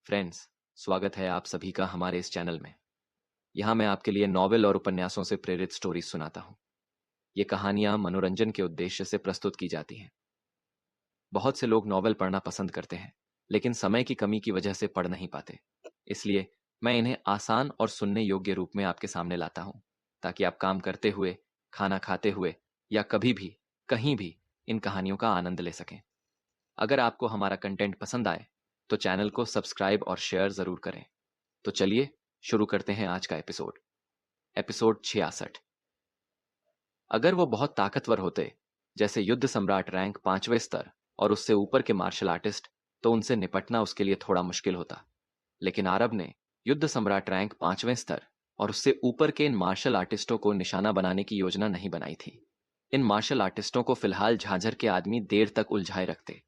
Friends, स्वागत है आप सभी का हमारे इस चैनल में। यहाँ मैं आपके लिए नॉवेल और उपन्यासों से प्रेरित स्टोरीज सुनाता हूँ। ये कहानियाँ मनोरंजन के उद्देश्य से प्रस्तुत की जाती हैं। बहुत से लोग नॉवेल पढ़ना पसंद करते हैं, लेकिन समय की कमी की वजह से पढ़ नहीं पाते। इसलिए मैं इन्हें आसान और सुनने योग्य रूप में आपके सामने लाता हूँ, ताकि आप काम करते हुए, खाना खाते हुए या कभी भी, कहीं भी इन कहानियों का आनंद ले सकें। अगर आपको हमारा कंटेंट पसंद आए, तो चैनल को सब्सक्राइब और शेयर जरूर करें। तो चलिए शुरू करते हैं आज का एपिसोड। एपिसोड 66। अगर वो बहुत ताकतवर होते, जैसे युद्ध सम्राट रैंक 5वें स्तर और उससे ऊपर के मार्शल आर्टिस्ट, तो उनसे निपटना उसके लिए थोड़ा मुश्किल होता। लेकिन आरब ने युद्ध सम्राट रैंक 5वें स्तर और उससे ऊपर के इन मार्शल आर्टिस्टों को निशाना बनाने की योजना नहीं बनाई थी। इन मार्शल आर्टिस्टों को फिलहाल झाझर के आदमी देर तक उलझाए रखते।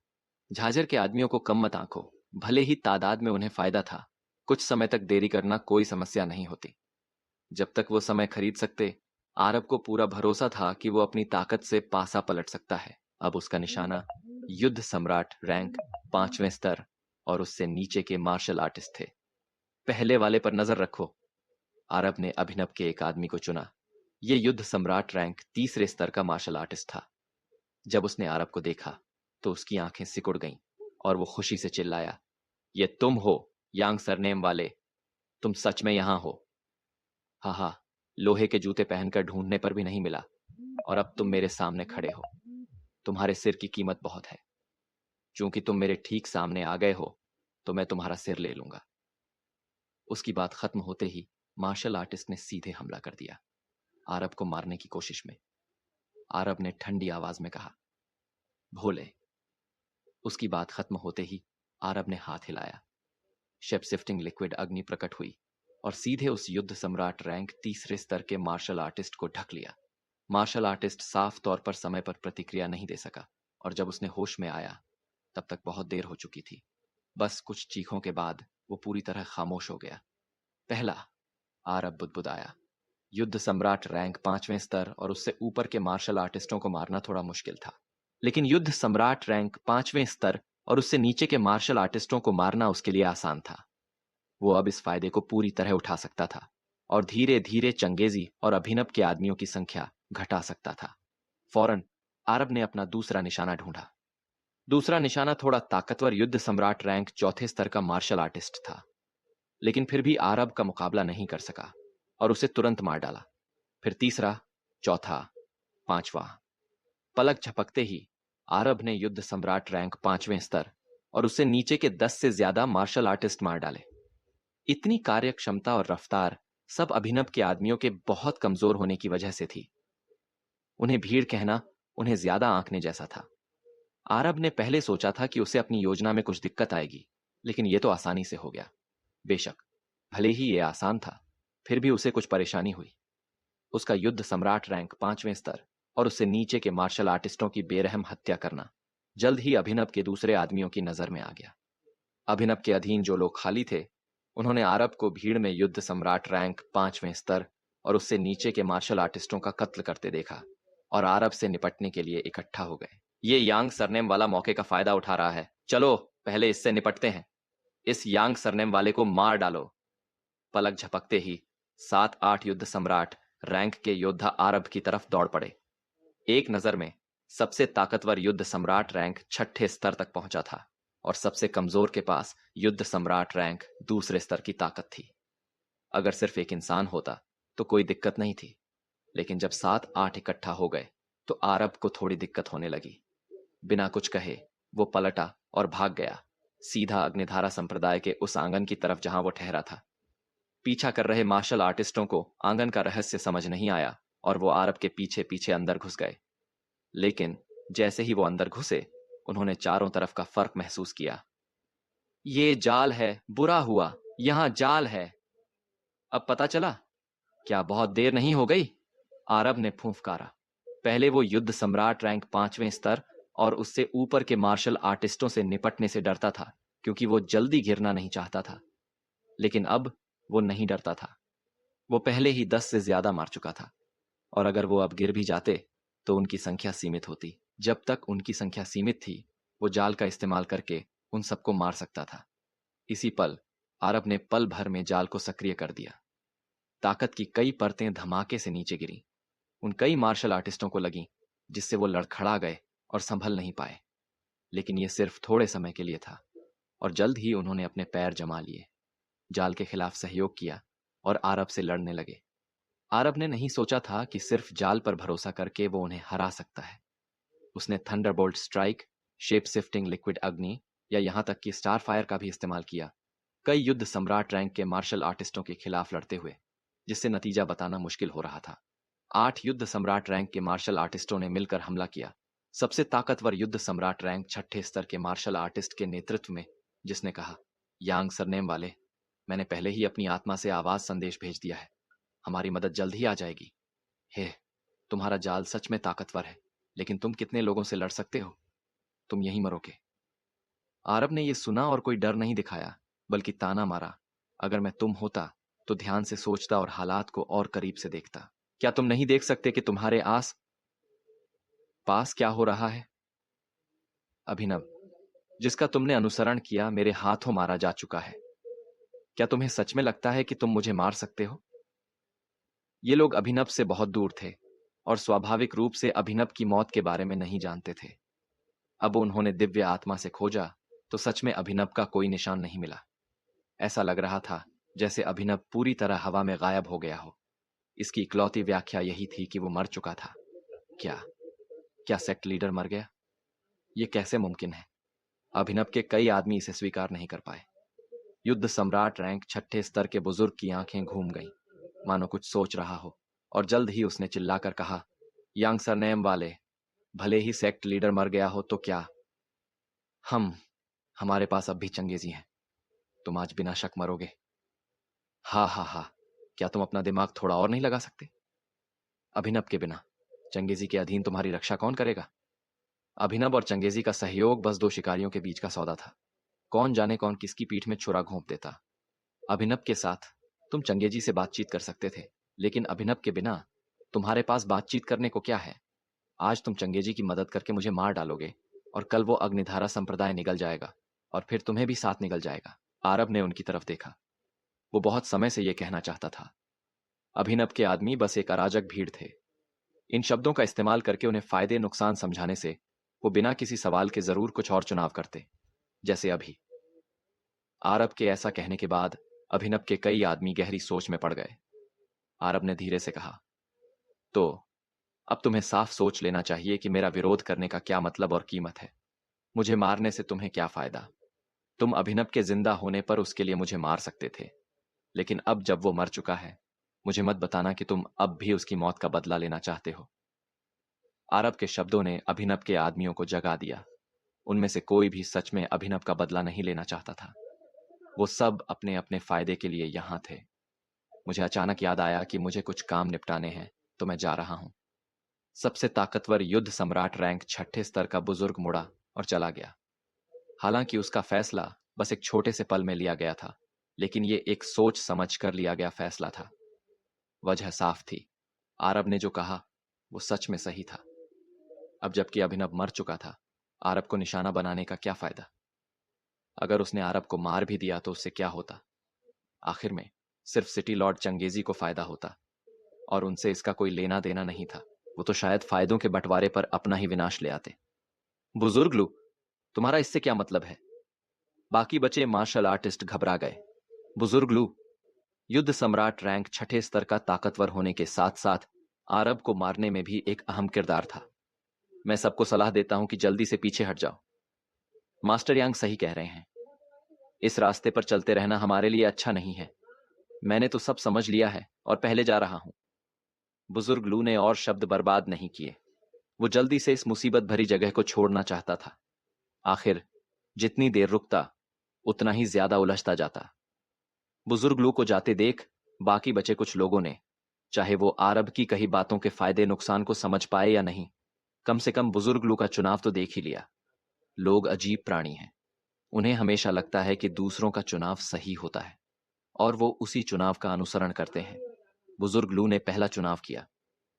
झाझर के आदमियों को कम मत आंको, भले ही तादाद में उन्हें फायदा था, कुछ समय तक देरी करना कोई समस्या नहीं होती। जब तक वो समय खरीद सकते, आरब को पूरा भरोसा था कि वो अपनी ताकत से पासा पलट सकता है। अब उसका निशाना युद्ध सम्राट रैंक 5वें स्तर और उससे नीचे के मार्शल आर्टिस्ट थे। पहले वाले पर नजर रखो। आरब ने अभिनव के एक आदमी को चुना। ये युद्ध सम्राट रैंक 3रे स्तर का मार्शल आर्टिस्ट था। जब उसने आरब को देखा, तो उसकी आंखें सिकुड़ गईं और वो खुशी से चिल्लाया, ये तुम हो, यांग सरनेम वाले। तुम सच में यहां हो। हाँ हाँ, लोहे के जूते पहनकर ढूंढने पर भी नहीं मिला, और अब तुम मेरे सामने खड़े हो। तुम्हारे सिर की कीमत बहुत है। चूंकि तुम मेरे ठीक सामने आ गए हो, तो मैं तुम्हारा सिर ले लूंगा। उसकी बात खत्म होते ही मार्शल आर्टिस्ट ने सीधे हमला कर दिया, आरब को मारने की कोशिश में। आरब ने ठंडी आवाज में कहा, भोले। उसकी बात खत्म होते ही आरब ने हाथ हिलाया। शेप शिफ्टिंग लिक्विड अग्नि प्रकट हुई और सीधे उस युद्ध सम्राट रैंक 3रे स्तर के मार्शल आर्टिस्ट को ढक लिया। मार्शल आर्टिस्ट साफ तौर पर समय पर प्रतिक्रिया नहीं दे सका, और जब उसने होश में आया, तब तक बहुत देर हो चुकी थी। बस कुछ चीखों के बाद वो पूरी तरह खामोश हो गया। पहला, आरब बुदबुदाया, युद्ध सम्राट रैंक 5वें स्तर और उससे ऊपर के मार्शल आर्टिस्टों को मारना थोड़ा मुश्किल था, लेकिन युद्ध सम्राट रैंक 5वें स्तर और उससे नीचे के मार्शल आर्टिस्टों को मारना उसके लिए आसान था। वो अब इस फायदे को पूरी तरह उठा सकता था और धीरे धीरे चंगेजी और अभिनव के आदमियों की संख्या घटा सकता था। फौरन आरब ने अपना दूसरा निशाना ढूंढा। दूसरा निशाना थोड़ा ताकतवर युद्ध सम्राट रैंक 4थे स्तर का मार्शल आर्टिस्ट था, लेकिन फिर भी आरब का मुकाबला नहीं कर सका और उसे तुरंत मार डाला। फिर तीसरा, चौथा, पांचवा। पलक झपकते ही आरब ने युद्ध सम्राट रैंक 5वें स्तर और उससे नीचे के 10 से ज्यादा मार्शल आर्टिस्ट मार डाले। इतनी कार्यक्षमता और रफ्तार सब अभिनव के आदमियों के बहुत कमजोर होने की वजह से थी। उन्हें भीड़ कहना उन्हें ज्यादा आंकने जैसा था। आरब ने पहले सोचा था कि उसे अपनी योजना में कुछ दिक्कत आएगी, लेकिन यह तो आसानी से हो गया। बेशक भले ही यह आसान था, फिर भी उसे कुछ परेशानी हुई। उसका युद्ध सम्राट रैंक 5वें स्तर और उससे नीचे के मार्शल आर्टिस्टों की बेरहम हत्या करना जल्द ही अभिनव के दूसरे आदमियों की नजर में आ गया। अभिनव के अधीन जो लोग खाली थे, उन्होंने आरब को भीड़ में युद्ध सम्राट रैंक 5वें स्तर और उससे नीचे के मार्शल आर्टिस्टों का कत्ल करते देखा और आरब से निपटने के लिए इकट्ठा हो गए। ये यांग सरनेम वाला मौके का फायदा उठा रहा है, चलो पहले इससे निपटते हैं। इस यांग सरनेम वाले को मार डालो। पलक झपकते ही 7-8 युद्ध सम्राट रैंक के योद्धा आरब की तरफ दौड़ पड़े। एक नजर में सबसे ताकतवर युद्ध सम्राट रैंक 6ठे स्तर तक पहुंचा था और सबसे कमजोर के पास युद्ध सम्राट रैंक दूसरे स्तर की ताकत थी। अगर सिर्फ एक इंसान होता तो कोई दिक्कत नहीं थी, लेकिन जब 7-8 इकट्ठा हो गए, तो आरब को थोड़ी दिक्कत होने लगी। बिना कुछ कहे वो पलटा और भाग गया, सीधा अग्निधारा संप्रदाय के उस आंगन की तरफ जहां वो ठहरा था। पीछा कर रहे मार्शल आर्टिस्टों को आंगन का रहस्य समझ नहीं आया और वो आरब के पीछे पीछे अंदर घुस गए। लेकिन जैसे ही वो अंदर घुसे, उन्होंने चारों तरफ का फर्क महसूस किया। ये जाल है, बुरा हुआ, यहां जाल है। अब पता चला, क्या बहुत देर नहीं हो गई? आरब ने फूंफकारा। पहले वो युद्ध सम्राट रैंक 5वें स्तर और उससे ऊपर के मार्शल आर्टिस्टों से निपटने से डरता था, क्योंकि वो जल्दी गिरना नहीं चाहता था। लेकिन अब वो नहीं डरता था। वो पहले ही 10 से ज्यादा मार चुका था, और अगर वो अब गिर भी जाते, तो उनकी संख्या सीमित होती। जब तक उनकी संख्या सीमित थी, वो जाल का इस्तेमाल करके उन सबको मार सकता था। इसी पल आरब ने पल भर में जाल को सक्रिय कर दिया। ताकत की कई परतें धमाके से नीचे गिरी, उन कई मार्शल आर्टिस्टों को लगीं, जिससे वो लड़खड़ा गए और संभल नहीं पाए। लेकिन यह सिर्फ थोड़े समय के लिए था, और जल्द ही उन्होंने अपने पैर जमा लिए, जाल के खिलाफ सहयोग किया और आरब से लड़ने लगे। आरब ने नहीं सोचा था कि सिर्फ जाल पर भरोसा करके वो उन्हें हरा सकता है। उसने Thunderbolt strike, shape shifting liquid अग्नि या यहां तक कि स्टार फायर का भी इस्तेमाल किया, कई युद्ध सम्राट रैंक के मार्शल आर्टिस्टों के खिलाफ लड़ते हुए, जिससे नतीजा बताना मुश्किल हो रहा था। 8 युद्ध सम्राट रैंक के मार्शल आर्टिस्टों ने मिलकर हमला किया। सबसे ताकतवर युद्ध सम्राट रैंक 6ठे स्तर के मार्शल आर्टिस्ट के नेतृत्व में, जिसने कहा, यांग सरनेम वाले, मैंने पहले ही अपनी आत्मा से आवाज संदेश भेज दिया है। हमारी मदद जल्द ही आ जाएगी। हे, तुम्हारा जाल सच में ताकतवर है, लेकिन तुम कितने लोगों से लड़ सकते हो? तुम यहीं मरोगे। आरब ने यह सुना और कोई डर नहीं दिखाया, बल्कि ताना मारा। अगर मैं तुम होता तो ध्यान से सोचता और हालात को और करीब से देखता। क्या तुम नहीं देख सकते कि तुम्हारे आस पास क्या हो रहा है? अभिनव, जिसका तुमने अनुसरण किया, मेरे हाथों मारा जा चुका है। क्या तुम्हें सच में लगता है कि तुम मुझे मार सकते हो? ये लोग अभिनव से बहुत दूर थे और स्वाभाविक रूप से अभिनव की मौत के बारे में नहीं जानते थे। अब उन्होंने दिव्य आत्मा से खोजा तो सच में अभिनव का कोई निशान नहीं मिला। ऐसा लग रहा था जैसे अभिनव पूरी तरह हवा में गायब हो गया हो। इसकी इकलौती व्याख्या यही थी कि वो मर चुका था। क्या क्या सेक्ट लीडर मर गया? ये कैसे मुमकिन है? अभिनव के कई आदमी इसे स्वीकार नहीं कर पाए। युद्ध सम्राट रैंक 6ठे स्तर के बुजुर्ग की आंखें घूम गईं, मानो कुछ सोच रहा हो, और जल्द ही उसने चिल्लाकर कहा, यांग सरनेम वाले, भले ही सेक्ट लीडर मर गया हो तो क्या, हमारे पास अब भी चंगेजी हैं। तुम आज बिना शक मरोगे। हा हा हा, क्या तुम अपना दिमाग थोड़ा और नहीं लगा सकते? अभिनव के बिना चंगेजी के अधीन तुम्हारी रक्षा कौन करेगा? अभिनव और चंगेजी का सहयोग बस दो शिकारियों के बीच का सौदा था। कौन जाने कौन किसकी पीठ में छुरा घोंप देता। अभिनव के साथ तुम चंगेजी से बातचीत कर सकते थे, लेकिन अभिनव के बिना तुम्हारे पास बातचीत करने को क्या है? आज तुम चंगेजी की मदद करके मुझे मार डालोगे, और कल वो अग्निधारा संप्रदाय निगल जाएगा, और फिर तुम्हें भी साथ निगल जाएगा। आरब ने उनकी तरफ देखा। वो बहुत समय से यह कहना चाहता था। अभिनव के आदमी बस एक अराजक भीड़ थे। इन शब्दों का इस्तेमाल करके उन्हें फायदे नुकसान समझाने से वो बिना किसी सवाल के जरूर कुछ और चुनाव करते, जैसे अभी। आरब के ऐसा कहने के बाद अभिनव के कई आदमी गहरी सोच में पड़ गए। आरब ने धीरे से कहा, तो अब तुम्हें साफ सोच लेना चाहिए कि मेरा विरोध करने का क्या मतलब और कीमत है। मुझे मारने से तुम्हें क्या फायदा? तुम अभिनव के जिंदा होने पर उसके लिए मुझे मार सकते थे, लेकिन अब जब वो मर चुका है, मुझे मत बताना कि तुम अब भी उसकी मौत का बदला लेना चाहते हो। आरब के शब्दों ने अभिनव के आदमियों को जगा दिया। उनमें से कोई भी सच में अभिनव का बदला नहीं लेना चाहता था। वो सब अपने अपने फायदे के लिए यहां थे। मुझे अचानक याद आया कि मुझे कुछ काम निपटाने हैं, तो मैं जा रहा हूं। सबसे ताकतवर युद्ध सम्राट रैंक 6ठे स्तर का बुजुर्ग मुड़ा और चला गया। हालांकि उसका फैसला बस एक छोटे से पल में लिया गया था, लेकिन ये एक सोच समझ कर लिया गया फैसला था। वजह साफ थी। आरब ने जो कहा वो सच में सही था। अब जबकि अभिनव मर चुका था, आरब को निशाना बनाने का क्या फायदा? अगर उसने आरब को मार भी दिया तो उससे क्या होता? आखिर में सिर्फ सिटी लॉर्ड चंगेजी को फायदा होता, और उनसे इसका कोई लेना देना नहीं था। वो तो शायद फायदों के बंटवारे पर अपना ही विनाश ले आते। बुजुर्ग लू, तुम्हारा इससे क्या मतलब है? बाकी बचे मार्शल आर्टिस्ट घबरा गए। बुजुर्ग लू, युद्ध सम्राट रैंक 6ठे स्तर का ताकतवर होने के साथ साथ आरब को मारने में भी एक अहम किरदार था। मैं सबको सलाह देता हूं कि जल्दी से पीछे हट जाओ। मास्टर यांग सही कह रहे हैं। इस रास्ते पर चलते रहना हमारे लिए अच्छा नहीं है। मैंने तो सब समझ लिया है और पहले जा रहा हूं। बुजुर्ग लू ने और शब्द बर्बाद नहीं किए। वो जल्दी से इस मुसीबत भरी जगह को छोड़ना चाहता था। आखिर जितनी देर रुकता, उतना ही ज्यादा उलझता जाता। बुजुर्ग लू को जाते देख बाकी बचे कुछ लोगों ने, चाहे वो आरब की कही बातों के फायदे नुकसान को समझ पाए या नहीं, कम से कम बुजुर्ग लू का चुनाव तो देख ही लिया। लोग अजीब प्राणी हैं। उन्हें हमेशा लगता है कि दूसरों का चुनाव सही होता है, और वो उसी चुनाव का अनुसरण करते हैं। बुजुर्ग लू ने पहला चुनाव किया।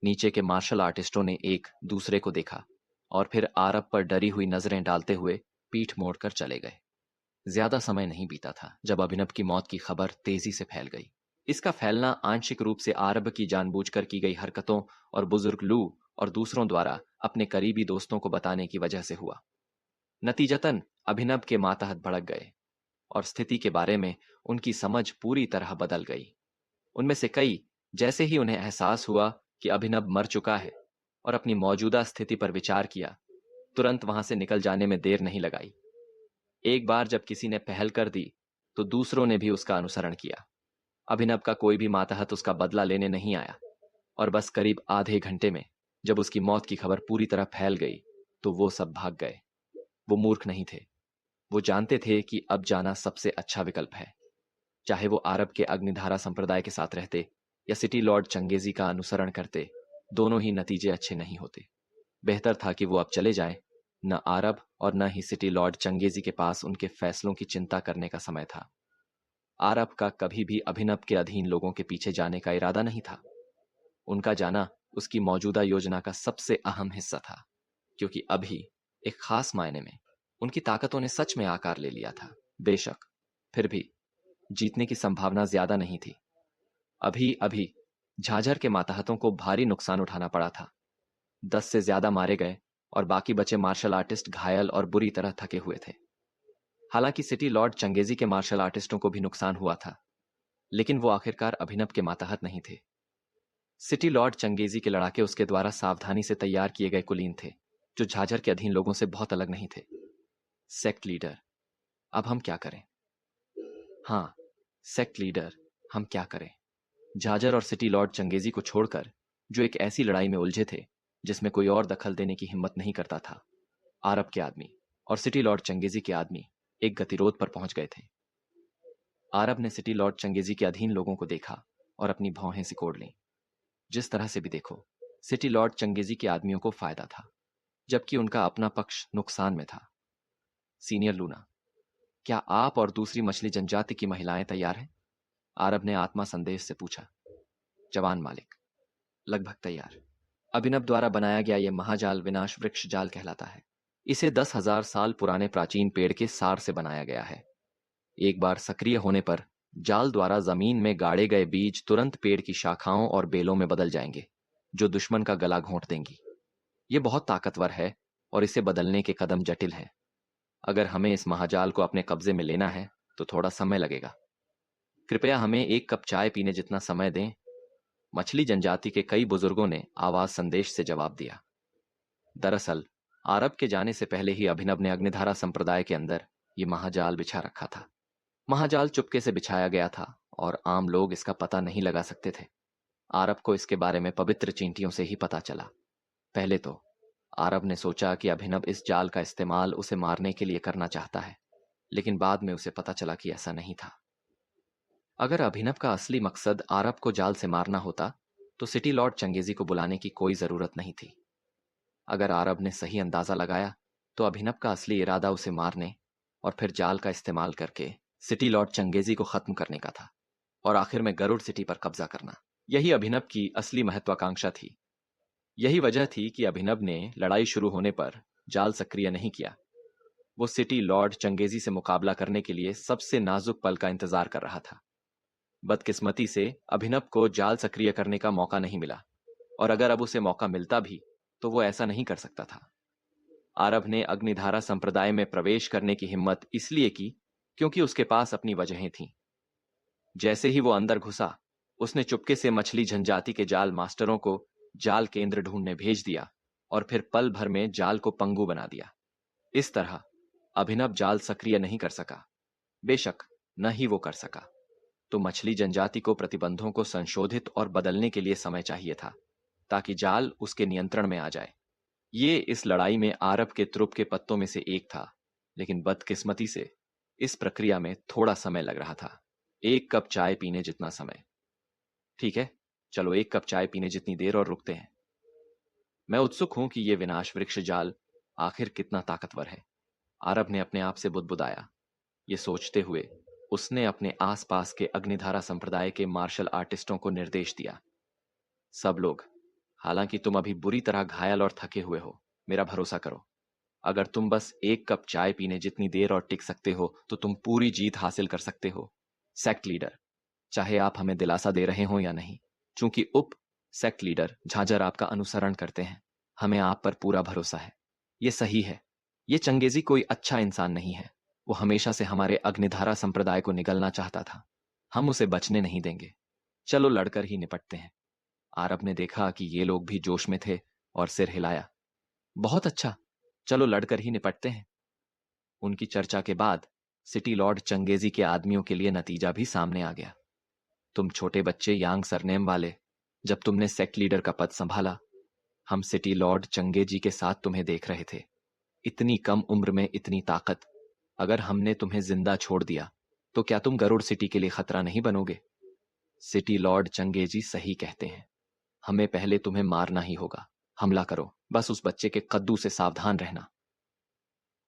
नीचे के मार्शल आर्टिस्टों ने एक दूसरे को देखा और फिर आरब पर डरी हुई नजरें डालते हुए पीठ मोड़कर चले गए। ज्यादा समय नहीं बीता था जब अभिनव की मौत की खबर तेजी से फैल गई। इसका फैलना आंशिक रूप से आरब की जानबूझकर की गई हरकतों और बुजुर्ग लू और दूसरों द्वारा अपने करीबी दोस्तों को बताने की वजह से हुआ। नतीजतन अभिनव के मातहत भड़क गए और स्थिति के बारे में उनकी समझ पूरी तरह बदल गई। उनमें से कई, जैसे ही उन्हें एहसास हुआ कि अभिनव मर चुका है और अपनी मौजूदा स्थिति पर विचार किया, तुरंत वहां से निकल जाने में देर नहीं लगाई। एक बार जब किसी ने पहल कर दी तो दूसरों ने भी उसका अनुसरण किया। अभिनव का कोई भी मातहत उसका बदला लेने नहीं आया और बस करीब आधे घंटे में जब उसकी मौत की खबर पूरी तरह फैल गई तो वो सब भाग गए। वो मूर्ख नहीं थे। वो जानते थे कि अब जाना सबसे अच्छा विकल्प है। चाहे वो आरब के अग्निधारा संप्रदाय के साथ रहते या सिटी लॉर्ड चंगेजी का अनुसरण करते, दोनों ही नतीजे अच्छे नहीं होते। बेहतर था कि वो अब चले जाएं। न आरब और न ही सिटी लॉर्ड चंगेजी के पास उनके फैसलों की चिंता करने का समय था। आरब का कभी भी अभिनव के अधीन लोगों के पीछे जाने का इरादा नहीं था। उनका जाना उसकी मौजूदा योजना का सबसे अहम हिस्सा था, क्योंकि अभी एक खास मायने में उनकी ताकतों ने सच में आकार ले लिया था। बेशक फिर भी जीतने की संभावना ज्यादा नहीं थी। अभी अभी झाझर के मातहतों को भारी नुकसान उठाना पड़ा था। 10 से ज्यादा मारे गए और बाकी बचे मार्शल आर्टिस्ट घायल और बुरी तरह थके हुए थे। हालांकि सिटी लॉर्ड चंगेजी के मार्शल आर्टिस्टों को भी नुकसान हुआ था, लेकिन वो आखिरकार अभिनव के मातहत नहीं थे। सिटी लॉर्ड चंगेजी के लड़ाके उसके द्वारा सावधानी से तैयार किए गए कुलीन थे, जो झाझर के अधीन लोगों से बहुत अलग नहीं थे। सेक्ट लीडर, अब हम क्या करें? हाँ, सेक्ट लीडर, हम क्या करें? झाझर और सिटी लॉर्ड चंगेजी को छोड़कर, जो एक ऐसी लड़ाई में उलझे थे जिसमें कोई और दखल देने की हिम्मत नहीं करता था, आरब के आदमी और सिटी लॉर्ड चंगेजी के आदमी एक गतिरोध पर पहुंच गए थे। आरब ने सिटी लॉर्ड चंगेजी के अधीन लोगों को देखा और अपनी भौहें सिकोड़ लीं। जिस तरह से भी देखो, सिटी लॉर्ड चंगेजी के आदमियों को फायदा था, जबकि उनका अपना पक्ष नुकसान में था। सीनियर लूना, क्या आप और दूसरी मछली जनजाति की महिलाएं तैयार हैं? आरब ने आत्मा संदेश से पूछा। जवान मालिक, लगभग तैयार। अभिनव द्वारा बनाया गया यह महाजाल विनाश वृक्ष जाल कहलाता है। इसे 10,000 साल पुराने प्राचीन पेड़ के सार से बनाया गया है। एक बार सक्रिय होने पर जाल द्वारा जमीन में गाड़े गए बीज तुरंत पेड़ की शाखाओं और बेलों में बदल जाएंगे, जो दुश्मन का गला घोंट देंगी। ये बहुत ताकतवर है और इसे बदलने के कदम जटिल हैं। अगर हमें इस महाजाल को अपने कब्जे में लेना है तो थोड़ा समय लगेगा। कृपया हमें एक कप चाय पीने जितना समय दें। मछली जनजाति के कई बुजुर्गों ने आवाज संदेश से जवाब दिया। दरअसल आरब के जाने से पहले ही अभिनव ने अग्निधारा संप्रदाय के अंदर ये महाजाल बिछा रखा था। महाजाल चुपके से बिछाया गया था और आम लोग इसका पता नहीं लगा सकते थे। आरब को इसके बारे में पवित्र चींटियों से ही पता चला। पहले तो आरब ने सोचा कि अभिनव इस जाल का इस्तेमाल उसे मारने के लिए करना चाहता है, लेकिन बाद में उसे पता चला कि ऐसा नहीं था। अगर अभिनव का असली मकसद आरब को जाल से मारना होता तो सिटी लॉर्ड चंगेजी को बुलाने की कोई जरूरत नहीं थी। अगर आरब ने सही अंदाजा लगाया तो अभिनव का असली इरादा उसे मारने और फिर जाल का इस्तेमाल करके सिटी लॉर्ड चंगेजी को खत्म करने का था और आखिर में गरुड़ सिटी पर कब्जा करना। यही अभिनव की असली महत्वाकांक्षा थी। यही वजह थी कि अभिनव ने लड़ाई शुरू होने पर जाल सक्रिय नहीं किया। वो सिटी लॉर्ड चंगेजी से मुकाबला करने के लिए सबसे नाजुक पल का इंतजार कर रहा था। बदकिस्मती से अभिनव को जाल सक्रिय करने का मौका नहीं मिला, और अगर अब उसे मौका मिलता भी तो वो ऐसा नहीं कर सकता था। आरब ने अग्निधारा संप्रदाय में प्रवेश करने की हिम्मत इसलिए की क्योंकि उसके पास अपनी वजहें थीं। जैसे ही वो अंदर घुसा, उसने चुपके से मछली जनजाति के जाल मास्टरों को जाल केंद्र ढूंढने भेज दिया और फिर पल भर में जाल को पंगु बना दिया। इस तरह अभिनव जाल सक्रिय नहीं कर सका। बेशक न ही वो कर सका, तो मछली जनजाति को प्रतिबंधों को संशोधित और बदलने के लिए समय चाहिए था, ताकि जाल उसके नियंत्रण में आ जाए। ये इस लड़ाई में आरब के त्रुप के पत्तों में से एक था, लेकिन बदकिस्मती से इस प्रक्रिया में थोड़ा समय लग रहा था। 1 कप चाय पीने जितना समय। ठीक है, चलो 1 कप चाय पीने जितनी देर और रुकते हैं। मैं उत्सुक हूं कि यह विनाश वृक्ष जाल आखिर कितना ताकतवर है। आरब ने अपने आप से बुदबुदाया। ये सोचते हुए उसने अपने आसपास के अग्निधारा संप्रदाय के मार्शल आर्टिस्टों को निर्देश दिया। सब लोग, हालांकि तुम अभी बुरी तरह घायल और थके हुए हो, मेरा भरोसा करो। अगर तुम बस एक कप चाय पीने जितनी देर और टिक सकते हो तो तुम पूरी जीत हासिल कर सकते हो सेक्ट लीडर, चाहे आप हमें दिलासा दे रहे हो या नहीं। चूंकि उप सेक्ट लीडर झांझर आपका अनुसरण करते हैं, हमें आप पर पूरा भरोसा है। ये सही है, ये चंगेजी कोई अच्छा इंसान नहीं है। वो हमेशा से हमारे अग्निधारा संप्रदाय को निगलना चाहता था। हम उसे बचने नहीं देंगे। चलो लड़कर ही निपटते हैं। आरब ने देखा कि ये लोग भी जोश में थे और सिर हिलाया। बहुत अच्छा, चलो लड़कर ही निपटते हैं। उनकी चर्चा के बाद सिटी लॉर्ड चंगेजी के आदमियों के लिए नतीजा भी सामने आ गया। तुम छोटे बच्चे यांग सरनेम वाले, जब तुमने सेक्ट लीडर का पद संभाला, हम सिटी लॉर्ड चंगेजी के साथ तुम्हें देख रहे थे। इतनी कम उम्र में इतनी ताकत। अगर हमने तुम्हें जिंदा छोड़ दिया तो क्या तुम गरुड़ सिटी के लिए खतरा नहीं बनोगे? सिटी लॉर्ड चंगेजी सही कहते हैं। हमें पहले तुम्हें मारना ही होगा। हमला करो, बस उस बच्चे के कद्दू से सावधान रहना।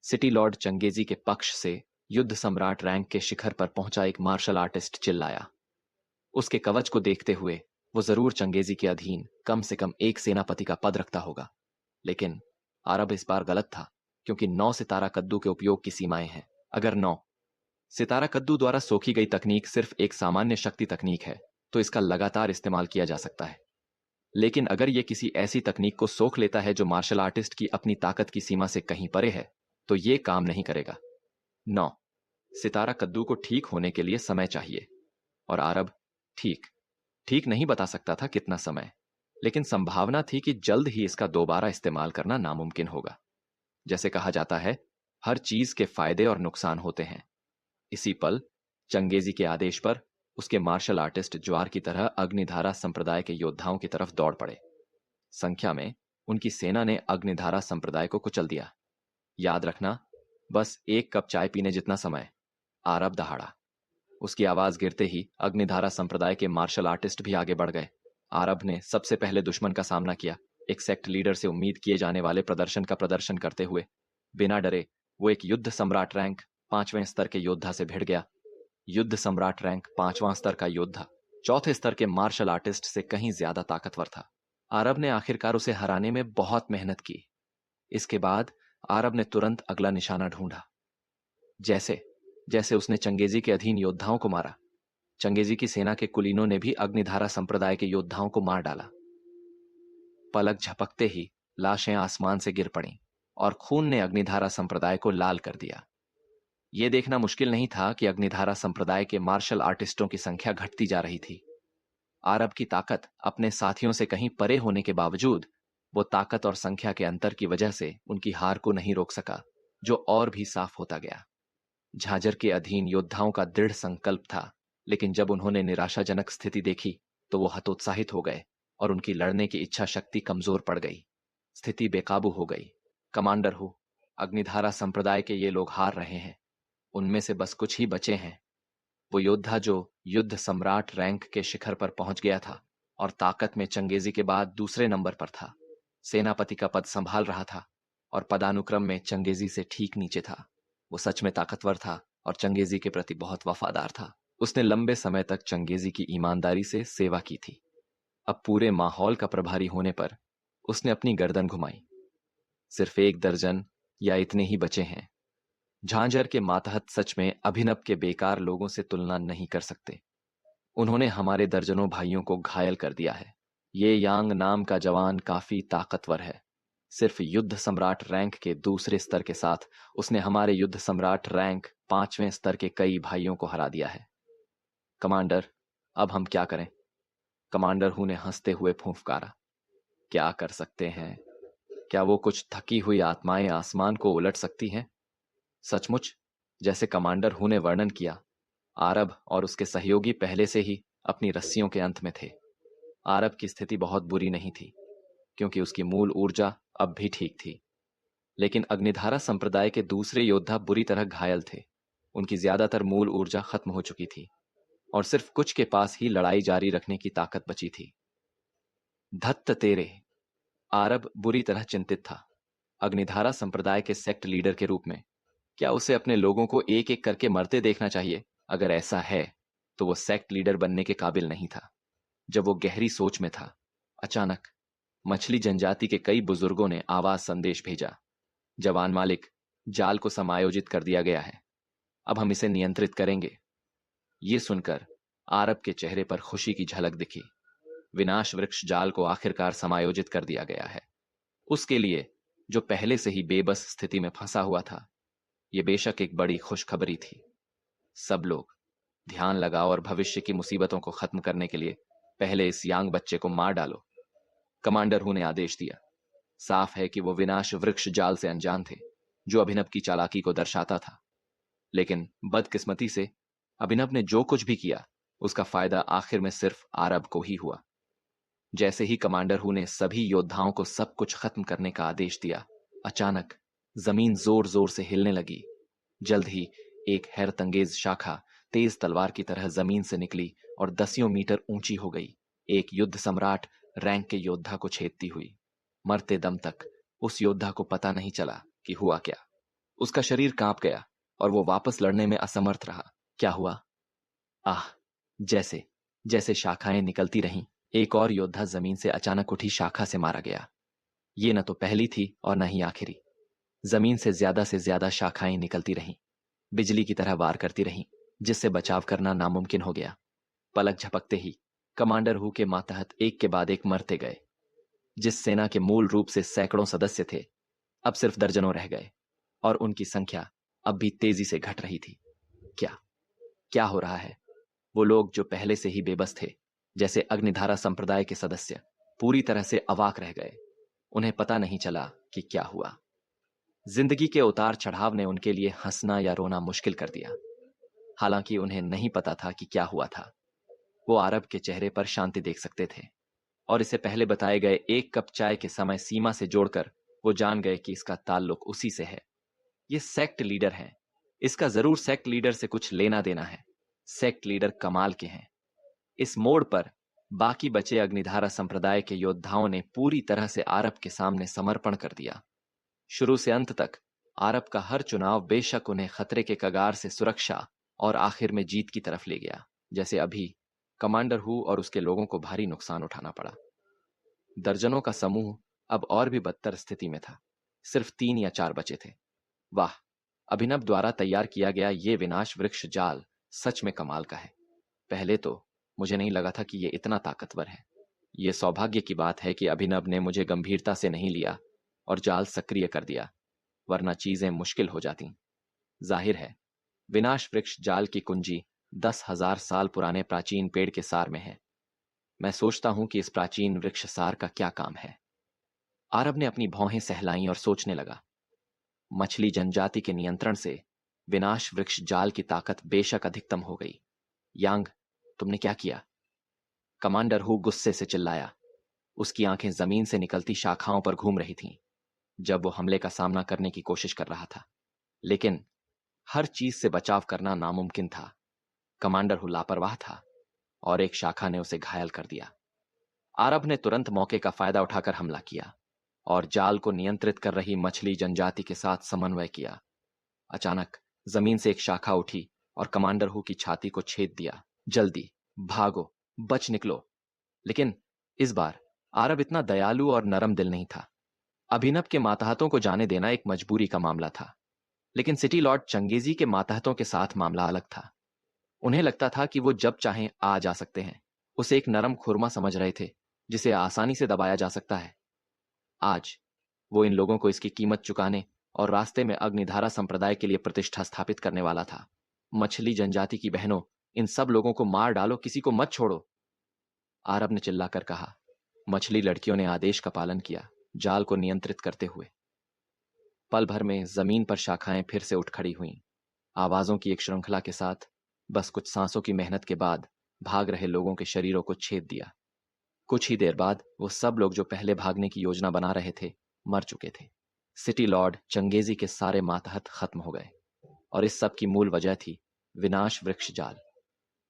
सिटी लॉर्ड चंगेजी के पक्ष से युद्ध सम्राट रैंक के शिखर पर पहुंचा एक मार्शल आर्टिस्ट चिल्लाया। उसके कवच को देखते हुए वो जरूर चंगेजी के अधीन कम से कम एक सेनापति का पद रखता होगा। लेकिन अरब इस बार गलत था, क्योंकि 9 सितारा कद्दू के उपयोग की सीमाएं हैं। अगर 9 सितारा कद्दू द्वारा सोखी गई तकनीक सिर्फ एक सामान्य शक्ति तकनीक है तो इसका लगातार इस्तेमाल किया जा सकता है। लेकिन अगर यह किसी ऐसी तकनीक को सोख लेता है जो मार्शल आर्टिस्ट की अपनी ताकत की सीमा से कहीं परे है, तो यह काम नहीं करेगा। 9 सितारा कद्दू को ठीक होने के लिए समय चाहिए, और आरब ठीक ठीक नहीं बता सकता था कितना समय, लेकिन संभावना थी कि जल्द ही इसका दोबारा इस्तेमाल करना नामुमकिन होगा। जैसे कहा जाता है, हर चीज के फायदे और नुकसान होते हैं। इसी पल चंगेजी के आदेश पर उसके मार्शल आर्टिस्ट ज्वार की तरह अग्निधारा संप्रदाय के योद्धाओं की तरफ दौड़ पड़े। संख्या में उनकी सेना ने अग्निधारा संप्रदाय को कुचल दिया। याद रखना, बस एक कप चाय पीने जितना समय। आरब दहाड़ा। उसकी आवाज गिरते ही अग्निधारा संप्रदाय के मार्शल आर्टिस्ट भी आगे बढ़ गए। आरब ने सबसे पहले दुश्मन का सामना किया, एक सेक्ट लीडर से उम्मीद किए जाने वाले प्रदर्शन का प्रदर्शन करते हुए। बिना डरे वो एक युद्ध सम्राट रैंक 5वें स्तर के योद्धा से भिड़ गया। युद्ध सम्राट रैंक 5वां स्तर का योद्धा चौथे स्तर के मार्शल आर्टिस्ट से कहीं ज्यादा ताकतवर था। आरब ने आखिरकार उसे हराने में बहुत मेहनत की। इसके बाद आरब ने तुरंत अगला निशाना ढूंढा। जैसे जैसे उसने चंगेजी के अधीन योद्धाओं को मारा, चंगेजी की सेना के कुलीनों ने भी अग्निधारा संप्रदाय के योद्धाओं को मार डाला। पलक झपकते ही लाशें आसमान से गिर पड़ीं और खून ने अग्निधारा संप्रदाय को लाल कर दिया। यह देखना मुश्किल नहीं था कि अग्निधारा संप्रदाय के मार्शल आर्टिस्टों की संख्या घटती जा रही थी। आरब की ताकत अपने साथियों से कहीं परे होने के बावजूद वो ताकत और संख्या के अंतर की वजह से उनकी हार को नहीं रोक सका, जो और भी साफ होता गया। झांझर के अधीन योद्धाओं का दृढ़ संकल्प था, लेकिन जब उन्होंने निराशाजनक स्थिति देखी तो वो हतोत्साहित हो गए और उनकी लड़ने की इच्छा शक्ति कमजोर पड़ गई। स्थिति बेकाबू हो गई। कमांडर हूँ, अग्निधारा संप्रदाय के ये लोग हार रहे हैं। उनमें से बस कुछ ही बचे हैं। वो योद्धा जो युद्ध सम्राट रैंक के शिखर पर पहुंच गया था और ताकत में चंगेजी के बाद दूसरे नंबर पर था, सेनापति का पद संभाल रहा था और पदानुक्रम में चंगेजी से ठीक नीचे था। वो सच में ताकतवर था और चंगेजी के प्रति बहुत वफादार था। उसने लंबे समय तक चंगेजी की ईमानदारी से सेवा की थी। अब पूरे माहौल का प्रभारी होने पर उसने अपनी गर्दन घुमाई। सिर्फ 1 दर्जन या इतने ही बचे हैं। झांझर के मातहत सच में अभिनव के बेकार लोगों से तुलना नहीं कर सकते। उन्होंने हमारे दर्जनों भाइयों को घायल कर दिया है। ये यांग नाम का जवान काफी ताकतवर है। सिर्फ युद्ध सम्राट रैंक के दूसरे स्तर के साथ उसने हमारे युद्ध सम्राट रैंक 5वें स्तर के कई भाइयों को हरा दिया है। कमांडर, अब हम क्या करें? कमांडर हू ने हंसते हुए फूंफकारा। क्या कर सकते हैं? क्या वो कुछ थकी हुई आत्माएं आसमान को उलट सकती हैं? सचमुच, जैसे कमांडर हू ने वर्णन किया, आरब और उसके सहयोगी पहले से ही अपनी रस्सियों के अंत में थे। आरब की स्थिति बहुत बुरी नहीं थी, क्योंकि उसकी मूल ऊर्जा अब भी ठीक थी। लेकिन अग्निधारा संप्रदाय के दूसरे योद्धा बुरी तरह घायल थे। उनकी ज्यादातर मूल ऊर्जा खत्म हो चुकी थी और सिर्फ कुछ के पास ही लड़ाई जारी रखने की ताकत बची थी। धत्त तेरे! आरब बुरी तरह चिंतित था। अग्निधारा संप्रदाय के सेक्ट लीडर के रूप में क्या उसे अपने लोगों को एक एक करके मरते देखना चाहिए? अगर ऐसा है तो वो सेक्ट लीडर बनने के काबिल नहीं था। जब वो गहरी सोच में था, अचानक मछली जनजाति के कई बुजुर्गों ने आवाज संदेश भेजा। जवान मालिक, जाल को समायोजित कर दिया गया है। अब हम इसे नियंत्रित करेंगे। ये सुनकर आरब के चेहरे पर खुशी की झलक दिखी। विनाश वृक्ष जाल को आखिरकार समायोजित कर दिया गया है। उसके लिए, जो पहले से ही बेबस स्थिति में फंसा हुआ था, यह बेशक एक बड़ी खुशखबरी थी। सब लोग ध्यान लगाओ और भविष्य की मुसीबतों को खत्म करने के लिए पहले इस यांग बच्चे को मार डालो। कमांडर हू ने आदेश दिया। साफ है कि वो विनाश वृक्ष जाल से अनजान थे, जो अभिनव की चालाकी को दर्शाता था। लेकिन बदकिस्मती से अभिनव ने जो कुछ भी किया, उसका फायदा आखिर में सिर्फ आरब को ही हुआ। जैसे ही कमांडर हू ने सभी योद्धाओं को सब कुछ खत्म करने का आदेश दिया, अचानक जमीन जोर जोर से हिलने लगी। जल्द ही एक हैरतअंगेज शाखा तेज तलवार की तरह जमीन से निकली और दसियों मीटर ऊंची हो गई, एक युद्ध सम्राट रैंक के योद्धा को छेदती हुई। मरते दम तक उस योद्धा को पता नहीं चला कि हुआ क्या। उसका शरीर कांप गया और वो वापस लड़ने में असमर्थ रहा। क्या हुआ? आह! जैसे जैसे शाखाएं निकलती रहीं, एक और योद्धा जमीन से अचानक उठी शाखा से मारा गया। ये न तो पहली थी और न ही आखिरी। जमीन से ज्यादा शाखाएं निकलती रहीं, बिजली की तरह वार करती रहीं, जिससे बचाव करना नामुमकिन हो गया। पलक झपकते ही कमांडर हू के मातहत एक के बाद एक मरते गए। जिस सेना के मूल रूप से सैकड़ों सदस्य थे, अब सिर्फ दर्जनों रह गए, और उनकी संख्या अब भी तेजी से घट रही थी। क्या क्या हो रहा है? वो लोग जो पहले से ही बेबस थे, जैसे अग्निधारा संप्रदाय के सदस्य, पूरी तरह से अवाक रह गए। उन्हें पता नहीं चला कि क्या हुआ। जिंदगी के उतार चढ़ाव ने उनके लिए हंसना या रोना मुश्किल कर दिया। हालांकि उन्हें नहीं पता था कि क्या हुआ था। वो आरब के चेहरे पर शांति देख सकते थे, और इसे पहले बताए गए एक कप चाय के समय सीमा से जोड़कर वो जान गए कि इसका ताल्लुक उसी से है। ये सेक्ट लीडर है। इसका जरूर सेक्ट लीडर से कुछ लेना देना है। सेक्ट लीडर कमाल के हैं। इस मोड़ पर बाकी बचे अग्निधारा संप्रदाय के योद्धाओं ने पूरी तरह से आरब के सामने समर्पण कर दिया। शुरू से अंत तक आरब का हर चुनाव बेशक उन्हें खतरे के कगार से सुरक्षा और आखिर में जीत की तरफ ले गया। जैसे अभी कमांडर हू और उसके लोगों को भारी नुकसान उठाना पड़ा। दर्जनों का समूह अब और भी बदतर स्थिति में था। सिर्फ 3 या 4 बचे थे। वाह! अभिनव द्वारा तैयार किया गया ये विनाश वृक्ष जाल सच में कमाल का है। पहले तो मुझे नहीं लगा था कि ये इतना ताकतवर है। ये सौभाग्य की बात है कि अभिनव ने मुझे गंभीरता से नहीं लिया और जाल सक्रिय कर दिया, वरना चीजें मुश्किल हो जाती। जाहिर है, विनाश वृक्ष जाल की कुंजी 10,000 साल पुराने प्राचीन पेड़ के सार में है। मैं सोचता हूं कि इस प्राचीन वृक्ष सार का क्या काम है। आरब ने अपनी भौहें सहलाईं और सोचने लगा। मछली जनजाति के नियंत्रण से विनाश वृक्ष जाल की ताकत बेशक अधिकतम हो गई। यांग, तुमने क्या किया? कमांडर हू गुस्से से चिल्लाया। उसकी आंखें जमीन से निकलती शाखाओं पर घूम रही थीं, जब वो हमले का सामना करने की कोशिश कर रहा था। लेकिन हर चीज से बचाव करना नामुमकिन था। कमांडर हू लापरवाह था और एक शाखा ने उसे घायल कर दिया। आरब ने तुरंत मौके का फायदा उठाकर हमला किया और जाल को नियंत्रित कर रही मछली जनजाति के साथ समन्वय किया। अचानक जमीन से एक शाखा उठी और कमांडर हू की छाती को छेद दिया। जल्दी भागो, बच निकलो। लेकिन इस बार आरब इतना दयालु और नरम दिल नहीं था। अभिनव के मातहतों को जाने देना एक मजबूरी का मामला था, लेकिन सिटी लॉर्ड चंगेजी के मातहतों के साथ मामला अलग था। उन्हें लगता था कि वो जब चाहें आ जा सकते हैं। उसे एक नरम खुरमा समझ रहे थे, जिसे आसानी से दबाया जा सकता है। आज वो इन लोगों को इसकी कीमत चुकाने और रास्ते में अग्निधारा संप्रदाय के लिए प्रतिष्ठा स्थापित करने वाला था। मछली जनजाति की बहनों, इन सब लोगों को मार डालो, किसी को मत छोड़ो, आरब ने चिल्लाकर कहा। मछली लड़कियों ने आदेश का पालन किया, जाल को नियंत्रित करते हुए। पल भर में जमीन पर शाखाएं फिर से उठ खड़ी हुईं, आवाजों की एक श्रृंखला के साथ। बस कुछ सांसों की मेहनत के बाद भाग रहे लोगों के शरीरों को छेद दिया। कुछ ही देर बाद वो सब लोग जो पहले भागने की योजना बना रहे थे, मर चुके थे। सिटी लॉर्ड चंगेजी के सारे मातहत खत्म हो गए, और इस सब की मूल वजह थी विनाश वृक्ष जाल।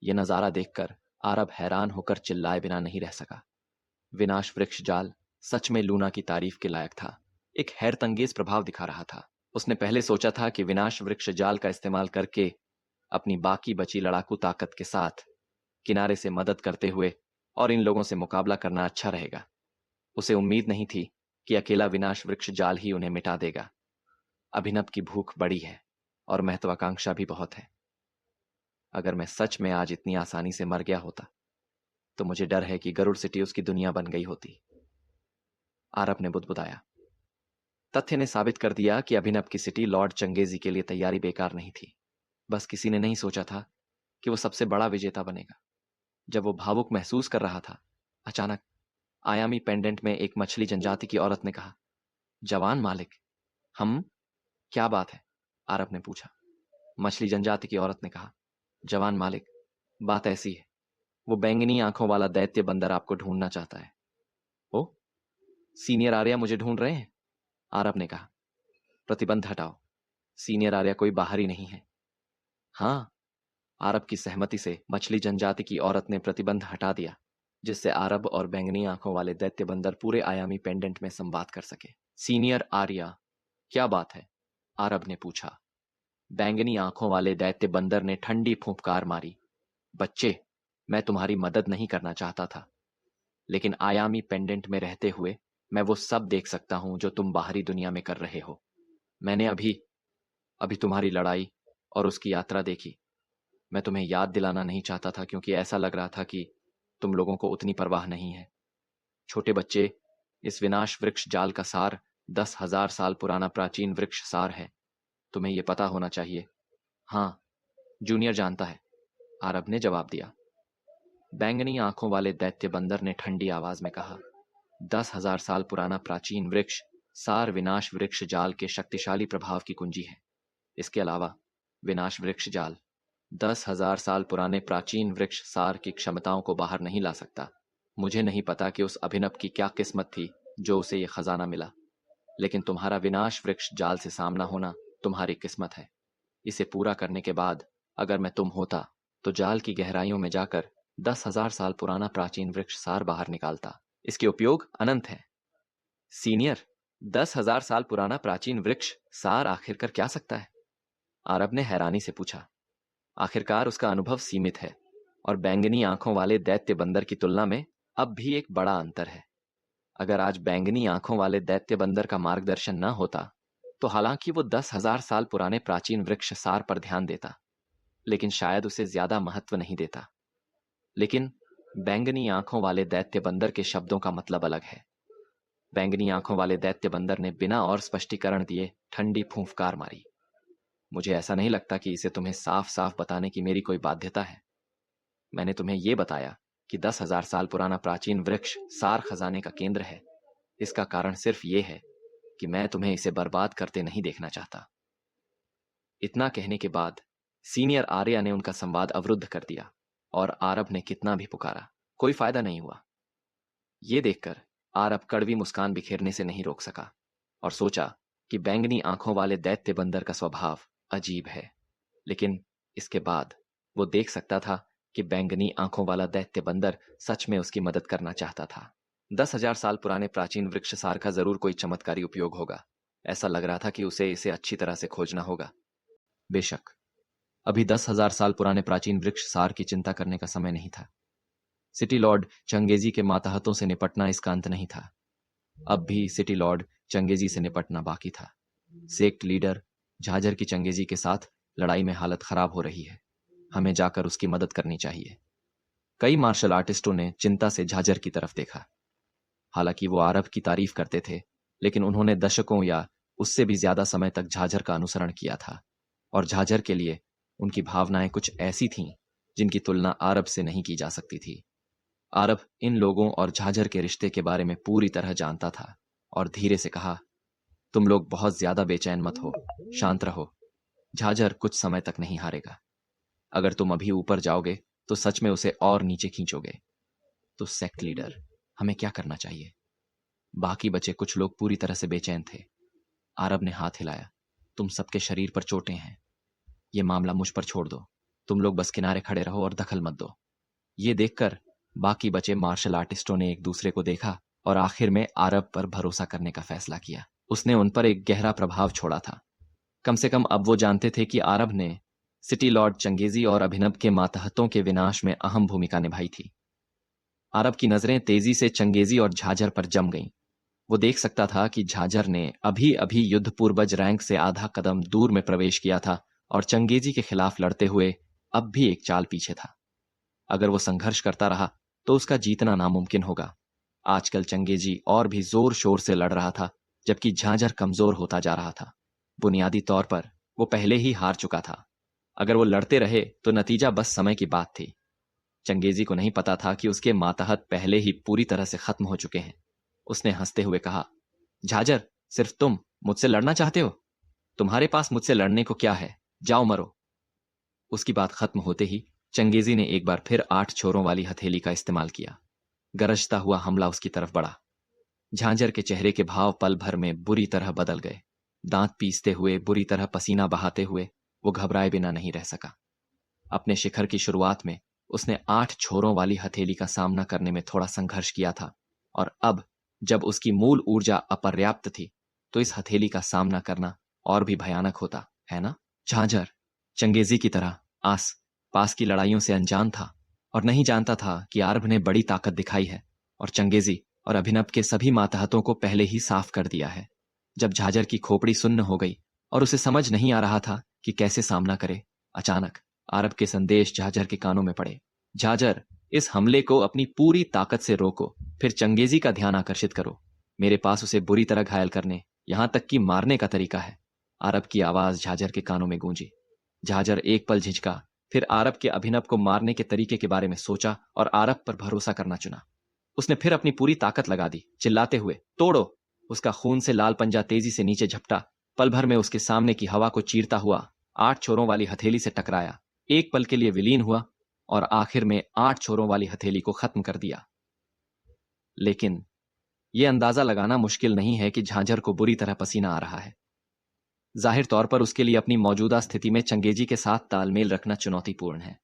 यह नजारा देखकर आरब हैरान होकर चिल्लाए बिना नहीं रह सका। विनाश वृक्ष जाल सच में लूना की तारीफ के लायक था। एक हैरतअंगेज प्रभाव दिखा रहा था। उसने पहले सोचा था कि विनाश वृक्ष जाल का इस्तेमाल करके अपनी बाकी बची लड़ाकू ताकत के साथ किनारे से मदद करते हुए और इन लोगों से मुकाबला करना अच्छा रहेगा। उसे उम्मीद नहीं थी कि अकेला विनाश वृक्ष जाल ही उन्हें मिटा देगा। अभिनव की भूख बड़ी है और महत्वाकांक्षा भी बहुत है। अगर मैं सच में आज इतनी आसानी से मर गया होता तो मुझे डर है कि गरुड़ सिटी उसकी दुनिया बन गई होती। आरब ने बुदबुदाया। तथ्य ने साबित कर दिया कि अभिनव की सिटी लॉर्ड चंगेजी के लिए तैयारी बेकार नहीं थी। बस किसी ने नहीं सोचा था कि वो सबसे बड़ा विजेता बनेगा। जब वो भावुक महसूस कर रहा था, अचानक आयामी पेंडेंट में एक मछली जनजाति की औरत ने कहा, जवान मालिक, हम क्या बात है? आरब ने पूछा। मछली जनजाति की औरत ने कहा, जवान मालिक, बात ऐसी है, वो बैंगनी आंखों वाला दैत्य बंदर आपको ढूंढना चाहता है। ओ, सीनियर आर्या मुझे ढूंढ रहे हैं? आरब ने कहा। प्रतिबंध हटाओ, सीनियर आर्या कोई बाहरी नहीं है। हाँ, आरब की सहमति से मछली जनजाति की औरत ने प्रतिबंध हटा दिया, जिससे आरब और बैंगनी आंखों वाले दैत्य बंदर पूरे आयामी पेंडेंट में संवाद कर सके। सीनियर आर्या, क्या बात है? आरब ने पूछा। बैंगनी आंखों वाले दैत्य बंदर ने ठंडी फूंफकार मारी। बच्चे, मैं तुम्हारी मदद नहीं करना चाहता था, लेकिन आयामी पेंडेंट में रहते हुए मैं वो सब देख सकता हूं जो तुम बाहरी दुनिया में कर रहे हो। मैंने अभी अभी तुम्हारी लड़ाई और उसकी यात्रा देखी। मैं तुम्हें याद दिलाना नहीं चाहता था क्योंकि ऐसा लग रहा था कि तुम लोगों को उतनी परवाह नहीं है। छोटे बच्चे, इस विनाश वृक्ष जाल का सार 10,000 साल पुराना प्राचीन वृक्ष सार है। तुम्हें यह पता होना चाहिए। हाँ, जूनियर जानता है, आरब ने जवाब दिया। बैंगनी आंखों वाले दैत्य बंदर ने ठंडी आवाज में कहा, 10,000 साल पुराना प्राचीन वृक्ष सार विनाश वृक्ष जाल के शक्तिशाली प्रभाव की कुंजी है। इसके अलावा विनाश वृक्ष जाल 10,000 साल पुराने प्राचीन वृक्ष सार की क्षमताओं को बाहर नहीं ला सकता। मुझे नहीं पता कि उस अभिनव की क्या किस्मत थी जो उसे यह खजाना मिला, लेकिन तुम्हारा विनाश वृक्ष जाल से सामना होना तुम्हारी किस्मत है। इसे पूरा करने के बाद अगर मैं तुम होता तो जाल की गहराइयों में जाकर 10,000 साल पुराना प्राचीन वृक्ष सार बाहर निकालता। इसके उपयोग अनंत है। सीनियर, 10,000 साल पुराना प्राचीन वृक्ष सार आखिरकार क्या सकता है? आरब ने हैरानी से पूछा। आखिरकार उसका अनुभव सीमित है और बैंगनी आंखों वाले दैत्य बंदर की तुलना में अब भी एक बड़ा अंतर है। अगर आज बैंगनी आंखों वाले दैत्य बंदर का मार्गदर्शन न होता तो हालांकि वो 10,000 साल पुराने प्राचीन वृक्ष सार पर ध्यान देता, लेकिन शायद उसे ज्यादा महत्व नहीं देता। लेकिन बैंगनी आंखों वाले दैत्य बंदर के शब्दों का मतलब अलग है। बैंगनी आंखों वाले दैत्य बंदर ने बिना और स्पष्टीकरण दिए ठंडी फूंफकार मारी। मुझे ऐसा नहीं लगता कि इसे तुम्हें साफ साफ बताने की मेरी कोई बाध्यता है। मैंने तुम्हें यह बताया कि 10,000 साल पुराना प्राचीन वृक्ष सार खजाने का केंद्र है। इसका कारण सिर्फ यह है कि मैं तुम्हें इसे बर्बाद करते नहीं देखना चाहता। इतना कहने के बाद सीनियर आर्या ने उनका संवाद अवरुद्ध कर दिया और आरब ने कितना भी पुकारा, कोई फायदा नहीं हुआ। यह देखकर आरब कड़वी मुस्कान बिखेरने से नहीं रोक सका और सोचा कि बैंगनी आंखों वाले दैत्य बंदर का स्वभाव अजीब है, लेकिन इसके बाद वो देख सकता था कि बैंगनी आंखों वाला दैत्य बंदर सच में उसकी मदद करना चाहता था। 10,000 साल पुराने प्राचीन वृक्ष सार का जरूर कोई चमत्कारी उपयोग होगा। ऐसा लग रहा था कि उसे इसे अच्छी तरह से खोजना होगा। बेशक अभी 10,000 साल पुराने प्राचीन वृक्ष सार की चिंता करने का समय नहीं था। सिटी लॉर्ड चंगेजी के मातहतों से निपटना इसका अंत नहीं था। अब भी सिटी लॉर्ड चंगेजी से निपटना बाकी था। सेक्ट लीडर झाझर की चंगेजी के साथ लड़ाई में हालत खराब हो रही है। हमें जाकर उसकी मदद करनी चाहिए। कई मार्शल आर्टिस्टों ने चिंता से झाझर की तरफ देखा। हालांकि वो आरब की तारीफ करते थे, लेकिन उन्होंने दशकों या उससे भी ज्यादा समय तक झाझर का अनुसरण किया था और झाझर के लिए उनकी भावनाएं कुछ ऐसी थीं जिनकी तुलना आरब से नहीं की जा सकती थी। आरब इन लोगों और झाझर के रिश्ते के बारे में पूरी तरह जानता था और धीरे से कहा, तुम लोग बहुत ज्यादा बेचैन मत हो, शांत रहो। झाझर कुछ समय तक नहीं हारेगा। अगर तुम अभी ऊपर जाओगे तो सच में उसे और नीचे खींचोगे। तो सेक्ट लीडर, हमें क्या करना चाहिए? बाकी बचे कुछ लोग पूरी तरह से बेचैन थे। आरब ने हाथ हिलाया। तुम सबके शरीर पर चोटें हैं। यह मामला मुझ पर छोड़ दो। तुम लोग बस किनारे खड़े रहो और दखल मत दो। ये देखकर बाकी बचे मार्शल आर्टिस्टों ने एक दूसरे को देखा और आखिर में आरब पर भरोसा करने का फैसला किया। उसने उन पर एक गहरा प्रभाव छोड़ा था। कम से कम अब वो जानते थे कि आरब ने सिटी लॉर्ड चंगेजी और अभिनव के मातहतों के विनाश में अहम भूमिका निभाई थी। आरब की नजरें तेजी से चंगेजी और झाझर पर जम गईं। वो देख सकता था कि झांझर ने अभी अभी युद्ध पूर्वज रैंक से आधा कदम दूर में प्रवेश किया था और चंगेजी के खिलाफ लड़ते हुए अब भी एक चाल पीछे था। अगर वो संघर्ष करता रहा तो उसका जीतना नामुमकिन होगा। आजकल चंगेजी और भी जोर शोर से लड़ रहा था, जबकि झांझर कमजोर होता जा रहा था। बुनियादी तौर पर वो पहले ही हार चुका था। अगर वो लड़ते रहे तो नतीजा बस समय की बात थी। चंगेजी को नहीं पता था कि उसके मातहत पहले ही पूरी तरह से खत्म हो चुके हैं। उसने हंसते हुए कहा, झांझर, सिर्फ तुम मुझसे लड़ना चाहते हो? तुम्हारे पास मुझसे लड़ने को क्या है? जाओ मरो। उसकी बात खत्म होते ही चंगेजी ने एक बार फिर 8 छोरों वाली हथेली का इस्तेमाल किया। गरजता हुआ हमला उसकी तरफ बढ़ा। झांझर के चेहरे के भाव पल भर में बुरी तरह बदल गए। दांत पीसते हुए, बुरी तरह पसीना बहाते हुए वो घबराए बिना नहीं रह सका। अपने शिखर की शुरुआत में उसने 8 छोरों वाली हथेली का सामना करने में थोड़ा संघर्ष किया था, और अब जब उसकी मूल ऊर्जा अपर्याप्त थी तो इस हथेली का सामना करना और भी भयानक होता, है ना? झांझर चंगेजी की तरह आस पास की लड़ाइयों से अनजान था और नहीं जानता था कि आरभ ने बड़ी ताकत दिखाई है और चंगेजी और अभिनव के सभी मातहतों को पहले ही साफ कर दिया है। जब झांझर की खोपड़ी सुन्न हो गई और उसे समझ नहीं आ रहा था कि कैसे सामना करे, अचानक आरब के संदेश झांझर के कानों में पड़े। झांझर, इस हमले को अपनी पूरी ताकत से रोको, फिर चंगेजी का ध्यान आकर्षित करो। मेरे पास उसे बुरी तरह घायल करने, यहां तक कि मारने का तरीका है। आरब की आवाज झांझर के कानों में गूंजी। झांझर एक पल झिझका, फिर आरब के अभिनव को मारने के तरीके के बारे में सोचा और आरब पर भरोसा करना चुना। उसने फिर अपनी पूरी ताकत लगा दी, चिल्लाते हुए, तोड़ो! उसका खून से लाल पंजा तेजी से नीचे झपटा। पल भर में उसके सामने की हवा को चीरता हुआ 8 छोरों वाली हथेली से टकराया, एक पल के लिए विलीन हुआ और आखिर में 8 छोरों वाली हथेली को खत्म कर दिया। लेकिन यह अंदाजा लगाना मुश्किल नहीं है कि झांझर को बुरी तरह पसीना आ रहा है। जाहिर तौर पर उसके लिए अपनी मौजूदा स्थिति में चंगेजी के साथ तालमेल रखना चुनौतीपूर्ण है।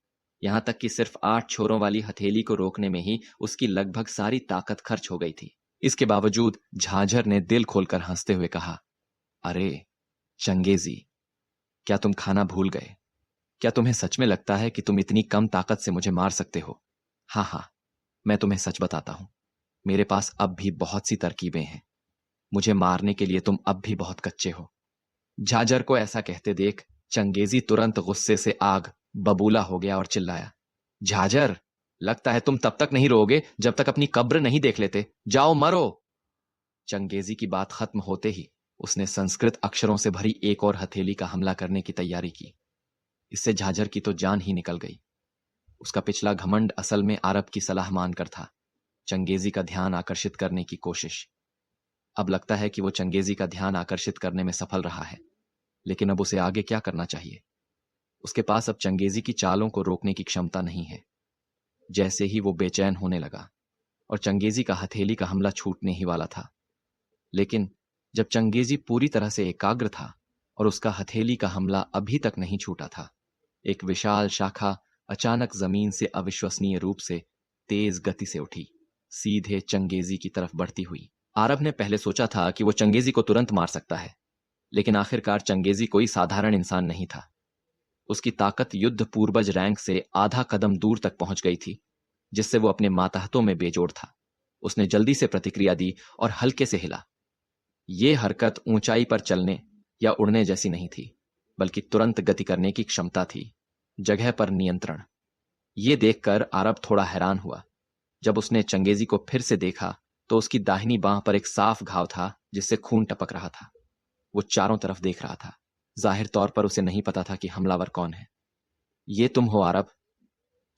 यहां तक कि सिर्फ 8 छोरों वाली हथेली को रोकने में ही उसकी लगभग सारी ताकत खर्च हो गई थी। इसके बावजूद झांझर ने दिल खोलकर हंसते हुए कहा, अरे चंगेजी, क्या तुम खाना भूल गए? क्या तुम्हें सच में लगता है कि तुम इतनी कम ताकत से मुझे मार सकते हो? हाँ हाँ, मैं तुम्हें सच बताता हूं, मेरे पास अब भी बहुत सी तरकीबें हैं। मुझे मारने के लिए तुम अब भी बहुत कच्चे हो। झांझर को ऐसा कहते देख चंगेजी तुरंत गुस्से से आग बबूला हो गया और चिल्लाया, झांझर, लगता है तुम तब तक नहीं रोओगे जब तक अपनी कब्र नहीं देख लेते। जाओ मरो! चंगेजी की बात खत्म होते ही उसने संस्कृत अक्षरों से भरी एक और हथेली का हमला करने की तैयारी की। इससे झांझर की तो जान ही निकल गई। उसका पिछला घमंड असल में आरब की सलाह मानकर था, चंगेजी का ध्यान आकर्षित करने की कोशिश। अब लगता है कि वो चंगेजी का ध्यान आकर्षित करने में सफल रहा है, लेकिन अब उसे आगे क्या करना चाहिए? उसके पास अब चंगेजी की चालों को रोकने की क्षमता नहीं है। जैसे ही वो बेचैन होने लगा और चंगेजी का हथेली का हमला छूटने ही वाला था, लेकिन जब चंगेजी पूरी तरह से एकाग्र था और उसका हथेली का हमला अभी तक नहीं छूटा था, एक विशाल शाखा अचानक जमीन से अविश्वसनीय रूप से तेज गति से उठी, सीधे चंगेजी की तरफ बढ़ती हुई। आरब ने पहले सोचा था कि वो चंगेजी को तुरंत मार सकता है, लेकिन आखिरकार चंगेजी कोई साधारण इंसान नहीं था। उसकी ताकत युद्ध पूर्वज रैंक से आधा कदम दूर तक पहुंच गई थी, जिससे वो अपने मातहतों में बेजोड़ था। उसने जल्दी से प्रतिक्रिया दी और हल्के से हिला। ये हरकत ऊंचाई पर चलने या उड़ने जैसी नहीं थी, बल्कि तुरंत गति करने की क्षमता थी, जगह पर नियंत्रण। ये देखकर आरब थोड़ा हैरान हुआ। जब उसने चंगेजी को फिर से देखा तो उसकी दाहिनी बांह पर एक साफ घाव था जिससे खून टपक रहा था। वो चारों तरफ देख रहा था। जाहिर तौर पर उसे नहीं पता था कि हमलावर कौन है। ये तुम हो आरब?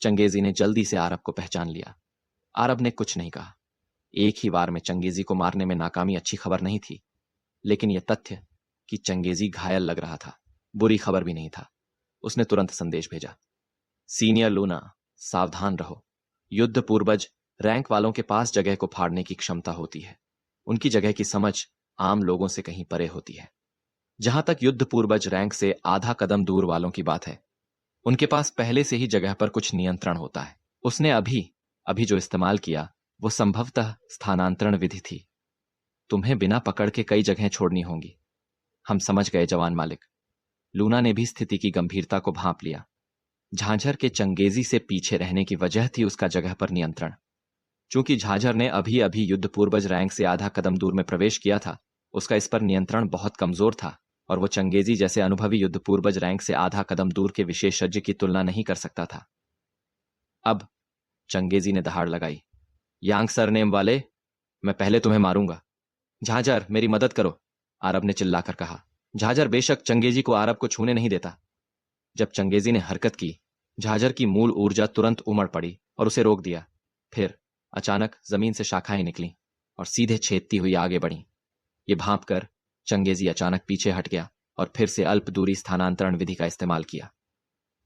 चंगेजी ने जल्दी से आरब को पहचान लिया। आरब ने कुछ नहीं कहा। एक ही बार में चंगेजी को मारने में नाकामी अच्छी खबर नहीं थी, लेकिन यह तथ्य कि चंगेजी घायल लग रहा था बुरी खबर भी नहीं था। उसने तुरंत संदेश भेजा, सीनियर लूना, सावधान रहो। युद्ध पूर्वज रैंक वालों के पास जगह को फाड़ने की क्षमता होती है। उनकी जगह की समझ आम लोगों से कहीं परे होती है। जहां तक युद्ध पूर्वज रैंक से आधा कदम दूर वालों की बात है, उनके पास पहले से ही जगह पर कुछ नियंत्रण होता है। उसने अभी जो इस्तेमाल किया वो संभवतः स्थानांतरण विधि थी। तुम्हें बिना पकड़ के कई जगह छोड़नी होंगी। हम समझ गए जवान मालिक। लूना ने भी स्थिति की गंभीरता को भांप लिया। झांझर के चंगेजी से पीछे रहने की वजह थी उसका जगह पर नियंत्रण। चूंकि झाझर ने अभी अभी युद्ध पूर्वज रैंक से आधा कदम दूर में प्रवेश किया था, उसका इस पर नियंत्रण बहुत कमजोर था और वो चंगेजी जैसे अनुभवी युद्ध पूर्वज रैंक से आधा कदम दूर के विशेषज्ञ की तुलना नहीं कर सकता था। अब चंगेजी ने दहाड़ लगाई, यांग सरनेम वाले, मैं पहले तुम्हें मारूंगा। झाझर, मेरी मदद करो, आरब ने चिल्लाकर कहा। झाझर बेशक चंगेजी को आरब को छूने नहीं देता। जब चंगेजी ने हरकत की, झाझर की मूल ऊर्जा तुरंत उमड़ पड़ी और उसे रोक दिया। फिर अचानक जमीन से शाखाएं निकलीं और सीधे छेदती हुई आगे बढ़ीं। ये भांप कर चंगेजी अचानक पीछे हट गया और फिर से अल्प दूरी स्थानांतरण विधि का इस्तेमाल किया।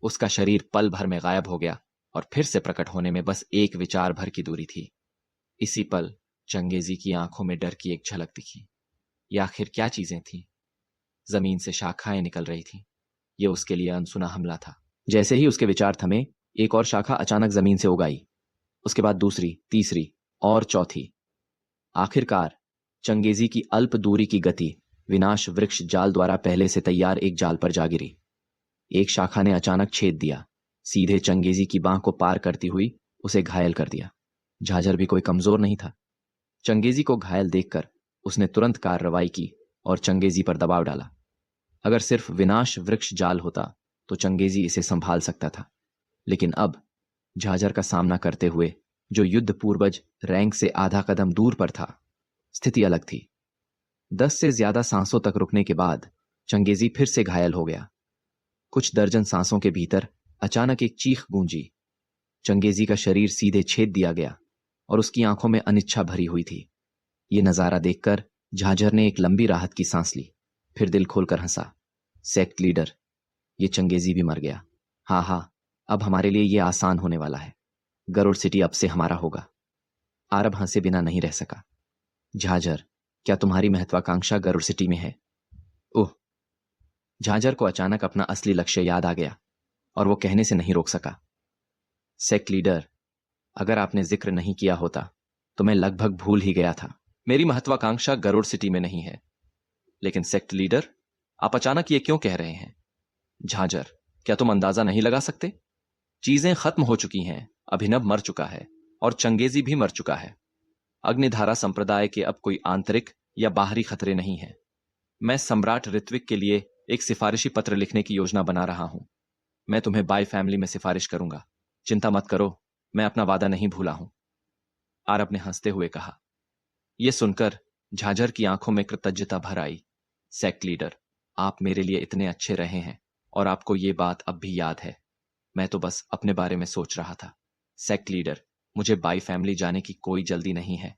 उसका शरीर पल भर में गायब हो गया और फिर से प्रकट होने में बस एक विचार भर की दूरी थी। इसी पल चंगेजी की आंखों में डर की एक झलक दिखी। ये आखिर क्या चीजें थीं? जमीन से शाखाएं निकल रही थीं। ये उसके लिए अनसुना हमला था। जैसे ही उसके विचार थमे, एक और शाखा अचानक जमीन से उग आई। उसके बाद दूसरी, तीसरी और चौथी। आखिरकार चंगेजी की अल्प दूरी की गति विनाश वृक्ष जाल द्वारा पहले से तैयार एक जाल पर जा गिरी। एक शाखा ने अचानक छेद दिया, सीधे चंगेजी की बांह को पार करती हुई उसे घायल कर दिया। झाझर भी कोई कमजोर नहीं था। चंगेजी को घायल देखकर उसने तुरंत कार्रवाई की और चंगेजी पर दबाव डाला। अगर सिर्फ विनाश वृक्ष जाल होता तो चंगेजी इसे संभाल सकता था, लेकिन अब झाझर का सामना करते हुए, जो युद्ध पूर्वज रैंक से आधा कदम दूर पर था, स्थिति अलग थी। 10 से ज्यादा सांसों तक रुकने के बाद चंगेजी फिर से घायल हो गया। कुछ दर्जन सांसों के भीतर अचानक एक चीख गूंजी। चंगेजी का शरीर सीधे छेद दिया गया और उसकी आंखों में अनिच्छा भरी हुई थी। ये नजारा देखकर झाझर ने एक लंबी राहत की सांस ली, फिर दिल खोलकर हंसा। सेक्ट लीडर, ये चंगेजी भी मर गया। हाँ हाँ, अब हमारे लिए ये आसान होने वाला है। गरुड़ सिटी अब से हमारा होगा। आरब हंसे बिना नहीं रह सका। झाझर, क्या तुम्हारी महत्वाकांक्षा गरुड़ सिटी में है? ओह! झाझर को अचानक अपना असली लक्ष्य याद आ गया और वो कहने से नहीं रोक सका। सेक्ट लीडर, अगर आपने जिक्र नहीं किया होता तो मैं लगभग भूल ही गया था। मेरी महत्वाकांक्षा गरुड़ सिटी में नहीं है। लेकिन सेक्ट लीडर, आप अचानक ये क्यों कह रहे हैं? झाझर, क्या तुम अंदाजा नहीं लगा सकते? चीजें खत्म हो चुकी हैं। अभिनव मर चुका है और चंगेजी भी मर चुका है। अग्निधारा संप्रदाय के अब कोई आंतरिक या बाहरी खतरे नहीं है। मैं सम्राट ऋत्विक के लिए एक सिफारिशी पत्र लिखने की योजना बना रहा हूं। मैं तुम्हें बाय फैमिली में सिफारिश करूंगा। चिंता मत करो, मैं अपना वादा नहीं भूला हूं, आरब ने हंसते हुए कहा। यह सुनकर झाझर की आंखों में कृतज्ञता भर आई। सेक्ट लीडर, आप मेरे लिए इतने अच्छे रहे हैं और आपको ये बात अब भी याद है। मैं तो बस अपने बारे में सोच रहा था। सेक्ट लीडर, मुझे बाई फैमिली जाने की कोई जल्दी नहीं है।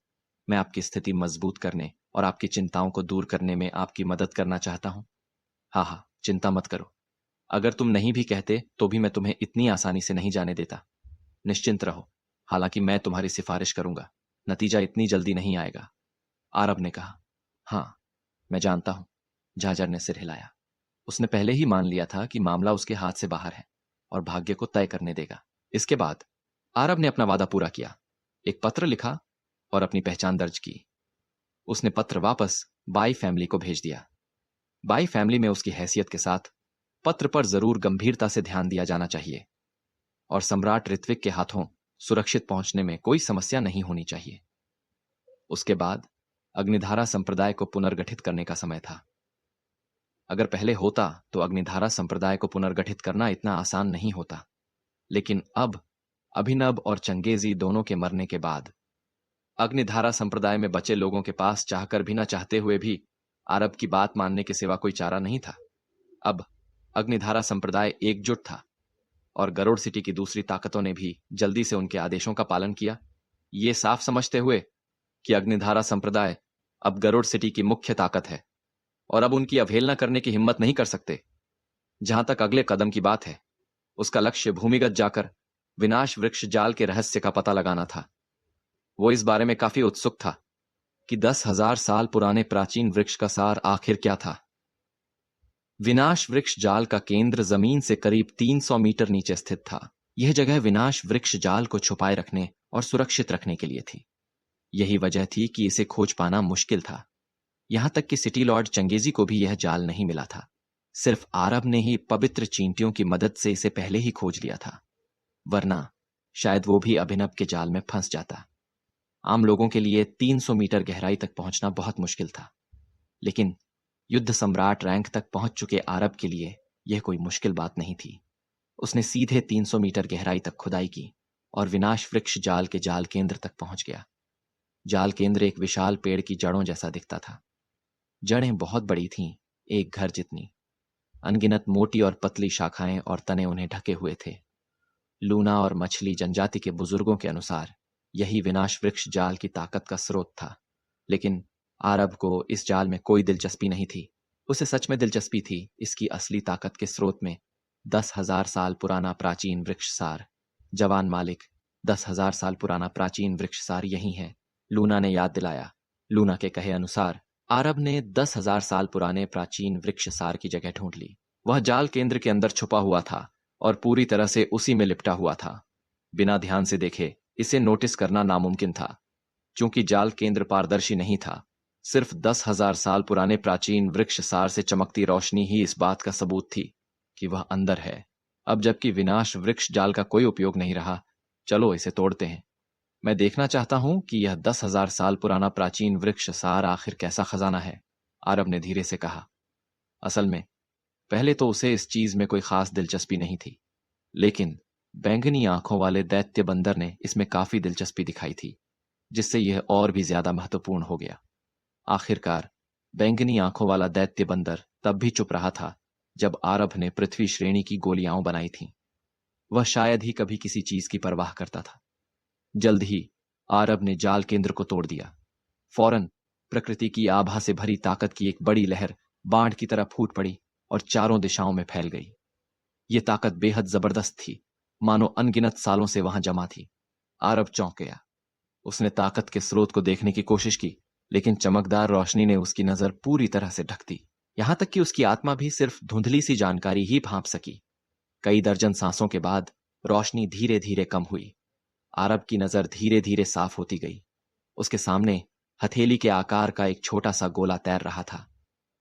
मैं आपकी स्थिति मजबूत करने और आपकी चिंताओं को दूर करने में आपकी मदद करना चाहता हूं। हाँ हाँ, चिंता मत करो। अगर तुम नहीं भी कहते तो भी मैं तुम्हें इतनी आसानी से नहीं जाने देता। निश्चिंत रहो, हालांकि मैं तुम्हारी सिफारिश करूंगा, नतीजा इतनी जल्दी नहीं आएगा, आरब ने कहा। हाँ, मैं जानता हूं, झाझर ने सिर हिलाया। उसने पहले ही मान लिया था कि मामला उसके हाथ से बाहर है और भाग्य को तय करने देगा। इसके बाद आरब ने अपना वादा पूरा किया। एक पत्र लिखा और अपनी पहचान दर्ज की। उसने पत्र वापस बाई फैमिली को भेज दिया। बाई फैमिली में उसकी हैसियत के साथ पत्र पर जरूर गंभीरता से ध्यान दिया जाना चाहिए और सम्राट ऋत्विक के हाथों सुरक्षित पहुंचने में कोई समस्या नहीं होनी चाहिए। उसके बाद अग्निधारा संप्रदाय को पुनर्गठित करने का समय था। अगर पहले होता तो अग्निधारा संप्रदाय को पुनर्गठित करना इतना आसान नहीं होता, लेकिन अब अभिनव और चंगेजी दोनों के मरने के बाद अग्निधारा संप्रदाय में बचे लोगों के पास चाहकर भी न चाहते हुए भी आरब की बात मानने के सिवा कोई चारा नहीं था। अब अग्निधारा संप्रदाय एकजुट था और गरुड़ सिटी की दूसरी ताकतों ने भी जल्दी से उनके आदेशों का पालन किया, ये साफ समझते हुए कि अग्निधारा संप्रदाय अब गरुड़ सिटी की मुख्य ताकत है और अब उनकी अवहेलना करने की हिम्मत नहीं कर सकते। जहां तक अगले कदम की बात है, उसका लक्ष्य भूमिगत जाकर विनाश वृक्ष जाल के रहस्य का पता लगाना था। वो इस बारे में काफी उत्सुक था कि 10,000 साल पुराने प्राचीन वृक्ष का सार आखिर क्या था। विनाश वृक्ष जाल का केंद्र जमीन से करीब 300 मीटर नीचे स्थित था। यह जगह विनाश वृक्ष जाल को छुपाए रखने और सुरक्षित रखने के लिए थी। यही वजह थी कि इसे खोज पाना मुश्किल था। यहां तक कि सिटी लॉर्ड चंगेजी को भी यह जाल नहीं मिला था। सिर्फ आरब ने ही पवित्र चींटियों की मदद से इसे पहले ही खोज लिया था, वरना शायद वो भी अभिनव के जाल में फंस जाता। आम लोगों के लिए 300 मीटर गहराई तक पहुंचना बहुत मुश्किल था, लेकिन युद्ध सम्राट रैंक तक पहुंच चुके आरब के लिए यह कोई मुश्किल बात नहीं थी। उसने सीधे 300 मीटर गहराई तक खुदाई की और विनाश वृक्ष जाल के जाल केंद्र तक पहुंच गया। जाल केंद्र एक विशाल पेड़ की जड़ों जैसा दिखता था। जड़ें बहुत बड़ी थीं, एक घर जितनी। अनगिनत मोटी और पतली शाखाएं और तने उन्हें ढके हुए थे। लूना और मछली जनजाति के बुजुर्गों के अनुसार यही विनाश वृक्ष जाल की ताकत का स्रोत था, लेकिन आरब को इस जाल में कोई दिलचस्पी नहीं थी। उसे सच में दिलचस्पी थी इसकी असली ताकत के स्रोत में। 10,000 साल पुराना प्राचीन वृक्ष सार। जवान मालिक, 10,000 साल पुराना प्राचीन वृक्ष सार यही है, लूना ने याद दिलाया। लूना के कहे अनुसार आरब ने 10,000 साल पुराने प्राचीन वृक्ष सार की जगह ढूंढ ली। वह जाल केंद्र के अंदर छुपा हुआ था और पूरी तरह से उसी में लिपटा हुआ था। बिना ध्यान से देखे इसे नोटिस करना नामुमकिन था, क्योंकि जाल केंद्र पारदर्शी नहीं था। सिर्फ 10,000 साल पुराने प्राचीन वृक्ष सार से चमकती रोशनी ही इस बात का सबूत थी कि वह अंदर है। अब जबकि विनाश वृक्ष जाल का कोई उपयोग नहीं रहा, चलो इसे तोड़ते हैं। मैं देखना चाहता हूं कि यह 10,000 साल पुराना प्राचीन वृक्ष सार आखिर कैसा खजाना है, आरब ने धीरे से कहा। असल में पहले तो उसे इस चीज में कोई खास दिलचस्पी नहीं थी, लेकिन बैंगनी आंखों वाले दैत्य बंदर ने इसमें काफी दिलचस्पी दिखाई थी, जिससे यह और भी ज्यादा महत्वपूर्ण हो गया। आखिरकार बैंगनी आंखों वाला दैत्य बंदर तब भी चुप रहा था जब आरब ने पृथ्वी श्रेणी की गोलियां बनाई थीं। वह शायद ही कभी किसी चीज की परवाह करता था। जल्द ही आरब ने जाल केंद्र को तोड़ दिया। फौरन प्रकृति की आभा से भरी ताकत की एक बड़ी लहर बाढ़ की तरह फूट पड़ी और चारों दिशाओं में फैल गई। यह ताकत बेहद जबरदस्त थी, मानो अनगिनत सालों से वहां जमा थी। आरब चौंक गया। उसने ताकत के स्रोत को देखने की कोशिश की, लेकिन चमकदार रोशनी ने उसकी नजर पूरी तरह से ढक दी। यहां तक कि उसकी आत्मा भी सिर्फ धुंधली सी जानकारी ही भांप सकी। कई दर्जन सांसों के बाद रोशनी धीरे धीरे कम हुई। आरब की नजर धीरे धीरे साफ होती गई। उसके सामने हथेली के आकार का एक छोटा सा गोला तैर रहा था।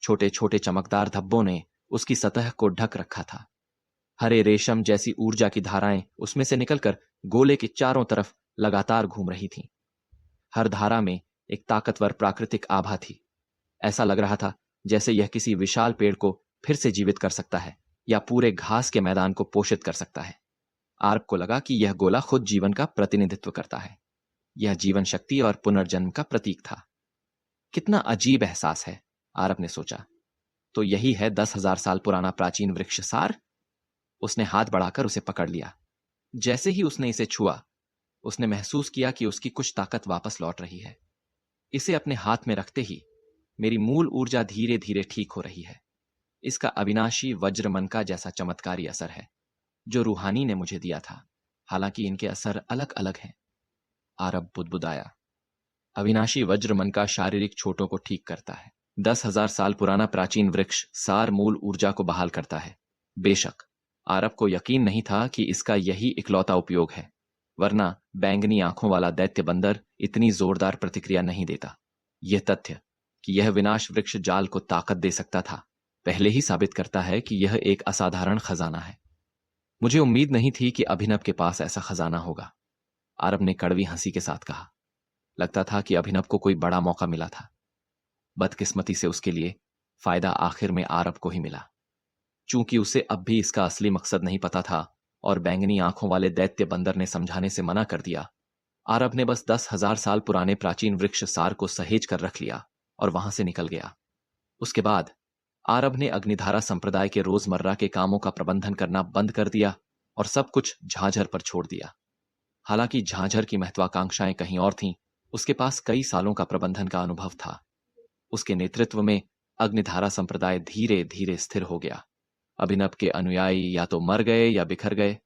छोटे छोटे चमकदार धब्बों ने उसकी सतह को ढक रखा था। हरे रेशम जैसी ऊर्जा की धाराएं उसमें से निकलकर गोले के चारों तरफ लगातार घूम रही थीं। हर धारा में एक ताकतवर प्राकृतिक आभा थी। ऐसा लग रहा था जैसे यह किसी विशाल पेड़ को फिर से जीवित कर सकता है या पूरे घास के मैदान को पोषित कर सकता है। आरब को लगा कि यह गोला खुद जीवन का प्रतिनिधित्व करता है। यह जीवन शक्ति और पुनर्जन्म का प्रतीक था। कितना अजीब एहसास है, आरब ने सोचा। तो यही है 10,000 साल पुराना प्राचीन वृक्ष सार। उसने हाथ बढ़ाकर उसे पकड़ लिया। जैसे ही उसने इसे छुआ, उसने महसूस किया कि उसकी कुछ ताकत वापस लौट रही है। इसे अपने हाथ में रखते ही मेरी मूल ऊर्जा धीरे धीरे ठीक हो रही है। इसका अविनाशी वज्रमनका जैसा चमत्कारी असर है जो रूहानी ने मुझे दिया था, हालांकि इनके असर अलग अलग हैं। आरब बुदबुदाया। अविनाशी वज्रमनका शारीरिक चोटों को ठीक करता है। 10,000 साल पुराना प्राचीन वृक्ष सार मूल ऊर्जा को बहाल करता है। बेशक आरब को यकीन नहीं था कि इसका यही इकलौता उपयोग है, वरना बैंगनी आंखों वाला दैत्य बंदर इतनी जोरदार प्रतिक्रिया नहीं देता। यह तथ्य कि यह विनाश वृक्ष जाल को ताकत दे सकता था पहले ही साबित करता है कि यह एक असाधारण खजाना है। मुझे उम्मीद नहीं थी कि अभिनव के पास ऐसा खजाना होगा, आरब ने कड़वी हंसी के साथ कहा। लगता था कि अभिनव को कोई बड़ा मौका मिला था। बदकिस्मती से उसके लिए फायदा आखिर में आरब को ही मिला। चूंकि उसे अब भी इसका असली मकसद नहीं पता था और बैंगनी आंखों वाले दैत्य बंदर ने समझाने से मना कर दिया, आरब ने बस 10,000 साल पुराने प्राचीन वृक्ष सार को सहेज कर रख लिया और वहां से निकल गया। उसके बाद आरब ने अग्निधारा संप्रदाय के रोजमर्रा के कामों का प्रबंधन करना बंद कर दिया और सब कुछ झांझर पर छोड़ दिया। हालांकि झांझर की महत्वाकांक्षाएं कहीं और थीं, उसके पास कई सालों का प्रबंधन का अनुभव था। उसके नेतृत्व में अग्निधारा संप्रदाय धीरे धीरे स्थिर हो गया। अभिनव के अनुयायी या तो मर गए या बिखर गए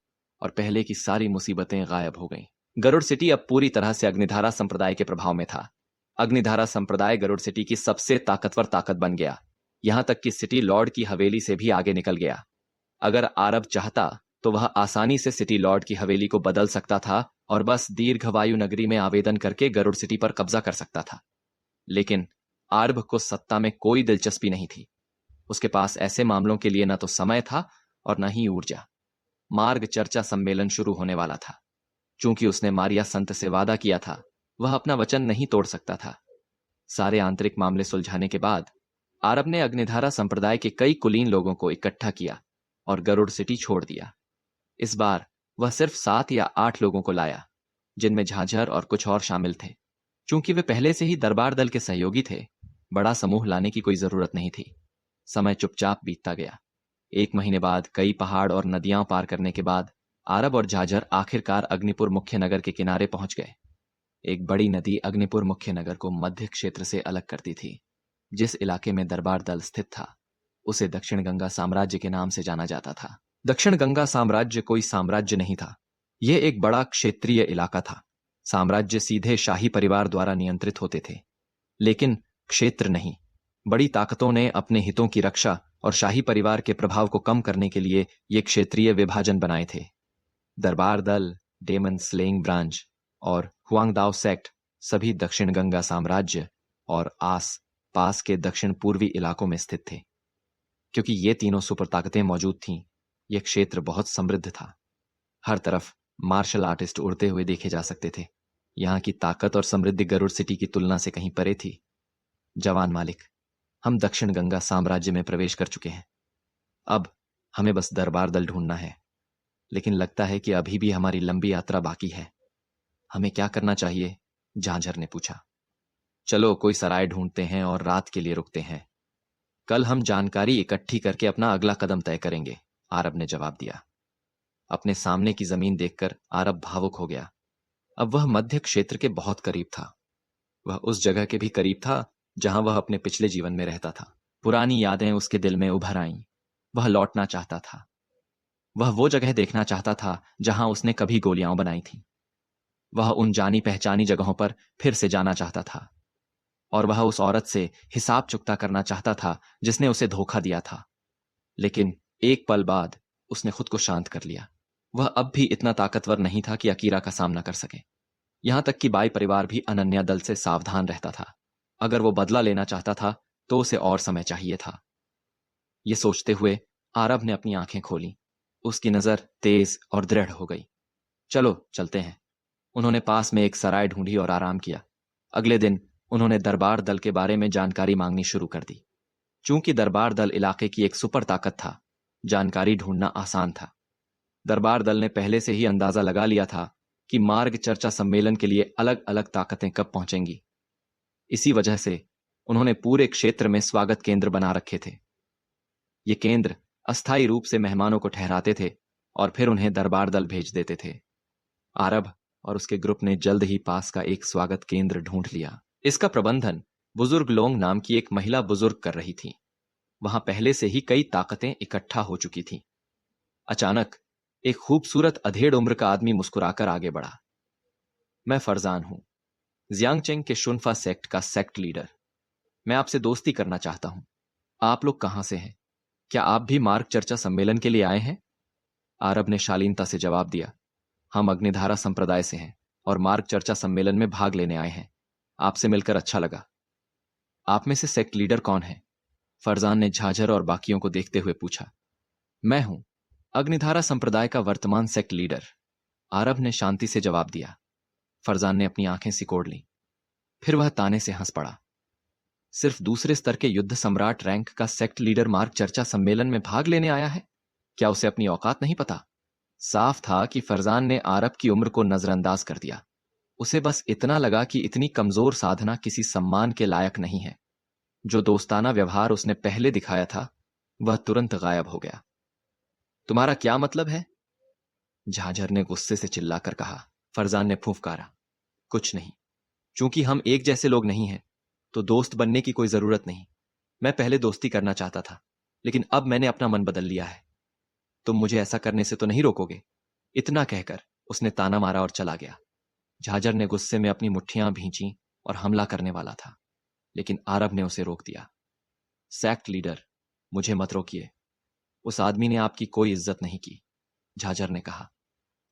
और पहले की सारी मुसीबतें गायब हो गईं। गरुड़ सिटी अब पूरी तरह से अग्निधारा संप्रदाय के प्रभाव में था। अग्निधारा संप्रदाय गरुड़ सिटी की सबसे ताकतवर ताकत बन गया, यहां तक कि सिटी लॉर्ड की हवेली से भी आगे निकल गया। अगर आरब चाहता तो वह आसानी से सिटी लॉर्ड की हवेली को बदल सकता था और बस दीर्घवायु नगरी में आवेदन करके गरुड़ सिटी पर कब्जा कर सकता था। लेकिन आरब को सत्ता में कोई दिलचस्पी नहीं थी। उसके पास ऐसे मामलों के लिए न तो समय था और न ही ऊर्जा। मार्ग चर्चा सम्मेलन शुरू होने वाला था। चूंकि उसने मारिया संत से वादा किया था वह अपना वचन नहीं तोड़ सकता था। सारे आंतरिक मामले सुलझाने के बाद आरब ने अग्निधारा संप्रदाय के कई कुलीन लोगों को इकट्ठा किया और गरुड़ सिटी छोड़ दिया। इस बार वह सिर्फ 7 या 8 लोगों को लाया, जिनमें झाझर और कुछ और शामिल थे। चूंकि वे पहले से ही दरबार दल के सहयोगी थे, बड़ा समूह लाने की कोई जरूरत नहीं थी। समय चुपचाप बीतता गया। 1 महीने बाद कई पहाड़ और नदियां पार करने के बाद आरब और झाझर आखिरकार अग्निपुर मुख्य नगर के किनारे पहुंच गए। एक बड़ी नदी अग्निपुर मुख्य नगर को मध्य क्षेत्र से अलग करती थी। जिस इलाके में दरबार दल स्थित था, उसे दक्षिण गंगा साम्राज्य के नाम से जाना जाता था। दक्षिण गंगा साम्राज्य कोई साम्राज्य नहीं था, यह एक बड़ा क्षेत्रीय इलाका था। साम्राज्य सीधे शाही परिवार द्वारा नियंत्रित होते थे, लेकिन क्षेत्र नहीं। बड़ी ताकतों ने अपने हितों की रक्षा और शाही परिवार के प्रभाव को कम करने के लिए ये क्षेत्रीय विभाजन बनाए थे। दरबार दल, डेमन स्लेइंग ब्रांच और हुआंगदाओ सेक्ट सभी दक्षिण गंगा साम्राज्य और आस पास के दक्षिण पूर्वी इलाकों में स्थित थे। क्योंकि ये तीनों सुपर ताकतें मौजूद थीं, यह क्षेत्र बहुत समृद्ध था। हर तरफ मार्शल आर्टिस्ट उड़ते हुए देखे जा सकते थे। यहाँ की ताकत और समृद्धि गरुड़ सिटी की तुलना से कहीं परे थी। जवान मालिक, हम दक्षिण गंगा साम्राज्य में प्रवेश कर चुके हैं। अब हमें बस दरबार दल ढूंढना है, लेकिन लगता है कि अभी भी हमारी लंबी यात्रा बाकी है। हमें क्या करना चाहिए? झांझर ने पूछा। चलो कोई सराय ढूंढते हैं और रात के लिए रुकते हैं। कल हम जानकारी इकट्ठी करके अपना अगला कदम तय करेंगे, आरब ने जवाब दिया। अपने सामने की जमीन देखकर आरब भावुक हो गया। अब वह मध्य क्षेत्र के बहुत करीब था। वह उस जगह के भी करीब था जहां वह अपने पिछले जीवन में रहता था। पुरानी यादें उसके दिल में उभर आईं। वह लौटना चाहता था। वह वो जगह देखना चाहता था जहां उसने कभी गोलियां बनाई थीं। वह उन जानी पहचानी जगहों पर फिर से जाना चाहता था, और वह उस औरत से हिसाब चुकता करना चाहता था जिसने उसे धोखा दिया था। लेकिन एक पल बाद उसने खुद को शांत कर लिया। वह अब भी इतना ताकतवर नहीं था कि अकीरा का सामना कर सके। यहां तक कि बाई परिवार भी अनन्या दल से सावधान रहता था। अगर वो बदला लेना चाहता था तो उसे और समय चाहिए था। ये सोचते हुए आरब ने अपनी आंखें खोली। उसकी नजर तेज और दृढ़ हो गई। चलो चलते हैं। उन्होंने पास में एक सराय ढूंढी और आराम किया। अगले दिन उन्होंने दरबार दल के बारे में जानकारी मांगनी शुरू कर दी। चूंकि दरबार दल इलाके की एक सुपर ताकत था, जानकारी ढूंढना आसान था। दरबार दल ने पहले से ही अंदाजा लगा लिया था कि मार्ग चर्चा सम्मेलन के लिए अलग अलग ताकतें कब पहुंचेंगी। इसी वजह से उन्होंने पूरे क्षेत्र में स्वागत केंद्र बना रखे थे। ये केंद्र अस्थायी रूप से मेहमानों को ठहराते थे और फिर उन्हें दरबार दल भेज देते थे। आरब और उसके ग्रुप ने जल्द ही पास का एक स्वागत केंद्र ढूंढ लिया। इसका प्रबंधन बुजुर्ग लोंग नाम की एक महिला बुजुर्ग कर रही थी। वहां पहले से ही कई ताकतें इकट्ठा हो चुकी थीं। अचानक एक खूबसूरत अधेड़ उम्र का आदमी मुस्कुराकर आगे बढ़ा। मैं फरजान हूं, जियांगचेंग के शुनफा सेक्ट का सेक्ट लीडर। मैं आपसे दोस्ती करना चाहता हूं। आप लोग कहां से हैं? क्या आप भी मार्ग चर्चा सम्मेलन के लिए आए हैं? आरब ने शालीनता से जवाब दिया। हम अग्निधारा संप्रदाय से हैं और मार्ग चर्चा सम्मेलन में भाग लेने आए हैं। आपसे मिलकर अच्छा लगा। आप में से सेक्ट लीडर कौन है? फरजान ने झाझर और बाकियों को देखते हुए पूछा। मैं हूं, अग्निधारा संप्रदाय का वर्तमान सेक्ट लीडर, आरब ने शांति से जवाब दिया। फरजान ने अपनी आंखें सिकोड़ लीं। फिर वह ताने से हंस पड़ा। सिर्फ दूसरे स्तर के युद्ध सम्राट रैंक का सेक्ट लीडर मार्ग चर्चा सम्मेलन में भाग लेने आया है? क्या उसे अपनी औकात नहीं पता? साफ था कि फरजान ने आरब की उम्र को नजरअंदाज कर दिया। उसे बस इतना लगा कि इतनी कमजोर साधना किसी सम्मान के लायक नहीं है। जो दोस्ताना व्यवहार उसने पहले दिखाया था, वह तुरंत गायब हो गया। तुम्हारा क्या मतलब है? झाझर ने गुस्से से चिल्लाकर कहा। फरजान ने फुफकारा। कुछ नहीं। चूंकि हम एक जैसे लोग नहीं हैं, तो दोस्त बनने की कोई जरूरत नहीं। मैं पहले दोस्ती करना चाहता था, लेकिन अब मैंने अपना मन बदल लिया है। तुम मुझे ऐसा करने से तो नहीं रोकोगे? इतना कहकर उसने ताना मारा और चला गया। झाझर ने गुस्से में अपनी मुट्ठियां भींची और हमला करने वाला था, लेकिन आरब ने उसे रोक दिया। सेक्ट लीडर, मुझे मत रोकिए। उस आदमी ने आपकी कोई इज्जत नहीं की, झाझर ने कहा।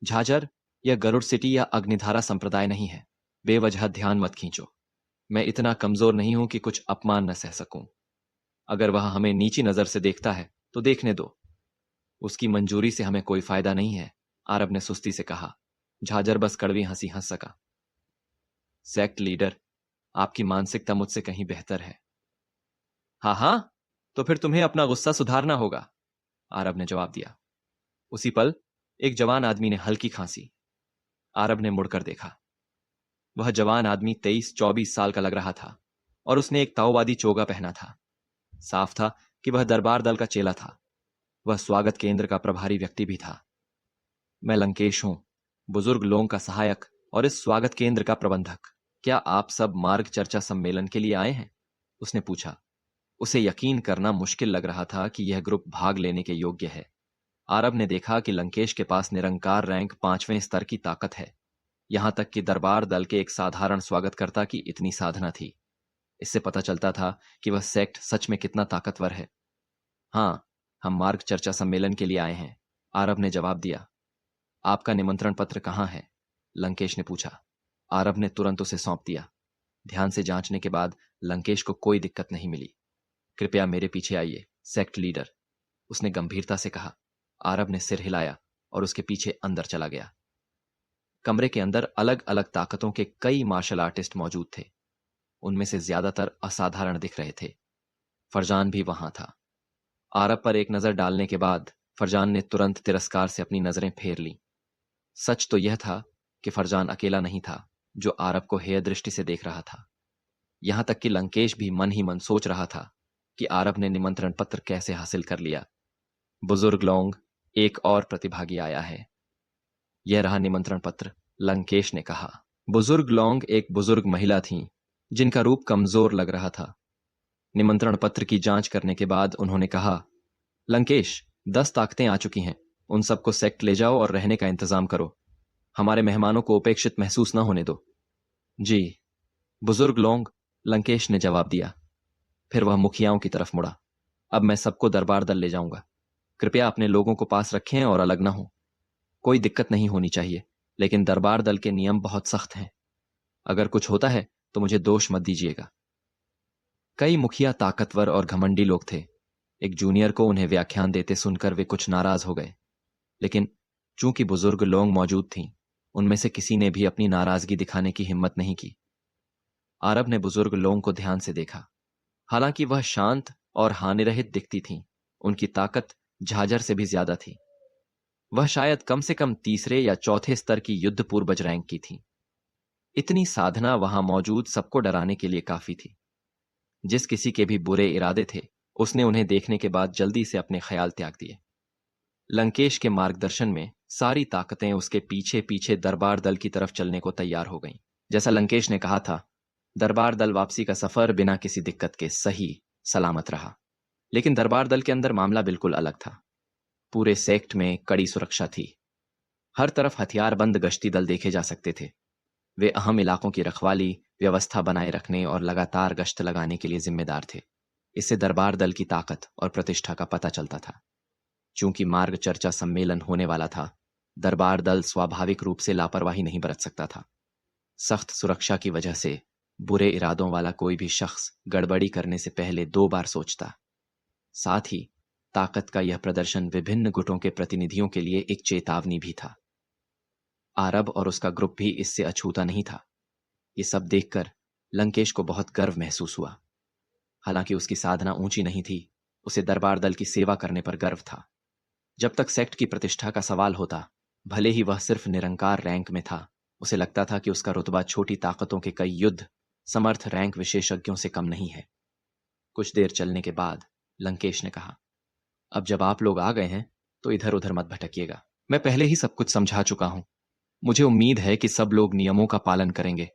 झाझर, यह गरुड़ सिटी या अग्निधारा संप्रदाय नहीं है। बेवजह ध्यान मत खींचो। मैं इतना कमजोर नहीं हूं कि कुछ अपमान न सह सकूं। अगर वह हमें नीची नजर से देखता है तो देखने दो। उसकी मंजूरी से हमें कोई फायदा नहीं है, आरब ने सुस्ती से कहा। झाझर बस कड़वी हंसी हंस सका। सेक्ट लीडर, आपकी मानसिकता मुझसे कहीं बेहतर है। हाँ हाँ, तो फिर तुम्हें अपना गुस्सा सुधारना होगा, आरब ने जवाब दिया। उसी पल एक जवान आदमी ने हल्की खांसी। आरब ने मुड़कर देखा। वह जवान आदमी 23-24 साल का लग रहा था और उसने एक ताओवादी चोगा पहना था। साफ था कि वह दरबार दल का चेला था। वह स्वागत केंद्र का प्रभारी व्यक्ति भी था। मैं लंकेश हूं, बुजुर्ग लोगों का सहायक और इस स्वागत केंद्र का प्रबंधक। क्या आप सब मार्ग चर्चा सम्मेलन के लिए आए हैं? उसने पूछा। उसे यकीन करना मुश्किल लग रहा था कि यह ग्रुप भाग लेने के योग्य है। आरब ने देखा कि लंकेश के पास निरंकार रैंक 5वें स्तर की ताकत है। यहां तक कि दरबार दल के एक साधारण स्वागतकर्ता की इतनी साधना थी। इससे पता चलता था कि वह सेक्ट सच में कितना ताकतवर है। हां, हम मार्ग चर्चा सम्मेलन के लिए आए हैं, आरब ने जवाब दिया। आपका निमंत्रण पत्र कहां है? लंकेश ने पूछा। आरब ने तुरंत उसे सौंप दिया। ध्यान से जांचने के बाद लंकेश को कोई दिक्कत नहीं मिली। कृपया मेरे पीछे आइए, सेक्ट लीडर, उसने गंभीरता से कहा। आरब ने सिर हिलाया और उसके पीछे अंदर चला गया। कमरे के अंदर अलग अलग ताकतों के कई मार्शल आर्टिस्ट मौजूद थे। उनमें से ज्यादातर असाधारण दिख रहे थे। फरजान भी वहां था। आरब पर एक नजर डालने के बाद फरजान ने तुरंत तिरस्कार से अपनी नजरें फेर लीं। सच तो यह था कि फरजान अकेला नहीं था जो आरब को हेय दृष्टि से देख रहा था। यहां तक कि लंकेश भी मन ही मन सोच रहा था कि आरब ने निमंत्रण पत्र कैसे हासिल कर लिया। बुजुर्ग लोंग, एक और प्रतिभागी आया है। यह रहा निमंत्रण पत्र, लंकेश ने कहा। बुजुर्ग लोंग एक बुजुर्ग महिला थीं, जिनका रूप कमजोर लग रहा था। निमंत्रण पत्र की जांच करने के बाद उन्होंने कहा, लंकेश, 10 ताकतें आ चुकी हैं। उन सबको सेक्ट ले जाओ और रहने का इंतजाम करो। हमारे मेहमानों को उपेक्षित महसूस न होने दो। जी, बुजुर्ग लोंग, लंकेश ने जवाब दिया। फिर वह मुखियाओं की तरफ मुड़ा। अब मैं सबको दरबार दल ले जाऊंगा। कृपया अपने लोगों को पास रखें और अलग न हो। कोई दिक्कत नहीं होनी चाहिए, लेकिन दरबार दल के नियम बहुत सख्त हैं। अगर कुछ होता है तो मुझे दोष मत दीजिएगा। कई मुखिया ताकतवर और घमंडी लोग थे। एक जूनियर को उन्हें व्याख्यान देते सुनकर वे कुछ नाराज हो गए, लेकिन चूंकि बुजुर्ग लोग मौजूद थीं, उनमें से किसी ने भी अपनी नाराजगी दिखाने की हिम्मत नहीं की। आरब ने बुजुर्ग लोगों को ध्यान से देखा। हालांकि वह शांत और हानिरहित दिखती थीं, उनकी ताकत झाझर से भी ज्यादा थी। वह शायद कम से कम तीसरे या चौथे स्तर की युद्ध पूर्वज रैंक की थी। इतनी साधना वहां मौजूद सबको डराने के लिए काफी थी। जिस किसी के भी बुरे इरादे थे, उसने उन्हें देखने के बाद जल्दी से अपने ख्याल त्याग दिए। लंकेश के मार्गदर्शन में सारी ताकतें उसके पीछे पीछे दरबार दल की तरफ चलने को तैयार हो गईं। जैसा लंकेश ने कहा था, दरबार दल वापसी का सफर बिना किसी दिक्कत के सही सलामत रहा। लेकिन दरबार दल के अंदर मामला बिल्कुल अलग था। पूरे सेक्ट में कड़ी सुरक्षा थी। हर तरफ हथियारबंद गश्ती दल देखे जा सकते थे। वे अहम इलाकों की रखवाली, व्यवस्था बनाए रखने और लगातार गश्त लगाने के लिए जिम्मेदार थे। इससे दरबार दल की ताकत और प्रतिष्ठा का पता चलता था। चूंकि मार्ग चर्चा सम्मेलन होने वाला था, दरबार दल स्वाभाविक रूप से लापरवाही नहीं बरत सकता था। सख्त सुरक्षा की वजह से बुरे इरादों वाला कोई भी शख्स गड़बड़ी करने से पहले 2 बार सोचता। साथ ही ताकत का यह प्रदर्शन विभिन्न गुटों के प्रतिनिधियों के लिए एक चेतावनी भी था। आरब और उसका ग्रुप भी इससे अछूता नहीं था। ये सब देखकर लंकेश को बहुत गर्व महसूस हुआ। हालांकि उसकी साधना ऊंची नहीं थी, उसे दरबार दल की सेवा करने पर गर्व था। जब तक सेक्ट की प्रतिष्ठा का सवाल होता, भले ही वह सिर्फ निरंकार रैंक में था, उसे लगता था कि उसका रुतबा छोटी ताकतों के कई युद्ध समर्थ रैंक विशेषज्ञों से कम नहीं है। कुछ देर चलने के बाद लंकेश ने कहा, अब जब आप लोग आ गए हैं तो इधर उधर मत भटकिएगा। मैं पहले ही सब कुछ समझा चुका हूं। मुझे उम्मीद है कि सब लोग नियमों का पालन करेंगे।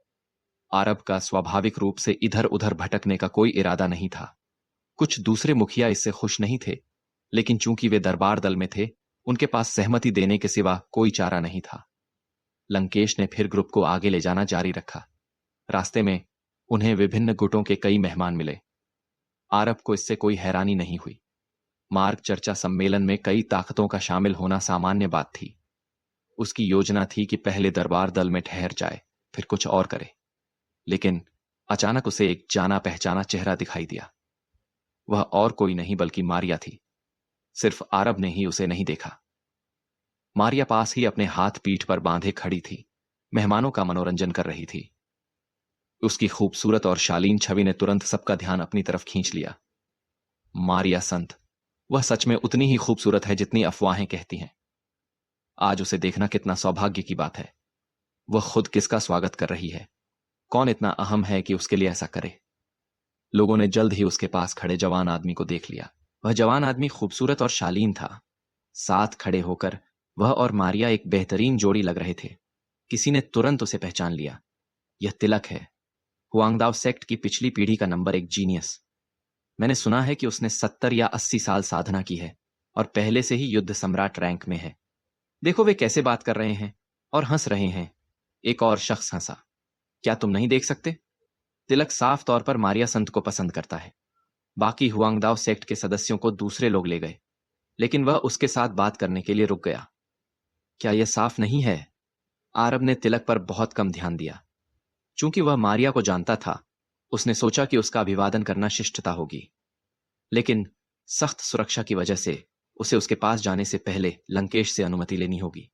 आरब का स्वाभाविक रूप से इधर उधर भटकने का कोई इरादा नहीं था। कुछ दूसरे मुखिया इससे खुश नहीं थे, लेकिन चूंकि वे दरबार दल में थे, उनके पास सहमति देने के सिवा कोई चारा नहीं था। लंकेश ने फिर ग्रुप को आगे ले जाना जारी रखा। रास्ते में उन्हें विभिन्न गुटों के कई मेहमान मिले। आरब को इससे कोई हैरानी नहीं हुई। मार्ग चर्चा सम्मेलन में कई ताकतों का शामिल होना सामान्य बात थी। उसकी योजना थी कि पहले दरबार दल में ठहर जाए, फिर कुछ और करे। लेकिन अचानक उसे एक जाना पहचाना चेहरा दिखाई दिया। वह और कोई नहीं बल्कि मारिया थी। सिर्फ आरब ने ही उसे नहीं देखा। मारिया पास ही अपने हाथ पीठ पर बांधे खड़ी थी, मेहमानों का मनोरंजन कर रही थी। उसकी खूबसूरत और शालीन छवि ने तुरंत सबका ध्यान अपनी तरफ खींच लिया। मारिया संत, वह सच में उतनी ही खूबसूरत है जितनी अफवाहें कहती हैं। आज उसे देखना कितना सौभाग्य की बात है। वह खुद किसका स्वागत कर रही है? कौन इतना अहम है कि उसके लिए ऐसा करे? लोगों ने जल्द ही उसके पास खड़े जवान आदमी को देख लिया। वह जवान आदमी खूबसूरत और शालीन था। साथ खड़े होकर वह और मारिया एक बेहतरीन जोड़ी लग रहे थे। किसी ने तुरंत उसे पहचान लिया। यह तिलक है, हुआंगदाओ सेक्ट की पिछली पीढ़ी का नंबर 1 जीनियस। मैंने सुना है कि उसने 70 या 80 साल साधना की है और पहले से ही युद्ध सम्राट रैंक में है। देखो वे कैसे बात कर रहे हैं और हंस रहे हैं। एक और शख्स हंसा। क्या तुम नहीं देख सकते? तिलक साफ तौर पर मारिया संत को पसंद करता है। बाकी हुआंगदाओ सेक्ट के सदस्यों को दूसरे लोग ले गए, लेकिन वह उसके साथ बात करने के लिए रुक गया। क्या यह साफ नहीं है? आरब ने तिलक पर बहुत कम ध्यान दिया। चूंकि वह मारिया को जानता था, उसने सोचा कि उसका अभिवादन करना शिष्टता होगी, लेकिन सख्त सुरक्षा की वजह से उसे उसके पास जाने से पहले लंकेश से अनुमति लेनी होगी।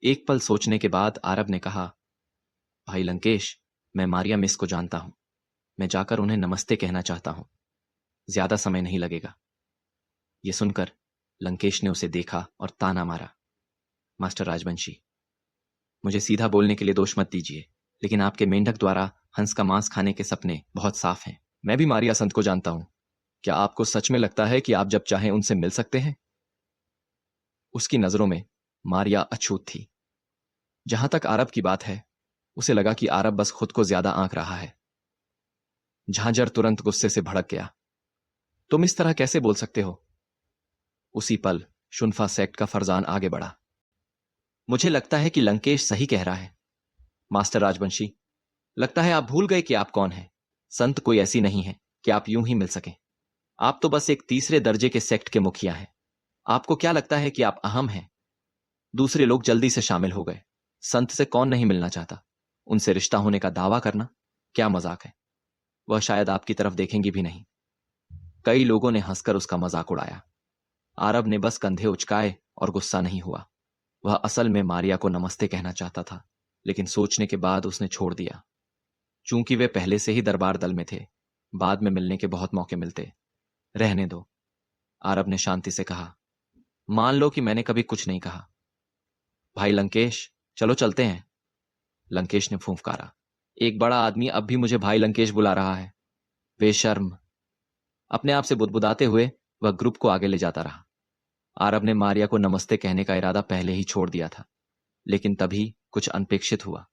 एक पल सोचने के बाद आरब ने कहा, भाई लंकेश, मैं मारिया मिस को जानता हूं। मैं जाकर उन्हें नमस्ते कहना चाहता हूं। ज्यादा समय नहीं लगेगा। यह सुनकर लंकेश ने उसे देखा और ताना मारा। मास्टर राजवंशी, मुझे सीधा बोलने के लिए दोष मत दीजिए, लेकिन आपके मेंढक द्वारा हंस का मांस खाने के सपने बहुत साफ हैं। मैं भी मारिया संत को जानता हूं। क्या आपको सच में लगता है कि आप जब चाहें उनसे मिल सकते हैं? उसकी नजरों में मारिया अछूत थी। जहां तक आरब की बात है, उसे लगा कि आरब बस खुद को ज्यादा आंक रहा है। झांझर तुरंत गुस्से से भड़क गया। तुम इस तरह कैसे बोल सकते हो? उसी पल शुनफा सेक्ट का फरजान आगे बढ़ा। मुझे लगता है कि लंकेश सही कह रहा है। मास्टर राजवंशी, लगता है आप भूल गए कि आप कौन हैं। संत कोई ऐसी नहीं है कि आप यूं ही मिल सकें। आप तो बस एक तीसरे दर्जे के सेक्ट के मुखिया हैं। आपको क्या लगता है कि आप अहम हैं? दूसरे लोग जल्दी से शामिल हो गए। संत से कौन नहीं मिलना चाहता? उनसे रिश्ता होने का दावा करना क्या मजाक है? वह शायद आपकी तरफ देखेंगी भी नहीं। कई लोगों ने हंसकर उसका मजाक उड़ाया। आरब ने बस कंधे उचकाए और गुस्सा नहीं हुआ। वह असल में मारिया को नमस्ते कहना चाहता था, लेकिन सोचने के बाद उसने छोड़ दिया। चूंकि वे पहले से ही दरबार दल में थे, बाद में मिलने के बहुत मौके मिलते। रहने दो, आरब ने शांति से कहा। मान लो कि मैंने कभी कुछ नहीं कहा। भाई लंकेश, चलो चलते हैं। लंकेश ने फूंफकारा। एक बड़ा आदमी अब भी मुझे भाई लंकेश बुला रहा है। बेशर्म। अपने आप से बुदबुदाते हुए वह ग्रुप को आगे ले जाता रहा। आरब ने मारिया को नमस्ते कहने का इरादा पहले ही छोड़ दिया था, लेकिन तभी कुछ अनपेक्षित हुआ।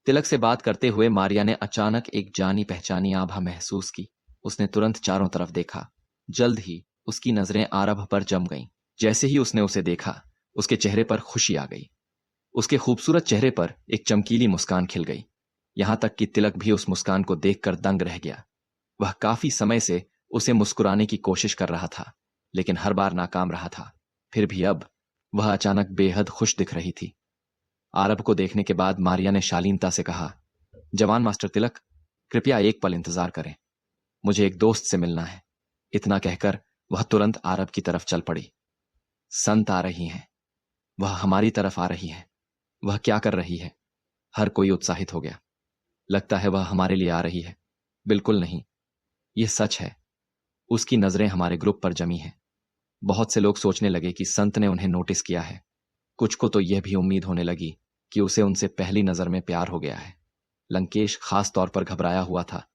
तिलक से बात करते हुए मारिया ने अचानक एक जानी पहचानी आभा महसूस की। उसने तुरंत चारों तरफ देखा। जल्द ही उसकी नजरें आरब पर जम गईं। जैसे ही उसने उसे देखा, उसके चेहरे पर खुशी आ गई। उसके खूबसूरत चेहरे पर एक चमकीली मुस्कान खिल गई। यहां तक कि तिलक भी उस मुस्कान को देखकर दंग रह गया। वह काफी समय से उसे मुस्कुराने की कोशिश कर रहा था, लेकिन हर बार नाकाम रहा था। फिर भी अब वह अचानक बेहद खुश दिख रही थी। आरब को देखने के बाद मारिया ने शालीनता से कहा, जवान मास्टर तिलक, कृपया एक पल इंतजार करें। मुझे एक दोस्त से मिलना है। इतना कहकर वह तुरंत आरब की तरफ चल पड़ी। संत आ रही हैं। वह हमारी तरफ आ रही है। वह क्या कर रही है? हर कोई उत्साहित हो गया। लगता है वह हमारे लिए आ रही है। बिल्कुल नहीं, यह सच है। उसकी नजरें हमारे ग्रुप पर जमी हैं। बहुत से लोग सोचने लगे कि संत ने उन्हें नोटिस किया है। कुछ को तो यह भी उम्मीद होने लगी कि उसे उनसे पहली नजर में प्यार हो गया है। लंकेश खास तौर पर घबराया हुआ था।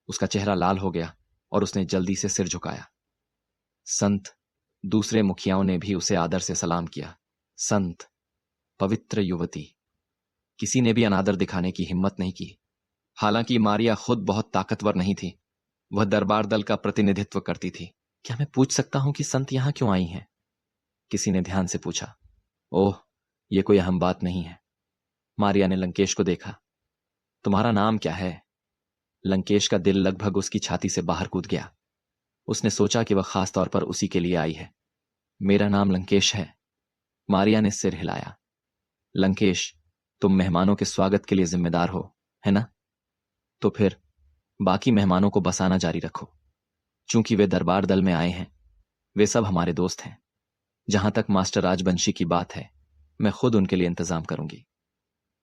उसका चेहरा लाल हो गया और उसने जल्दी से सिर झुकाया। संत। दूसरे मुखियाओं ने भी उसे आदर से सलाम किया। संत। पवित्र युवती। किसी ने भी अनादर दिखाने की हिम्मत नहीं की। हालांकि मारिया खुद बहुत ताकतवर नहीं थी। वह दरबार दल का प्रतिनिधित्व करती थी। क्या मैं पूछ सकता हूं कि संत यहां क्यों आई हैं? किसी ने ध्यान से पूछा। ओह, यह कोई अहम बात नहीं है। मारिया ने लंकेश को देखा। तुम्हारा नाम क्या है? लंकेश का दिल लगभग उसकी छाती से बाहर कूद गया। उसने सोचा कि वह खास तौर पर उसी के लिए आई है। मेरा नाम लंकेश है। मारिया ने सिर हिलाया। लंकेश, तुम मेहमानों के स्वागत के लिए जिम्मेदार हो, है ना? तो फिर बाकी मेहमानों को बसाना जारी रखो। चूंकि वे दरबार दल में आए हैं, वे सब हमारे दोस्त हैं। जहां तक मास्टर राजवंशी की बात है, मैं खुद उनके लिए इंतजाम करूंगी।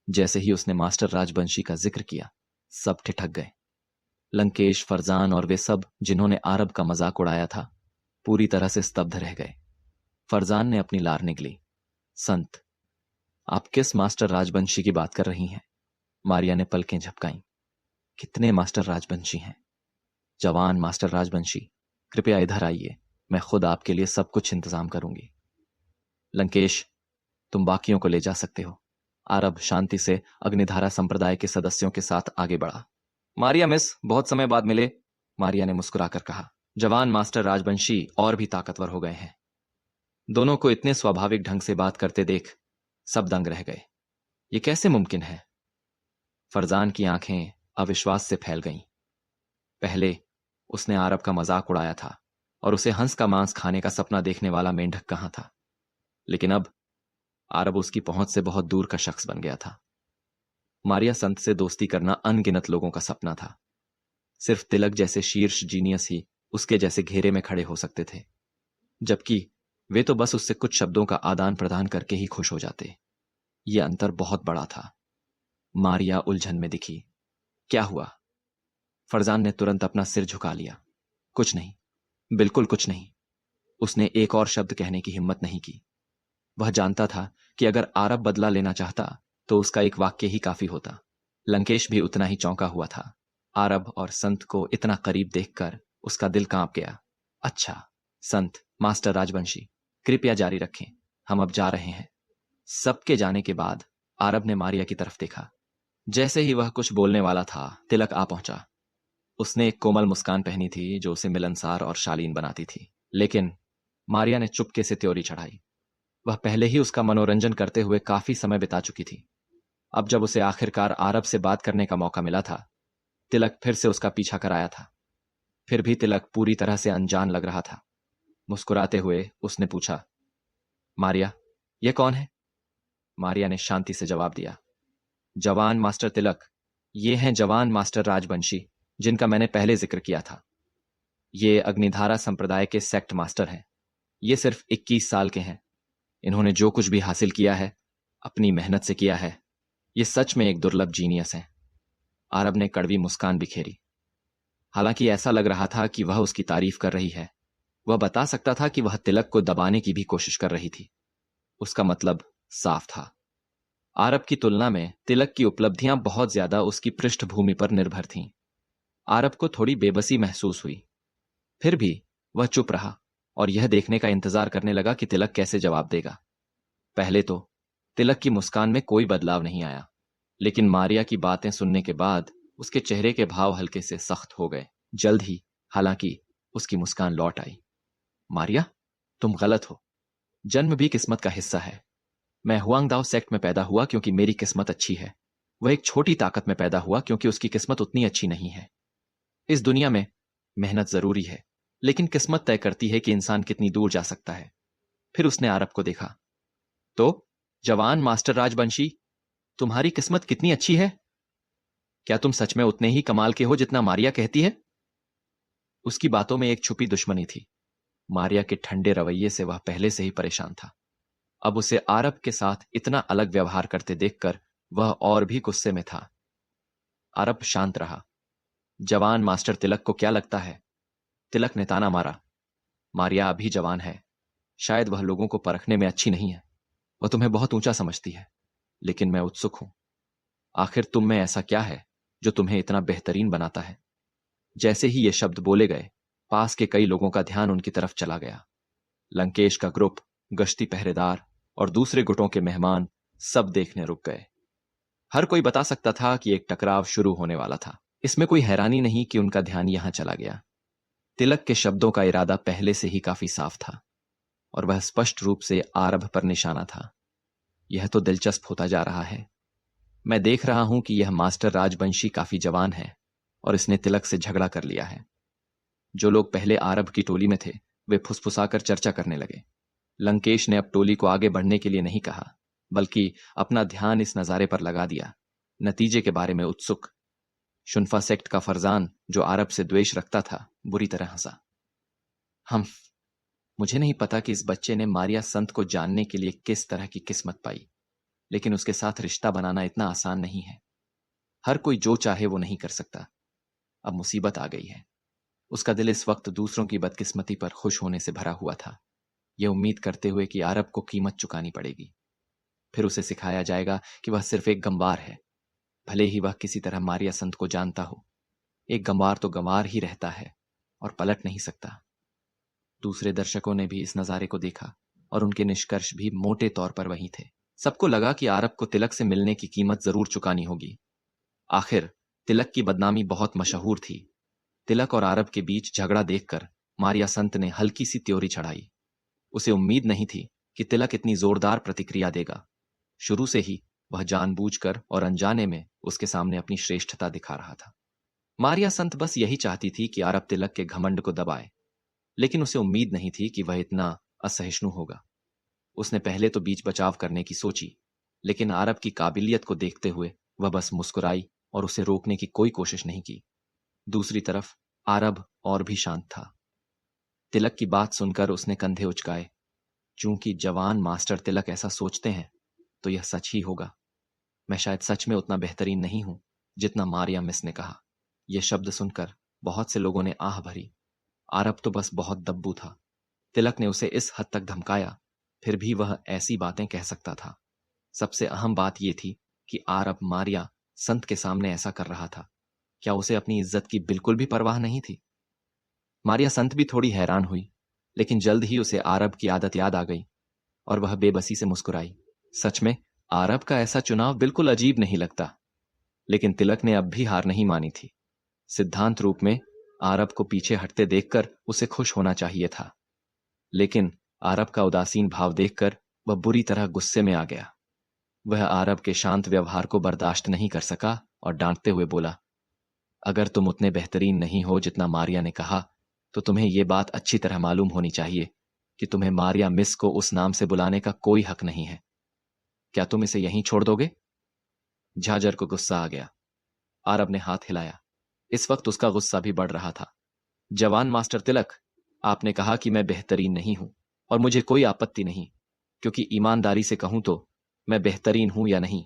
जैसे ही उसने मास्टर राजवंशी का जिक्र किया, सब ठिठक गए। लंकेश, फरजान और वे सब जिन्होंने आरब का मजाक उड़ाया था, पूरी तरह से स्तब्ध रह गए। फरजान ने अपनी लार निगली। संत, आप किस मास्टर राजवंशी की बात कर रही हैं? मारिया ने पलकें झपकाईं। कितने मास्टर राजवंशी हैं? जवान मास्टर राजवंशी, कृपया इधर आइए, मैं खुद आपके लिए सब कुछ इंतजाम करूंगी। लंकेश, तुम बाकियों को ले जा सकते हो। आरब शांति से अग्निधारा संप्रदाय के सदस्यों के साथ आगे बढ़ा। मारिया मिस, बहुत समय बाद मिले, मारिया ने मुस्कुराकर कहा। जवान मास्टर राजवंशी और भी ताकतवर हो गए हैं। दोनों को इतने स्वाभाविक ढंग से बात करते देख सब दंग रह गए। ये कैसे मुमकिन है? फरजान की आंखें अविश्वास से फैल गईं। पहले उसने आरब का मजाक उड़ाया था और उसे हंस का मांस खाने का सपना देखने वाला मेंढक कहां था, लेकिन अब आरब उसकी पहुंच से बहुत दूर का शख्स बन गया था। मारिया संत से दोस्ती करना अनगिनत लोगों का सपना था। सिर्फ तिलक जैसे शीर्ष जीनियस ही उसके जैसे घेरे में खड़े हो सकते थे, जबकि वे तो बस उससे कुछ शब्दों का आदान प्रदान करके ही खुश हो जाते। यह अंतर बहुत बड़ा था। मारिया उलझन में दिखी। क्या हुआ? फरजान ने तुरंत अपना सिर झुका लिया। कुछ नहीं, बिल्कुल कुछ नहीं। उसने एक और शब्द कहने की हिम्मत नहीं की। वह जानता था कि अगर आरब बदला लेना चाहता तो उसका एक वाक्य ही काफी होता। लंकेश भी उतना ही चौंका हुआ था। आरब और संत को इतना करीब देखकर उसका दिल कांप गया। अच्छा, संत मास्टर राजवंशी, कृपया जारी रखें, हम अब जा रहे हैं। सबके जाने के बाद आरब ने मारिया की तरफ देखा। जैसे ही वह कुछ बोलने वाला था, तिलक आ पहुंचा। उसने एक कोमल मुस्कान पहनी थी जो उसे मिलनसार और शालीन बनाती थी, लेकिन मारिया ने चुपके से त्योरी चढ़ाई। वह पहले ही उसका मनोरंजन करते हुए काफी समय बिता चुकी थी। अब जब उसे आखिरकार आरब से बात करने का मौका मिला था, तिलक फिर से उसका पीछा कराया था। फिर भी तिलक पूरी तरह से अनजान लग रहा था। मुस्कुराते हुए उसने पूछा, मारिया, यह कौन है? मारिया ने शांति से जवाब दिया, जवान मास्टर तिलक, ये हैं जवान मास्टर राजवंशी जिनका मैंने पहले जिक्र किया था। ये अग्निधारा संप्रदाय के सेक्ट मास्टर हैं। ये सिर्फ 21 साल के हैं। इन्होंने जो कुछ भी हासिल किया है अपनी मेहनत से किया है। ये सच में एक दुर्लभ जीनियस हैं। आरब ने कड़वी मुस्कान बिखेरी। हालांकि ऐसा लग रहा था कि वह उसकी तारीफ कर रही है। वह बता सकता था कि वह तिलक को दबाने की भी कोशिश कर रही थी। उसका मतलब साफ था। आरब की तुलना में तिलक की उपलब्धियां बहुत ज्यादा उसकी पृष्ठभूमि पर निर्भर थीं। आरब को थोड़ी बेबसी महसूस हुई। फिर भी वह चुप रहा और यह देखने का इंतजार करने लगा कि तिलक कैसे जवाब देगा। पहले तो तिलक की मुस्कान में कोई बदलाव नहीं आया, लेकिन मारिया की बातें सुनने के बाद उसके चेहरे के भाव हल्के से सख्त हो गए। जल्द ही हालांकि उसकी मुस्कान लौट आई। मारिया, तुम गलत हो। जन्म भी किस्मत का हिस्सा है। मैं हुआंगदाओ सेक्ट में पैदा हुआ क्योंकि मेरी किस्मत अच्छी है। वह एक छोटी ताकत में पैदा हुआ क्योंकि उसकी किस्मत उतनी अच्छी नहीं है। इस दुनिया में मेहनत जरूरी है, लेकिन किस्मत तय करती है कि इंसान कितनी दूर जा सकता है। फिर उसने आरब को देखा। तो जवान मास्टर राजवंशी, तुम्हारी किस्मत कितनी अच्छी है? क्या तुम सच में उतने ही कमाल के हो जितना मारिया कहती है? उसकी बातों में एक छुपी दुश्मनी थी। मारिया के ठंडे रवैये से वह पहले से ही परेशान था। अब उसे आरब के साथ इतना अलग व्यवहार करते देखकर वह और भी गुस्से में था। आरब शांत रहा। जवान मास्टर तिलक को क्या लगता है? तिलक ने ताना मारा, मारिया अभी जवान है। शायद वह लोगों को परखने में अच्छी नहीं है। वह तुम्हें बहुत ऊंचा समझती है, लेकिन मैं उत्सुक हूं। आखिर तुम में ऐसा क्या है जो तुम्हें इतना बेहतरीन बनाता है? जैसे ही ये शब्द बोले गए, पास के कई लोगों का ध्यान उनकी तरफ चला गया। लंकेश का ग्रुप, गश्ती पहरेदार और दूसरे गुटों के मेहमान सब देखने रुक गए। हर कोई बता सकता था कि एक टकराव शुरू होने वाला था। इसमें कोई हैरानी नहीं कि उनका ध्यान यहां चला गया। तिलक के शब्दों का इरादा पहले से ही काफी साफ था और वह स्पष्ट रूप से आरब पर निशाना था। यह तो दिलचस्प होता जा रहा है। मैं देख रहा हूं कि यह मास्टर राजवंशी काफी जवान है और इसने तिलक से झगड़ा कर लिया है। जो लोग पहले आरब की टोली में थे वे फुसफुसाकर चर्चा करने लगे। लंकेश ने अब टोली को आगे बढ़ने के लिए नहीं कहा, बल्कि अपना ध्यान इस नजारे पर लगा दिया, नतीजे के बारे में उत्सुक। शुनफा सेक्ट का फरजान, जो आरब से द्वेष रखता था, बुरी तरह हंसा। हम मुझे नहीं पता कि इस बच्चे ने मारिया संत को जानने के लिए किस तरह की किस्मत पाई, लेकिन उसके साथ रिश्ता बनाना इतना आसान नहीं है। हर कोई जो चाहे वो नहीं कर सकता। अब मुसीबत आ गई है। उसका दिल इस वक्त दूसरों की बदकिस्मती पर खुश होने से भरा हुआ था, ये उम्मीद करते हुए कि आरब को कीमत चुकानी पड़ेगी। फिर उसे सिखाया जाएगा कि वह सिर्फ एक गंवार है, भले ही वह किसी तरह मारिया संत को जानता हो। एक गंवार तो गंवार ही रहता है और पलट नहीं सकता। दूसरे दर्शकों ने भी इस नजारे को देखा और उनके निष्कर्ष भी मोटे तौर पर वही थे। सबको लगा कि आरब को तिलक से मिलने की कीमत जरूर चुकानी होगी। आखिर तिलक की बदनामी बहुत मशहूर थी। तिलक और आरब के बीच झगड़ा देखकर मारिया संत ने हल्की सी त्योरी चढ़ाई। उसे उम्मीद नहीं थी कि तिलक इतनी जोरदार प्रतिक्रिया देगा। शुरू से ही वह जानबूझकर और अनजाने में उसके सामने अपनी श्रेष्ठता दिखा रहा था। मारिया संत बस यही चाहती थी कि आरब तिलक के घमंड को दबाए, लेकिन उसे उम्मीद नहीं थी कि वह इतना असहिष्णु होगा। उसने पहले तो बीच बचाव करने की सोची, लेकिन आरब की काबिलियत को देखते हुए वह बस मुस्कुराई और उसे रोकने की कोई कोशिश नहीं की। दूसरी तरफ आरब और भी शांत था। तिलक की बात सुनकर उसने कंधे उचकाए। चूंकि जवान मास्टर तिलक ऐसा सोचते हैं तो यह सच ही होगा। मैं शायद सच में उतना बेहतरीन नहीं हूं जितना मारिया मिस ने कहा। यह शब्द सुनकर बहुत से लोगों ने आह भरी। आरब तो बस बहुत दब्बू था। तिलक ने उसे इस हद तक धमकाया, फिर भी वह ऐसी बातें कह सकता था। सबसे अहम बात यह थी कि आरब मारिया संत के सामने ऐसा कर रहा था। क्या उसे अपनी इज्जत की बिल्कुल भी परवाह नहीं थी? मारिया संत भी थोड़ी हैरान हुई, लेकिन जल्द ही उसे आरब की आदत याद आ गई और वह बेबसी से मुस्कुराई। सच में आरब का ऐसा चुनाव बिल्कुल अजीब नहीं लगता, लेकिन तिलक ने अब भी हार नहीं मानी थी। सिद्धांत रूप में आरब को पीछे हटते देखकर उसे खुश होना चाहिए था, लेकिन आरब का उदासीन भाव देखकर वह बुरी तरह गुस्से में आ गया। वह आरब के शांत व्यवहार को बर्दाश्त नहीं कर सका और डांटते हुए बोला, अगर तुम उतने बेहतरीन नहीं हो जितना मारिया ने कहा, तो तुम्हें यह बात अच्छी तरह मालूम होनी चाहिए कि तुम्हें मारिया मिस को उस नाम से बुलाने का कोई हक नहीं है। क्या तुम इसे यहीं छोड़ दोगे? झाजर को गुस्सा आ गया। आरब ने हाथ हिलाया। इस वक्त उसका गुस्सा भी बढ़ रहा था। जवान मास्टर तिलक, आपने कहा कि मैं बेहतरीन नहीं हूं और मुझे कोई आपत्ति नहीं, क्योंकि ईमानदारी से कहूं तो मैं बेहतरीन हूं या नहीं,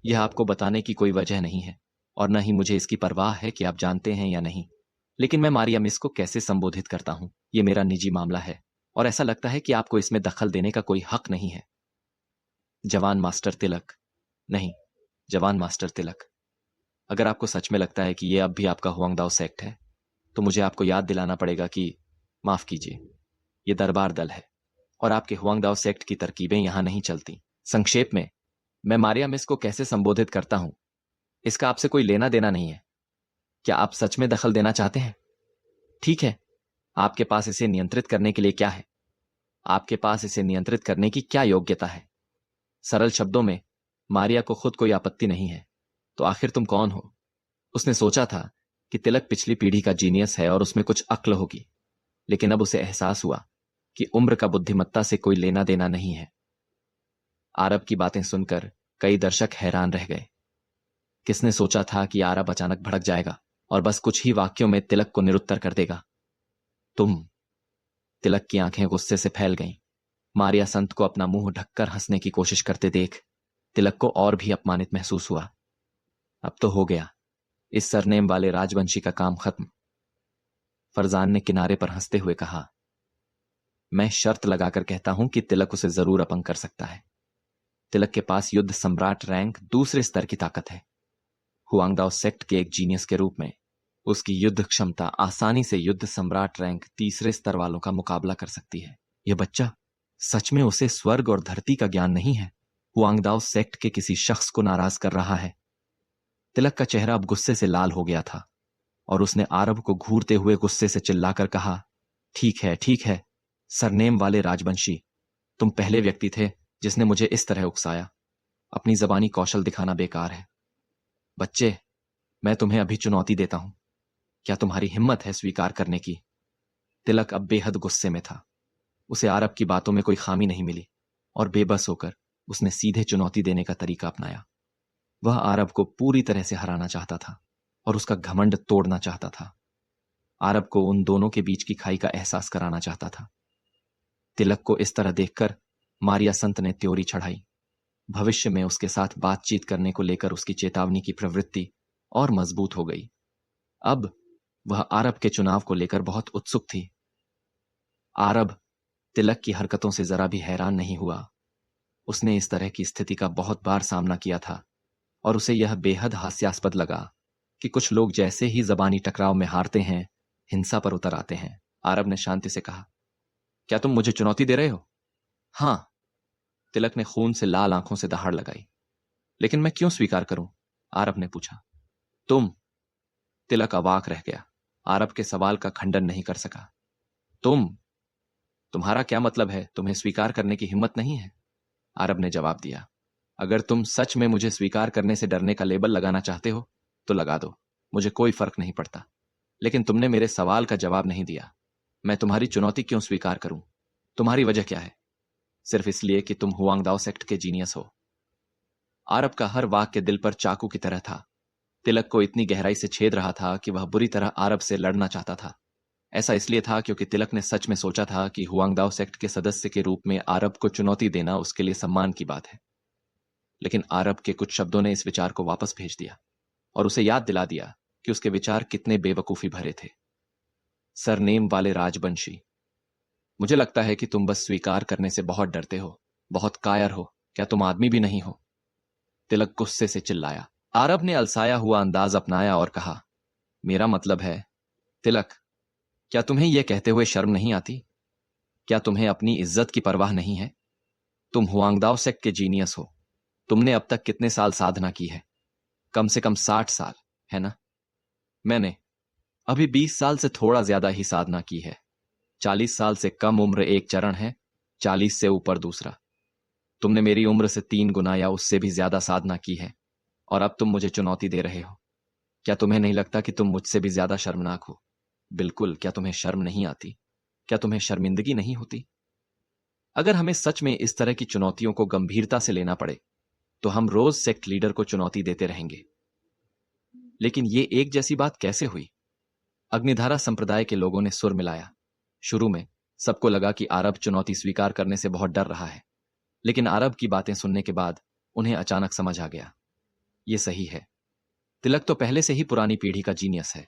यह आपको बताने की कोई वजह नहीं है और न ही मुझे इसकी परवाह है कि आप जानते हैं या नहीं। लेकिन मैं मारिया मिस को कैसे संबोधित करता हूं, यह मेरा निजी मामला है और ऐसा लगता है कि आपको इसमें दखल देने का कोई हक नहीं है। जवान मास्टर तिलक, नहीं, जवान मास्टर तिलक, अगर आपको सच में लगता है कि यह अब भी आपका हुआंगदाओ सेक्ट है, तो मुझे आपको याद दिलाना पड़ेगा कि, माफ कीजिए, यह दरबार दल है और आपके हुआंगदाओ सेक्ट की तरकीबें यहां नहीं चलती। संक्षेप में, मैं मारिया मिस को कैसे संबोधित करता हूं, इसका आपसे कोई लेना देना नहीं है। क्या आप सच में दखल देना चाहते हैं? ठीक है, आपके पास इसे नियंत्रित करने के लिए क्या है? आपके पास इसे नियंत्रित करने की क्या योग्यता है? सरल शब्दों में, मारिया को खुद कोई आपत्ति नहीं है, तो आखिर तुम कौन हो? उसने सोचा था कि तिलक पिछली पीढ़ी का जीनियस है और उसमें कुछ अक्ल होगी, लेकिन अब उसे एहसास हुआ कि उम्र का बुद्धिमत्ता से कोई लेना देना नहीं है। आरब की बातें सुनकर कई दर्शक हैरान रह गए। किसने सोचा था कि आरब अचानक भड़क जाएगा और बस कुछ ही वाक्यों में तिलक को निरुत्तर कर देगा? तुम। तिलक की आंखें गुस्से से फैल गईं। मारिया संत को अपना मुंह ढककर हंसने की कोशिश करते देख तिलक को और भी अपमानित महसूस हुआ। अब तो हो गया, इस सरनेम वाले राजवंशी का काम खत्म। फरजान ने किनारे पर हंसते हुए कहा, मैं शर्त लगाकर कहता हूं कि तिलक उसे जरूर अपंग कर सकता है। तिलक के पास युद्ध सम्राट रैंक दूसरे स्तर की ताकत है। हुआंगदाओ सेक्ट के एक जीनियस के रूप में उसकी युद्ध क्षमता आसानी से युद्ध सम्राट रैंक तीसरे स्तर वालों का मुकाबला कर सकती है। यह बच्चा, सच में उसे स्वर्ग और धरती का ज्ञान नहीं है? हुआंगदाओ सेक्ट के किसी शख्स को नाराज कर रहा है। तिलक का चेहरा अब गुस्से से लाल हो गया था और उसने आरब को घूरते हुए गुस्से से चिल्लाकर कहा, ठीक है, सरनेम वाले राजवंशी, तुम पहले व्यक्ति थे जिसने मुझे इस तरह उकसाया। अपनी जबानी कौशल दिखाना बेकार है। बच्चे, मैं तुम्हें अभी चुनौती देता हूं। क्या तुम्हारी हिम्मत है स्वीकार करने की? तिलक अब बेहद गुस्से में था। उसे आरब की बातों में कोई खामी नहीं मिली और बेबस होकर उसने सीधे चुनौती देने का तरीका अपनाया। वह आरब को पूरी तरह से हराना चाहता था और उसका घमंड तोड़ना चाहता था। आरब को उन दोनों के बीच की खाई का एहसास कराना चाहता था। तिलक को इस तरह देखकर मारिया संत ने त्योरी चढ़ाई। भविष्य में उसके साथ बातचीत करने को लेकर उसकी चेतावनी की प्रवृत्ति और मजबूत हो गई। अब वह आरब के चुनाव को लेकर बहुत उत्सुक थी। आरब तिलक की हरकतों से जरा भी हैरान नहीं हुआ। उसने इस तरह की स्थिति का बहुत बार सामना किया था और उसे यह बेहद हास्यास्पद लगा कि कुछ लोग जैसे ही जबानी टकराव में हारते हैं, हिंसा पर उतर आते हैं। आरब ने शांति से कहा, क्या तुम मुझे चुनौती दे रहे हो? हां, तिलक ने खून से लाल आंखों से दहाड़ लगाई। लेकिन मैं क्यों स्वीकार करूं? आरब ने पूछा। तुम? तिलक अवाक रह गया। आरब के सवाल का खंडन नहीं कर सका। तुम्हारा क्या मतलब है? तुम्हें स्वीकार करने की हिम्मत नहीं है? आरब ने जवाब दिया, अगर तुम सच में मुझे स्वीकार करने से डरने का लेबल लगाना चाहते हो तो लगा दो, मुझे कोई फर्क नहीं पड़ता। लेकिन तुमने मेरे सवाल का जवाब नहीं दिया। मैं तुम्हारी चुनौती क्यों स्वीकार करूं? तुम्हारी वजह क्या है? सिर्फ इसलिए कि तुम हुआंगदाओ सेक्ट के जीनियस हो। आरब का हर वाक्य दिल पर चाकू की तरह था। तिलक को इतनी गहराई से छेद रहा था कि वह बुरी तरह आरब से लड़ना चाहता था। ऐसा इसलिए था क्योंकि तिलक ने सच में सोचा था कि हुआंगदाओ सेक्ट के सदस्य के रूप में आरब को चुनौती देना उसके लिए सम्मान की बात है। लेकिन आरब के कुछ शब्दों ने इस विचार को वापस भेज दिया और उसे याद दिला दिया कि उसके विचार कितने बेवकूफी भरे थे। सरनेम वाले राजवंशी, मुझे लगता है कि तुम बस स्वीकार करने से बहुत डरते हो, बहुत कायर हो। क्या तुम आदमी भी नहीं हो? तिलक गुस्से से चिल्लाया। आरब ने अलसाया हुआ अंदाज अपनाया और कहा, मेरा मतलब है, तिलक, क्या तुम्हें यह कहते हुए शर्म नहीं आती? क्या तुम्हें अपनी इज्जत की परवाह नहीं है? तुम हुआंगदाओ सेक्ट के जीनियस हो। तुमने अब तक कितने साल साधना की है? कम से कम 60 साल, है ना? मैंने अभी 20 साल से थोड़ा ज्यादा ही साधना की है। 40 साल से कम उम्र एक चरण है, 40 से ऊपर दूसरा। तुमने मेरी उम्र से 3 गुना या उससे भी ज्यादा साधना की है और अब तुम मुझे चुनौती दे रहे हो। क्या तुम्हें नहीं लगता कि तुम मुझसे भी ज्यादा शर्मनाक हो? बिल्कुल, क्या तुम्हें शर्म नहीं आती? क्या तुम्हें शर्मिंदगी नहीं होती? अगर हमें सच में इस तरह की चुनौतियों को गंभीरता से लेना पड़े तो हम रोज सेक्ट लीडर को चुनौती देते रहेंगे। लेकिन ये एक जैसी बात कैसे हुई? अग्निधारा संप्रदाय के लोगों ने सुर मिलाया। शुरू में सबको लगा कि आरब चुनौती स्वीकार करने से बहुत डर रहा है, लेकिन आरब की बातें सुनने के बाद उन्हें अचानक समझ आ गया, ये सही है। तिलक तो पहले से ही पुरानी पीढ़ी का जीनियस है।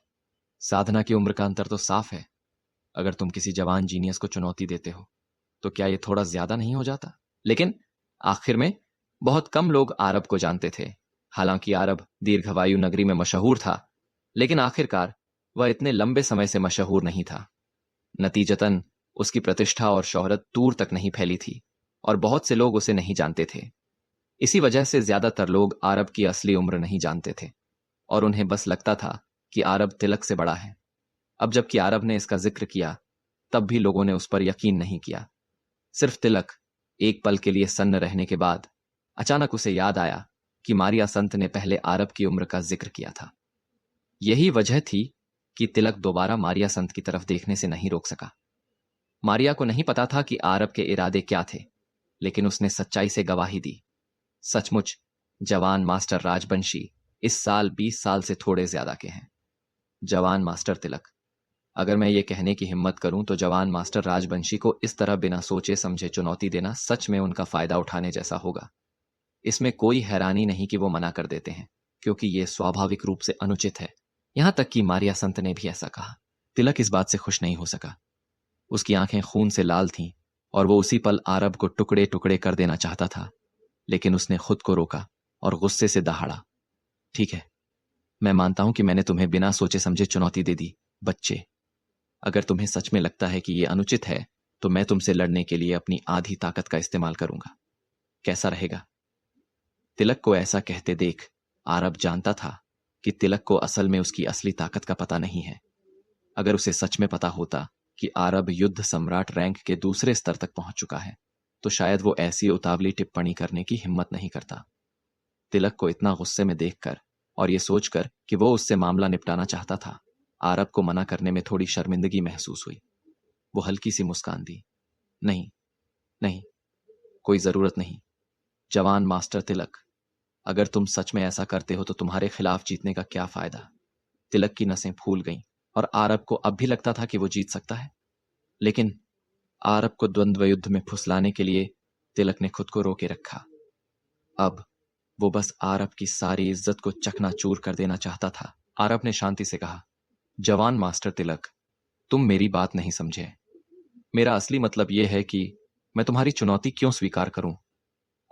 साधना की उम्र का अंतर तो साफ है। अगर तुम किसी जवान जीनियस को चुनौती देते हो तो क्या यह थोड़ा ज्यादा नहीं हो जाता? लेकिन आखिर में बहुत कम लोग आरब को जानते थे। हालांकि आरब दीर्घवायु नगरी में मशहूर था, लेकिन आखिरकार वह इतने लंबे समय से मशहूर नहीं था। नतीजतन उसकी प्रतिष्ठा और शोहरत दूर तक नहीं फैली थी और बहुत से लोग उसे नहीं जानते थे। इसी वजह से ज्यादातर लोग आरब की असली उम्र नहीं जानते थे और उन्हें बस लगता था कि आरब तिलक से बड़ा है। अब जबकि आरब ने इसका जिक्र किया, तब भी लोगों ने उस पर यकीन नहीं किया। सिर्फ तिलक एक पल के लिए सन्न रहने के बाद अचानक उसे याद आया कि मारिया संत ने पहले आरब की उम्र का जिक्र किया था। यही वजह थी कि तिलक दोबारा मारिया संत की तरफ देखने से नहीं रोक सका। मारिया को नहीं पता था कि आरब के इरादे क्या थे, लेकिन उसने सच्चाई से गवाही दी। सचमुच जवान मास्टर राजवंशी इस साल 20 साल से थोड़े ज्यादा के हैं। जवान मास्टर तिलक, अगर मैं ये कहने की हिम्मत करूं तो जवान मास्टर राजवंशी को इस तरह बिना सोचे समझे चुनौती देना सच में उनका फायदा उठाने जैसा होगा। इसमें कोई हैरानी नहीं कि वो मना कर देते हैं, क्योंकि ये स्वाभाविक रूप से अनुचित है। यहां तक कि मारिया संत ने भी ऐसा कहा। तिलक इस बात से खुश नहीं हो सका। उसकी आंखें खून से लाल थीं और वो उसी पल आरब को टुकड़े टुकड़े कर देना चाहता था, लेकिन उसने खुद को रोका और गुस्से से दहाड़ा। ठीक है, मैं मानता हूं कि मैंने तुम्हें बिना सोचे समझे चुनौती दे दी। बच्चे, अगर तुम्हें सच में लगता है कि यह अनुचित है तो मैं तुमसे लड़ने के लिए अपनी आधी ताकत का इस्तेमाल करूंगा। कैसा रहेगा? तिलक को ऐसा कहते देख आरब जानता था कि तिलक को असल में उसकी असली ताकत का पता नहीं है। अगर उसे सच में पता होता कि आरब युद्ध सम्राट रैंक के दूसरे स्तर तक पहुंच चुका है तो शायद वो ऐसी उतावली टिप्पणी करने की हिम्मत नहीं करता। तिलक को इतना गुस्से में देखकर और ये सोचकर कि वो उससे मामला निपटाना चाहता था, आरब को मना करने में थोड़ी शर्मिंदगी महसूस हुई। वो हल्की सी मुस्कान दी। नहीं, नहीं, कोई जरूरत नहीं। जवान मास्टर तिलक, अगर तुम सच में ऐसा करते हो तो तुम्हारे खिलाफ जीतने का क्या फायदा? तिलक की नसें फूल गईं और आरब को अब भी लगता था कि वो जीत सकता है। लेकिन आरब को द्वंद्व युद्ध में फुसलाने के लिए तिलक ने खुद को रोके रखा। अब वो बस आरब की सारी इज्जत को चकनाचूर कर देना चाहता था। आरब ने शांति से कहा, जवान मास्टर तिलक, तुम मेरी बात नहीं समझे। मेरा असली मतलब यह है कि मैं तुम्हारी चुनौती क्यों स्वीकार करूं।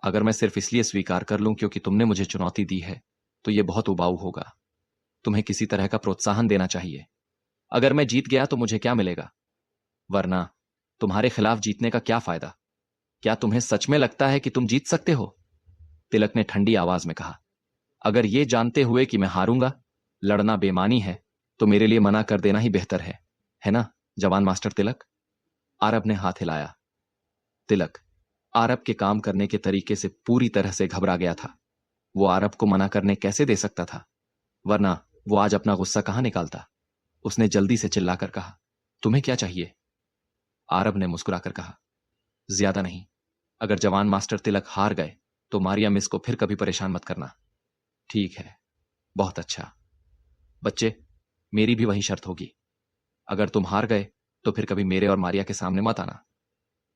अगर मैं सिर्फ इसलिए स्वीकार कर लूं क्योंकि तुमने मुझे चुनौती दी है, तो यह बहुत उबाऊ होगा। तुम्हें किसी तरह का प्रोत्साहन देना चाहिए। अगर मैं जीत गया तो मुझे क्या मिलेगा? वरना तुम्हारे खिलाफ जीतने का क्या फायदा? क्या तुम्हें सच में लगता है कि तुम जीत सकते हो? तिलक ने ठंडी आवाज में कहा, अगर ये जानते हुए कि मैं हारूंगा, लड़ना बेमानी है, तो मेरे लिए मना कर देना ही बेहतर है ना, जवान मास्टर तिलक? आरब ने हाथ हिलाया। तिलक आरब के काम करने के तरीके से पूरी तरह से घबरा गया था। वो आरब को मना करने कैसे दे सकता था? वरना वो आज अपना गुस्सा कहां निकालता? उसने जल्दी से चिल्लाकर कहा, तुम्हें क्या चाहिए? आरब ने मुस्कुराकर कहा, ज्यादा नहीं। अगर जवान मास्टर तिलक हार गए तो मारिया मिस को फिर कभी परेशान मत करना। ठीक है, बहुत अच्छा। बच्चे, मेरी भी वही शर्त होगी। अगर तुम हार गए तो फिर कभी मेरे और मारिया के सामने मत आना।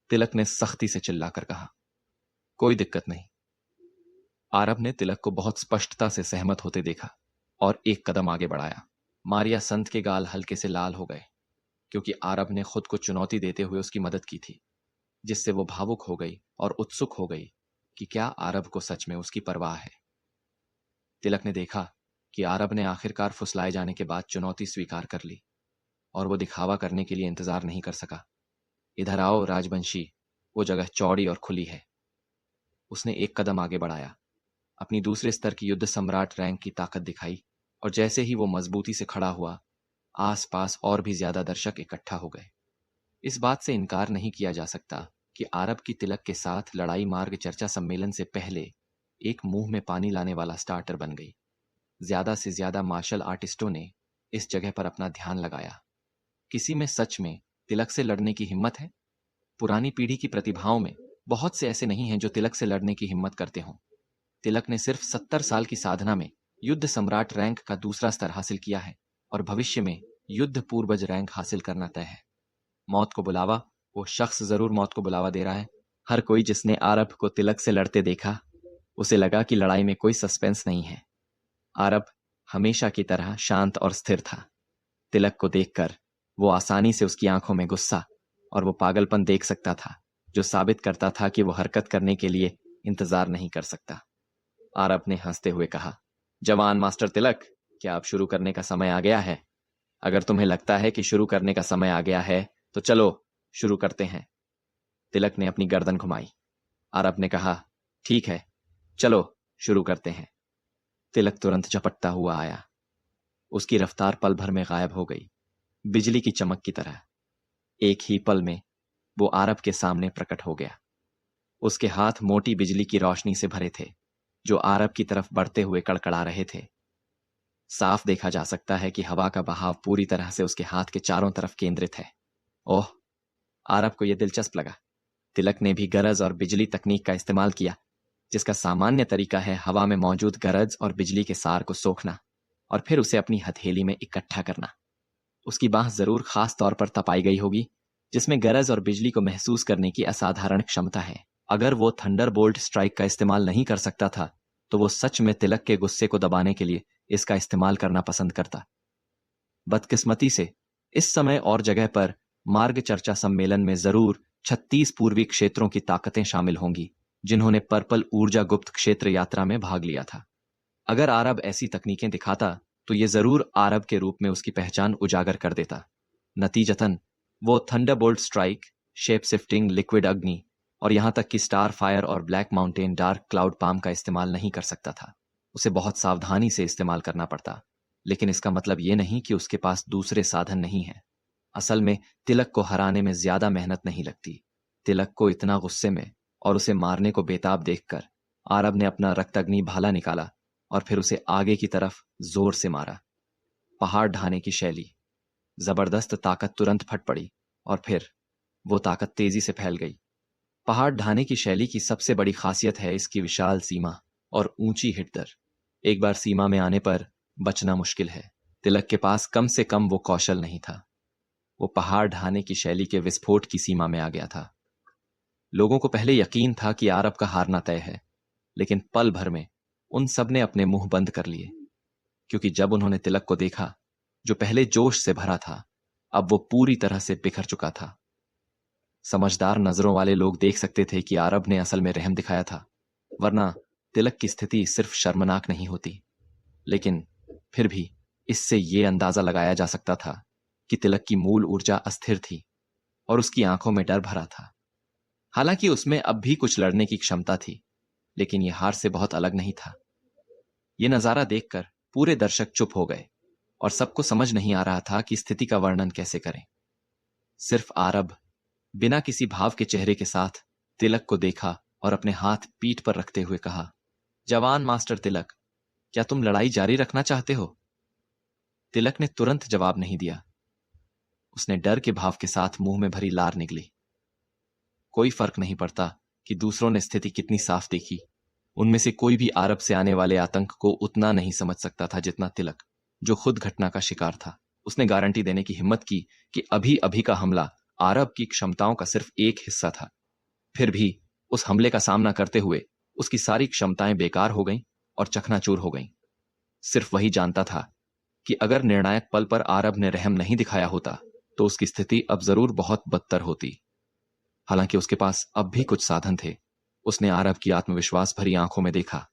तिलक ने सख्ती से चिल्लाकर कहा। कोई दिक्कत नहीं। आरब ने तिलक को बहुत स्पष्टता से सहमत होते देखा और एक कदम आगे बढ़ाया। मारिया संत के गाल हल्के से लाल हो गए, क्योंकि आरब ने खुद को चुनौती देते हुए उसकी मदद की थी, जिससे वो भावुक हो गई और उत्सुक हो गई कि क्या आरब को सच में उसकी परवाह है। तिलक ने देखा कि आरब ने आखिरकार फुसलाए जाने के बाद चुनौती स्वीकार कर ली, और वो दिखावा करने के लिए इंतजार नहीं कर सका। इधर आओ राजवंशी, वो जगह चौड़ी और खुली है। उसने एक कदम आगे बढ़ाया, अपनी दूसरे स्तर की युद्ध सम्राट रैंक की ताकत दिखाई, और जैसे ही वो मजबूती से खड़ा हुआ, आसपास और भी ज्यादा दर्शक इकट्ठा हो गए। इस बात से इनकार नहीं किया जा सकता कि आरब की तिलक के साथ लड़ाई मार्ग चर्चा सम्मेलन से पहले एक मुंह में पानी लाने वाला स्टार्टर बन गई। ज्यादा से ज्यादा मार्शल आर्टिस्टों ने इस जगह पर अपना ध्यान लगाया। किसी में सच में तिलक से लड़ने की हिम्मत है? पुरानी पीढ़ी की प्रतिभाओं में बहुत से ऐसे नहीं हैं जो तिलक से लड़ने की हिम्मत करते हों। तिलक ने सिर्फ 70 साल की साधना में युद्ध सम्राट रैंक का दूसरा स्तर हासिल किया है, और भविष्य में युद्ध पूर्वज रैंक हासिल करना तय है। मौत को बुलावा, वो शख्स जरूर मौत को बुलावा दे रहा है। हर कोई जिसने आरब को तिलक से लड़ते देखा, उसे लगा कि लड़ाई में कोई सस्पेंस नहीं है। आरब हमेशा की तरह शांत और स्थिर था। तिलक को देखकर वो आसानी से उसकी आंखों में गुस्सा और वो पागलपन देख सकता था, जो साबित करता था कि वो हरकत करने के लिए इंतजार नहीं कर सकता। आरब ने हंसते हुए कहा, जवान मास्टर तिलक, क्या अब शुरू करने का समय आ गया है? अगर तुम्हें लगता है कि शुरू करने का समय आ गया है तो चलो शुरू करते हैं। तिलक ने अपनी गर्दन घुमाई। आरब ने कहा, ठीक है, चलो शुरू करते हैं। तिलक तुरंत झपटता हुआ आया। उसकी रफ्तार पल भर में गायब हो गई, बिजली की चमक की तरह। एक ही पल में वो आरब के सामने प्रकट हो गया। उसके हाथ मोटी बिजली की रोशनी से भरे थे, जो आरब की तरफ बढ़ते हुए कड़कड़ा रहे थे। साफ देखा जा सकता है कि हवा का बहाव पूरी तरह से उसके हाथ के चारों तरफ केंद्रित है। ओह, आरब को यह दिलचस्प लगा। तिलक ने भी गरज और बिजली तकनीक का इस्तेमाल किया, जिसका सामान्य तरीका है हवा में मौजूद गरज और बिजली के सार को सोखना और फिर उसे अपनी हथेली में इकट्ठा करना। उसकी बांह जरूर खास तौर पर तपाई गई होगी, जिसमें गरज और बिजली को महसूस करने की असाधारण क्षमता है। अगर वो थंडरबोल्ट स्ट्राइक का इस्तेमाल नहीं कर सकता था, तो वो सच में तिलक के गुस्से को दबाने के लिए इसका इस्तेमाल करना पसंद करता। बदकिस्मती से इस समय और जगह पर मार्ग चर्चा सम्मेलन में जरूर 36 पूर्वी क्षेत्रों की ताकतें शामिल होंगी, जिन्होंने पर्पल ऊर्जा गुप्त क्षेत्र यात्रा में भाग लिया था। अगर आरब ऐसी तकनीकें दिखाता तो ये जरूर आरब के रूप में उसकी पहचान उजागर कर देता। नतीजतन वो Thunderbolt strike, shape shifting liquid अग्नि और यहां तक कि स्टार फायर और black mountain dark cloud palm का इस्तेमाल नहीं कर सकता था। उसे बहुत सावधानी से इस्तेमाल करना पड़ता, लेकिन इसका मतलब ये नहीं कि उसके पास दूसरे साधन नहीं है। असल में तिलक को हराने में ज्यादा मेहनत नहीं लगती। तिलक को इतना गुस्से में और उसे मारने को बेताब देखकर आरब ने अपना रक्तअग्नि भाला निकाला और फिर उसे आगे की तरफ जोर से मारा। पहाड़ ढाने की शैली, जबरदस्त ताकत तुरंत फट पड़ी और फिर वो ताकत तेजी से फैल गई। पहाड़ ढाने की शैली की सबसे बड़ी खासियत है इसकी विशाल सीमा और ऊंची हिट दर। एक बार सीमा में आने पर बचना मुश्किल है। तिलक के पास कम से कम वो कौशल नहीं था। वो पहाड़ ढाने की शैली के विस्फोट की सीमा में आ गया था। लोगों को पहले यकीन था कि आरब का हारना तय है, लेकिन पल भर में उन सब ने अपने मुंह बंद कर लिए, क्योंकि जब उन्होंने तिलक को देखा, जो पहले जोश से भरा था, अब वो पूरी तरह से बिखर चुका था। समझदार नजरों वाले लोग देख सकते थे कि आरब ने असल में रहम दिखाया था, वरना तिलक की स्थिति सिर्फ शर्मनाक नहीं होती। लेकिन फिर भी इससे यह अंदाजा लगाया जा सकता था कि तिलक की मूल ऊर्जा अस्थिर थी और उसकी आंखों में डर भरा था। हालांकि उसमें अब भी कुछ लड़ने की क्षमता थी, लेकिन यह हार से बहुत अलग नहीं था। यह नजारा देखकर पूरे दर्शक चुप हो गए और सबको समझ नहीं आ रहा था कि स्थिति का वर्णन कैसे करें। सिर्फ आरब बिना किसी भाव के चेहरे के साथ तिलक को देखा और अपने हाथ पीठ पर रखते हुए कहा, जवान मास्टर तिलक, क्या तुम लड़ाई जारी रखना चाहते हो? तिलक ने तुरंत जवाब नहीं दिया। उसने डर के भाव के साथ मुंह में भरी लार निकली। कोई फर्क नहीं पड़ता कि दूसरों ने स्थिति कितनी साफ देखी, उनमें से कोई भी आरब से आने वाले आतंक को उतना नहीं समझ सकता था जितना तिलक, जो खुद घटना का शिकार था। उसने गारंटी देने की हिम्मत की कि अभी अभी का हमला आरब की क्षमताओं का सिर्फ एक हिस्सा था। फिर भी उस हमले का सामना करते हुए उसकी सारी क्षमताएं बेकार हो गईं और चकनाचूर हो गईं। सिर्फ वही जानता था कि अगर निर्णायक पल पर आरब ने रहम नहीं दिखाया होता तो उसकी स्थिति अब जरूर बहुत बदतर होती। हालांकि उसके पास अब भी कुछ साधन थे। उसने आरब की आत्मविश्वास भरी आंखों में देखा,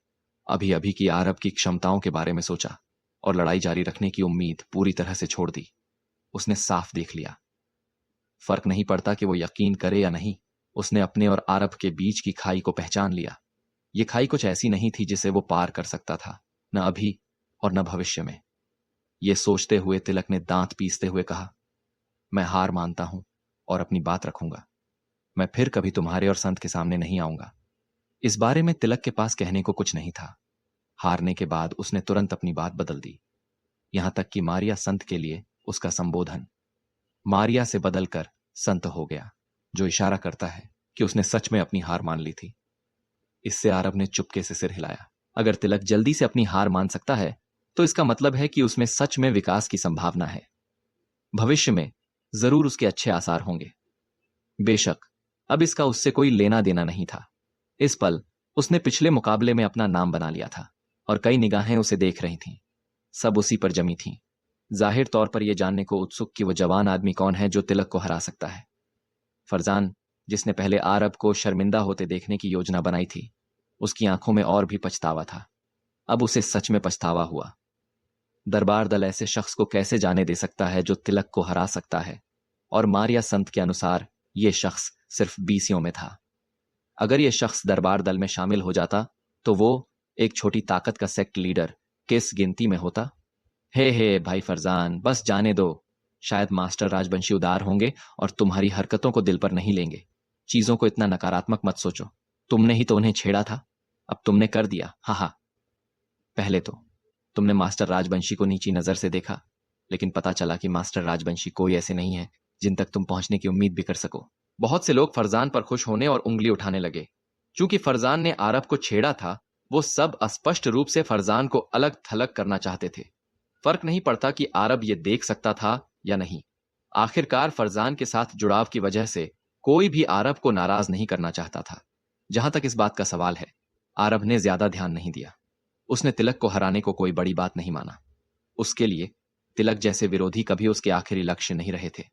अभी अभी की आरब की क्षमताओं के बारे में सोचा और लड़ाई जारी रखने की उम्मीद पूरी तरह से छोड़ दी। उसने साफ देख लिया, फर्क नहीं पड़ता कि वो यकीन करे या नहीं, उसने अपने और आरब के बीच की खाई को पहचान लिया। ये खाई कुछ ऐसी नहीं थी जिसे वो पार कर सकता था, न अभी और न भविष्य में। ये सोचते हुए तिलक ने दांत पीसते हुए कहा, मैं हार मानता हूं और अपनी बात रखूंगा। मैं फिर कभी तुम्हारे और संत के सामने नहीं आऊंगा। इस बारे में तिलक के पास कहने को कुछ नहीं था। हारने के बाद उसने तुरंत अपनी बात बदल दी, यहां तक कि मारिया संत के लिए उसका संबोधन मारिया से बदलकर संत हो गया, जो इशारा करता है कि उसने सच में अपनी हार मान ली थी। इससे आरब ने चुपके से सिर हिलाया। अगर तिलक जल्दी से अपनी हार मान सकता है तो इसका मतलब है कि उसमें सच में विकास की संभावना है। भविष्य में जरूर उसके अच्छे आसार होंगे। बेशक अब इसका उससे कोई लेना देना नहीं था। इस पल उसने पिछले मुकाबले में अपना नाम बना लिया था और कई निगाहें उसे देख रही थीं। सब उसी पर जमी थीं, जाहिर तौर पर यह जानने को उत्सुक कि वो जवान आदमी कौन है जो तिलक को हरा सकता है। फरजान, जिसने पहले आरब को शर्मिंदा होते देखने की योजना बनाई थी, उसकी आंखों में और भी पछतावा था। अब उसे सच में पछतावा हुआ। दरबार दल ऐसे शख्स को कैसे जाने दे सकता है जो तिलक को हरा सकता है, और मारिया संत के अनुसार यह शख्स सिर्फ 20 में था। अगर यह शख्स दरबार दल में शामिल हो जाता तो वो एक छोटी ताकत का सेक्ट लीडर किस गिनती में होता? हे भाई फरजान, बस जाने दो। शायद मास्टर राजवंशी उदार होंगे और तुम्हारी हरकतों को दिल पर नहीं लेंगे। चीजों को इतना नकारात्मक मत सोचो। तुमने ही तो उन्हें छेड़ा था, अब तुमने कर दिया। हा। पहले तो तुमने मास्टर राजवंशी को नीची नजर से देखा, लेकिन पता चला कि मास्टर राजवंशी कोई ऐसे नहीं है जिन तक तुम पहुंचने की उम्मीद भी कर सको। बहुत से लोग फरजान पर खुश होने और उंगली उठाने लगे। चूंकि फरजान ने आरब को छेड़ा था, वो सब अस्पष्ट रूप से फरजान को अलग थलग करना चाहते थे। फर्क नहीं पड़ता कि आरब ये देख सकता था या नहीं। आखिरकार फरजान के साथ जुड़ाव की वजह से कोई भी आरब को नाराज नहीं करना चाहता था। जहां तक इस बात का सवाल है, आरब ने ज्यादा ध्यान नहीं दिया। उसने तिलक को हराने को कोई बड़ी बात नहीं माना। उसके लिए तिलक जैसे विरोधी कभी उसके आखिरी लक्ष्य नहीं रहे थे।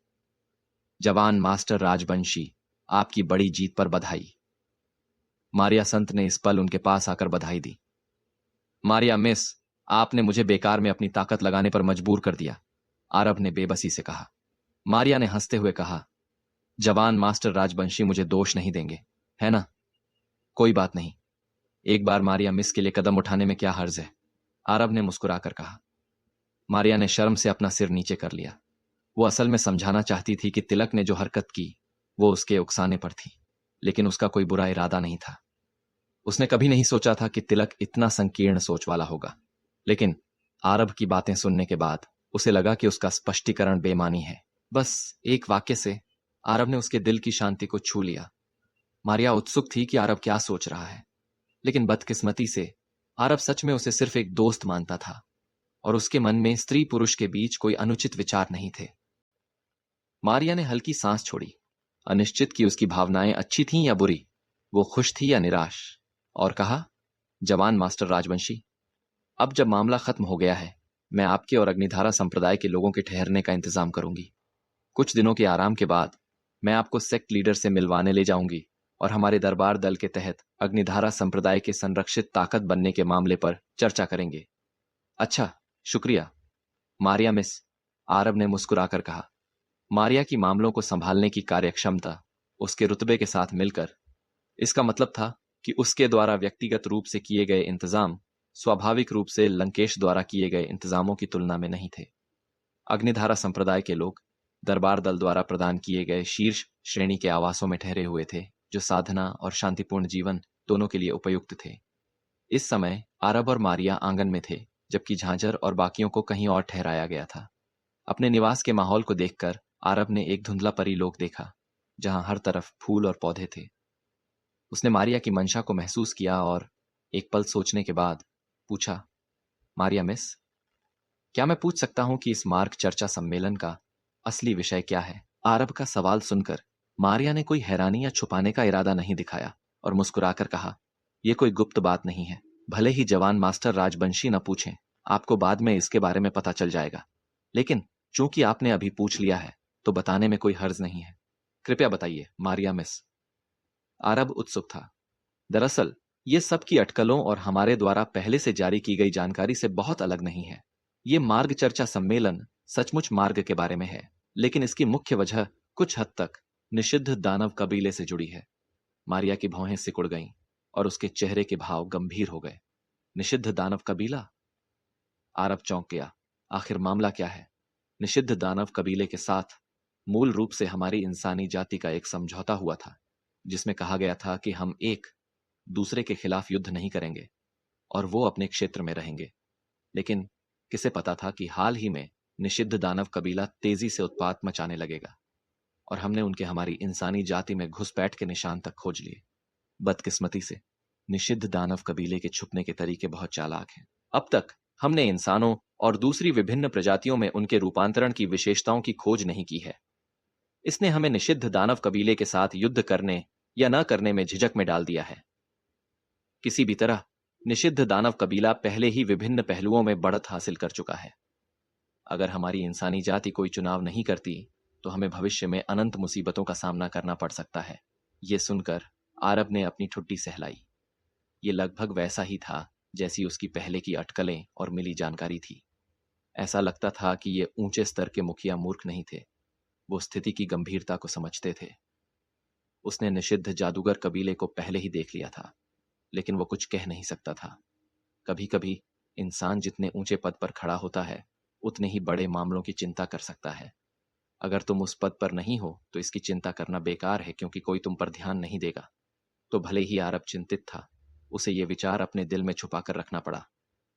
जवान मास्टर राजवंशी, आपकी बड़ी जीत पर बधाई। मारिया संत ने इस पल उनके पास आकर बधाई दी। मारिया मिस, आपने मुझे बेकार में अपनी ताकत लगाने पर मजबूर कर दिया, आरब ने बेबसी से कहा। मारिया ने हंसते हुए कहा, जवान मास्टर राजवंशी मुझे दोष नहीं देंगे, है ना? कोई बात नहीं, एक बार मारिया मिस के लिए कदम उठाने में क्या हर्ज है, आरब ने मुस्कुराकर कहा। मारिया ने शर्म से अपना सिर नीचे कर लिया। वो असल में समझाना चाहती थी कि तिलक ने जो हरकत की वो उसके उकसाने पर थी, लेकिन उसका कोई बुरा इरादा नहीं था। उसने कभी नहीं सोचा था कि तिलक इतना संकीर्ण सोच वाला होगा, लेकिन आरब की बातें सुनने के बाद उसे लगा कि उसका स्पष्टीकरण बेमानी है। बस एक वाक्य से आरब ने उसके दिल की शांति को छू लिया। मारिया उत्सुक थी कि आरब क्या सोच रहा है, लेकिन बदकिस्मती से आरब सच में उसे सिर्फ एक दोस्त मानता था और उसके मन में स्त्री पुरुष के बीच कोई अनुचित विचार नहीं थे। मारिया ने हल्की सांस छोड़ी, अनिश्चित कि उसकी भावनाएं अच्छी थीं या बुरी, वो खुश थी या निराश, और कहा, जवान मास्टर राजवंशी, अब जब मामला खत्म हो गया है, मैं आपके और अग्निधारा संप्रदाय के लोगों के ठहरने का इंतजाम करूंगी। कुछ दिनों के आराम के बाद मैं आपको सेक्ट लीडर से मिलवाने ले जाऊंगी और हमारे दरबार दल के तहत अग्निधारा संप्रदाय के संरक्षित ताकत बनने के मामले पर चर्चा करेंगे। अच्छा, शुक्रिया मारिया मिस, आरब ने मुस्कुराकर कहा। मारिया की मामलों को संभालने की कार्यक्षमता उसके रुतबे के साथ मिलकर, इसका मतलब था कि उसके द्वारा व्यक्तिगत रूप से किए गए इंतजाम स्वाभाविक रूप से लंकेश द्वारा किए गए इंतजामों की तुलना में नहीं थे। अग्निधारा संप्रदाय के लोग दरबार दल द्वारा प्रदान किए गए शीर्ष श्रेणी के आवासों में ठहरे हुए थे, जो साधना और शांतिपूर्ण जीवन दोनों के लिए उपयुक्त थे। इस समय आरब और मारिया आंगन में थे, जबकि झांझर और बाकियों को कहीं और ठहराया गया था। अपने निवास के माहौल को देखकर आरब ने एक धुंधला परीलोक देखा, जहां हर तरफ फूल और पौधे थे। उसने मारिया की मंशा को महसूस किया और एक पल सोचने के बाद पूछा, मारिया मिस, क्या मैं पूछ सकता हूं कि इस मार्ग चर्चा सम्मेलन का असली विषय क्या है? आरब का सवाल सुनकर मारिया ने कोई हैरानी या छुपाने का इरादा नहीं दिखाया और मुस्कुराकर कहा, यह कोई गुप्त बात नहीं है। भले ही जवान मास्टर राजवंशी न पूछें, आपको बाद में इसके बारे में पता चल जाएगा। लेकिन चूंकि आपने अभी पूछ लिया है, तो बताने में कोई हर्ज नहीं है। कृपया बताइए मारिया मिस। आरब उत्सुक था। दरअसल ये सब की अटकलों और हमारे द्वारा पहले से जारी की गई जानकारी से बहुत अलग नहीं है। ये मार्ग चर्चा सम्मेलन सचमुच मार्ग के बारे में है, लेकिन इसकी मुख्य वजह कुछ हद तक निषिद्ध दानव कबीले से जुड़ी है। मारिया की भौहें सिकुड़ गईं और उसके चेहरे के भाव गंभीर हो गए। निषिद्ध दानव कबीला? आरब चौंक गया। आखिर मामला क्या है? निषिद्ध दानव कबीले के साथ मूल रूप से हमारी इंसानी जाति का एक समझौता हुआ था, जिसमें कहा गया था कि हम एक दूसरे के खिलाफ युद्ध नहीं करेंगे और वो अपने क्षेत्र में रहेंगे। लेकिन किसे पता था कि हाल ही में निषिद्ध दानव कबीला तेजी से उत्पात मचाने लगेगा और हमने उनके हमारी इंसानी जाति में घुसपैठ के निशान तक खोज लिए। बदकिस्मती से निषिद्ध दानव कबीले के छुपने के तरीके बहुत चालाक हैं। अब तक हमने इंसानों और दूसरी विभिन्न प्रजातियों में उनके रूपांतरण की विशेषताओं की खोज नहीं की है। इसने हमें निषिद्ध दानव कबीले के साथ युद्ध करने या न करने में झिझक में डाल दिया है। किसी भी तरह निषिद्ध दानव कबीला पहले ही विभिन्न पहलुओं में बढ़त हासिल कर चुका है। अगर हमारी इंसानी जाति कोई चुनाव नहीं करती, तो हमें भविष्य में अनंत मुसीबतों का सामना करना पड़ सकता है। ये सुनकर आरब ने अपनी ठुड्डी सहलाई। ये लगभग वैसा ही था जैसी उसकी पहले की अटकलें और मिली जानकारी थी। ऐसा लगता था कि ये ऊंचे स्तर के मुखिया मूर्ख नहीं थे, वो स्थिति की गंभीरता को समझते थे। उसने निषिद्ध जादूगर कबीले को पहले ही देख लिया था, लेकिन वो कुछ कह नहीं सकता था। कभी कभी इंसान जितने ऊंचे पद पर खड़ा होता है, उतने ही बड़े मामलों की चिंता कर सकता है। अगर तुम उस पद पर नहीं हो तो इसकी चिंता करना बेकार है, क्योंकि कोई तुम पर ध्यान नहीं देगा। तो भले ही आरब चिंतित था, उसे ये विचार अपने दिल में छुपाकर रखना पड़ा।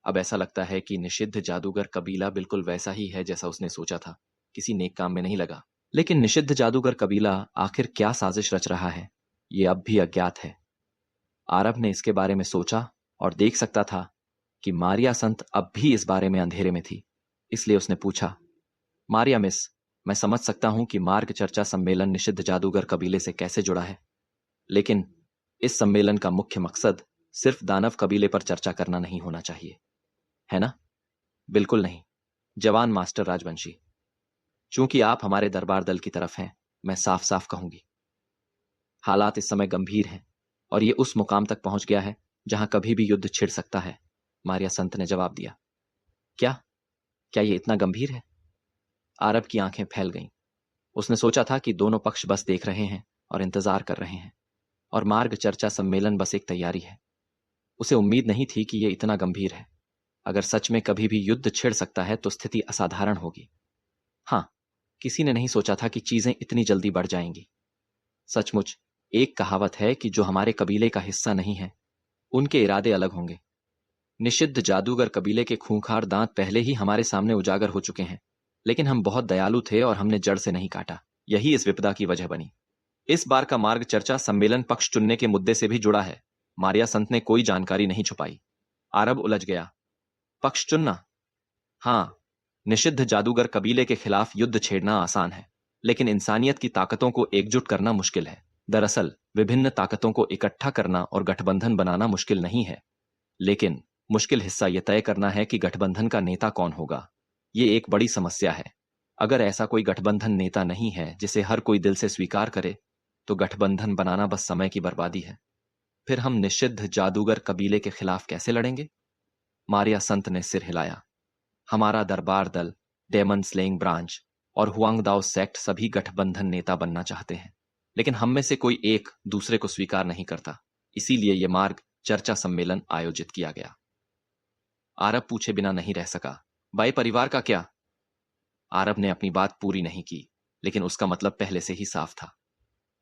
अब ऐसा लगता है कि निषिद्ध जादूगर कबीला बिल्कुल वैसा ही है जैसा उसने सोचा था, किसी नेक काम में नहीं लगा। लेकिन निषिद्ध जादूगर कबीला आखिर क्या साजिश रच रहा है, ये अब भी अज्ञात है। आरब ने इसके बारे में सोचा और देख सकता था कि मारिया संत अब भी इस बारे में अंधेरे में थी। इसलिए उसने पूछा, मारिया मिस, मैं समझ सकता हूं कि मार्ग चर्चा सम्मेलन निषिद्ध जादूगर कबीले से कैसे जुड़ा है, लेकिन इस सम्मेलन का मुख्य मकसद सिर्फ दानव कबीले पर चर्चा करना नहीं होना चाहिए, है ना? बिल्कुल नहीं, जवान मास्टर राजवंशी। चूंकि आप हमारे दरबार दल की तरफ हैं, मैं साफ साफ कहूंगी, हालात इस समय गंभीर हैं और ये उस मुकाम तक पहुंच गया है जहां कभी भी युद्ध छिड़ सकता है। मारिया संत ने जवाब दिया। क्या क्या ये इतना गंभीर है? आरब की आंखें फैल गईं। उसने सोचा था कि दोनों पक्ष बस देख रहे हैं और इंतजार कर रहे हैं, और मार्ग चर्चा सम्मेलन बस एक तैयारी है। उसे उम्मीद नहीं थी कि यह इतना गंभीर है। अगर सच में कभी भी युद्ध छिड़ सकता है तो स्थिति असाधारण होगी। हाँ, किसी ने नहीं सोचा था कि चीजें इतनी जल्दी बढ़ जाएंगी। सचमुच एक कहावत है कि जो हमारे कबीले का हिस्सा नहीं है, उनके इरादे अलग होंगे। निषिद्ध जादूगर कबीले के खूंखार दांत पहले ही हमारे सामने उजागर हो चुके हैं, लेकिन हम बहुत दयालु थे और हमने जड़ से नहीं काटा। यही इस विपदा की वजह बनी। इस बार का मार्ग चर्चा सम्मेलन पक्ष चुनने के मुद्दे से भी जुड़ा है। मारिया संत ने कोई जानकारी नहीं छुपाई। आरब उलझ गया। पक्ष चुनना? हाँ, निषिद्ध जादूगर कबीले के खिलाफ युद्ध छेड़ना आसान है, लेकिन इंसानियत की ताकतों को एकजुट करना मुश्किल है। दरअसल विभिन्न ताकतों को इकट्ठा करना और गठबंधन बनाना मुश्किल नहीं है। लेकिन मुश्किल हिस्सा यह तय करना है कि गठबंधन का नेता कौन होगा। ये एक बड़ी समस्या है। अगर ऐसा कोई गठबंधन नेता नहीं है जिसे हर कोई दिल से स्वीकार करे, तो गठबंधन बनाना बस समय की बर्बादी है। फिर हम निषिद्ध जादूगर कबीले के खिलाफ कैसे लड़ेंगे? मारिया संत ने सिर हिलाया। हमारा दरबार दल, डेमन स्लेइंग ब्रांच और हुआंगदाओ सेक्ट सभी गठबंधन नेता बनना चाहते हैं, लेकिन हम में से कोई एक दूसरे को स्वीकार नहीं करता। इसीलिए यह मार्ग चर्चा सम्मेलन आयोजित किया गया। आरब पूछे बिना नहीं रह सका, बाई परिवार का क्या? आरब ने अपनी बात पूरी नहीं की, लेकिन उसका मतलब पहले से ही साफ था।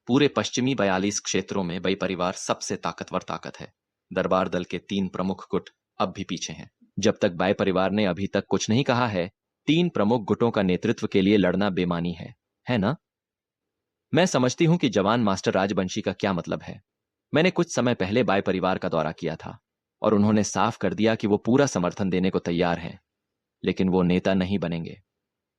पूरे पश्चिमी 42 क्षेत्रों में बई परिवार सबसे ताकतवर ताकत है। दरबार दल के 3 प्रमुख गुट अब भी पीछे हैं। जब तक बाय परिवार ने अभी तक कुछ नहीं कहा है, 3 प्रमुख गुटों का नेतृत्व के लिए लड़ना बेमानी है ना? मैं समझती हूं कि जवान मास्टर राजवंशी का क्या मतलब है। मैंने कुछ समय पहले बाय परिवार का दौरा किया था और उन्होंने साफ कर दिया कि वो पूरा समर्थन देने को तैयार हैं, लेकिन वो नेता नहीं बनेंगे।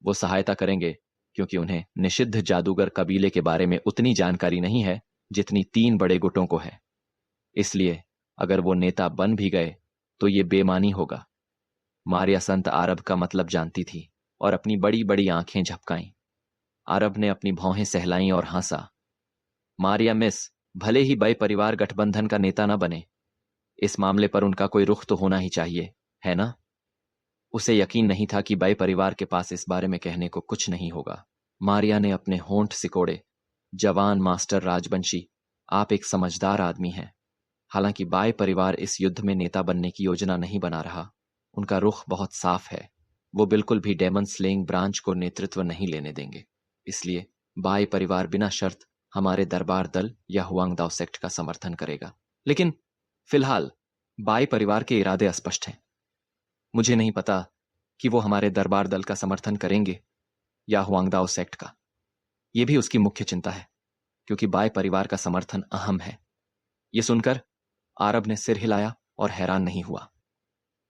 वो सहायता करेंगे क्योंकि उन्हें निषिद्ध जादूगर कबीले के बारे में उतनी जानकारी नहीं है जितनी 3 बड़े गुटों को है। इसलिए अगर वो नेता बन भी गए तो ये बेमानी होगा। मारिया संत आरब का मतलब जानती थी और अपनी बड़ी बड़ी आंखें झपकाईं। आरब ने अपनी भौहें सहलाईं और हंसा। मारिया मिस, भले ही बय परिवार गठबंधन का नेता न बने, इस मामले पर उनका कोई रुख तो होना ही चाहिए, है ना? उसे यकीन नहीं था कि बय परिवार के पास इस बारे में कहने को कुछ नहीं होगा। मारिया ने अपने होंठ सिकोड़े। जवान मास्टर राजवंशी, आप एक समझदार आदमी हैं। हालांकि बाय परिवार इस युद्ध में नेता बनने की योजना नहीं बना रहा। उनका रुख बहुत साफ है। वो बिल्कुल भी डेमन स्लेइंग ब्रांच को नेतृत्व नहीं लेने देंगे। इसलिए बाय परिवार बिना शर्त हमारे दरबार दल या हुआंगदाओ सेक्ट का समर्थन करेगा। लेकिन फिलहाल बाय परिवार के इरादे अस्पष्ट हैं। मुझे नहीं पता कि वो हमारे दरबार दल का समर्थन करेंगे या हुआंगदाओ सेक्ट का। यह भी उसकी मुख्य चिंता है, क्योंकि बाय परिवार का समर्थन अहम है। यह सुनकर आरब ने सिर हिलाया और हैरान नहीं हुआ।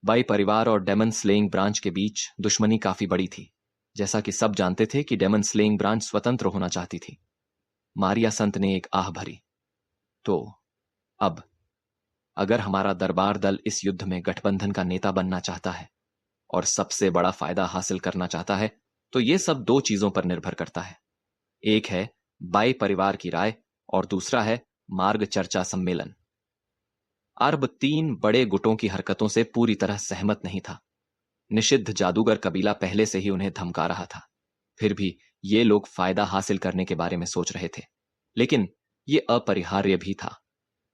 बाई परिवार और डेमन स्लेइंग ब्रांच के बीच दुश्मनी काफी बड़ी थी, जैसा कि सब जानते थे कि डेमन स्लेइंग ब्रांच स्वतंत्र होना चाहती थी। मारिया संत ने एक आह भरी। तो अब अगर हमारा दरबार दल इस युद्ध में गठबंधन का नेता बनना चाहता है और सबसे बड़ा फायदा हासिल करना चाहता है, तो यह सब 2 चीजों पर निर्भर करता है। एक है बाई परिवार की राय और दूसरा है मार्ग चर्चा सम्मेलन। अरब 3 बड़े गुटों की हरकतों से पूरी तरह सहमत नहीं था। निषिद्ध जादूगर कबीला पहले से ही उन्हें धमका रहा था। फिर भी ये लोग फायदा हासिल करने के बारे में सोच रहे थे, लेकिन ये अपरिहार्य भी था।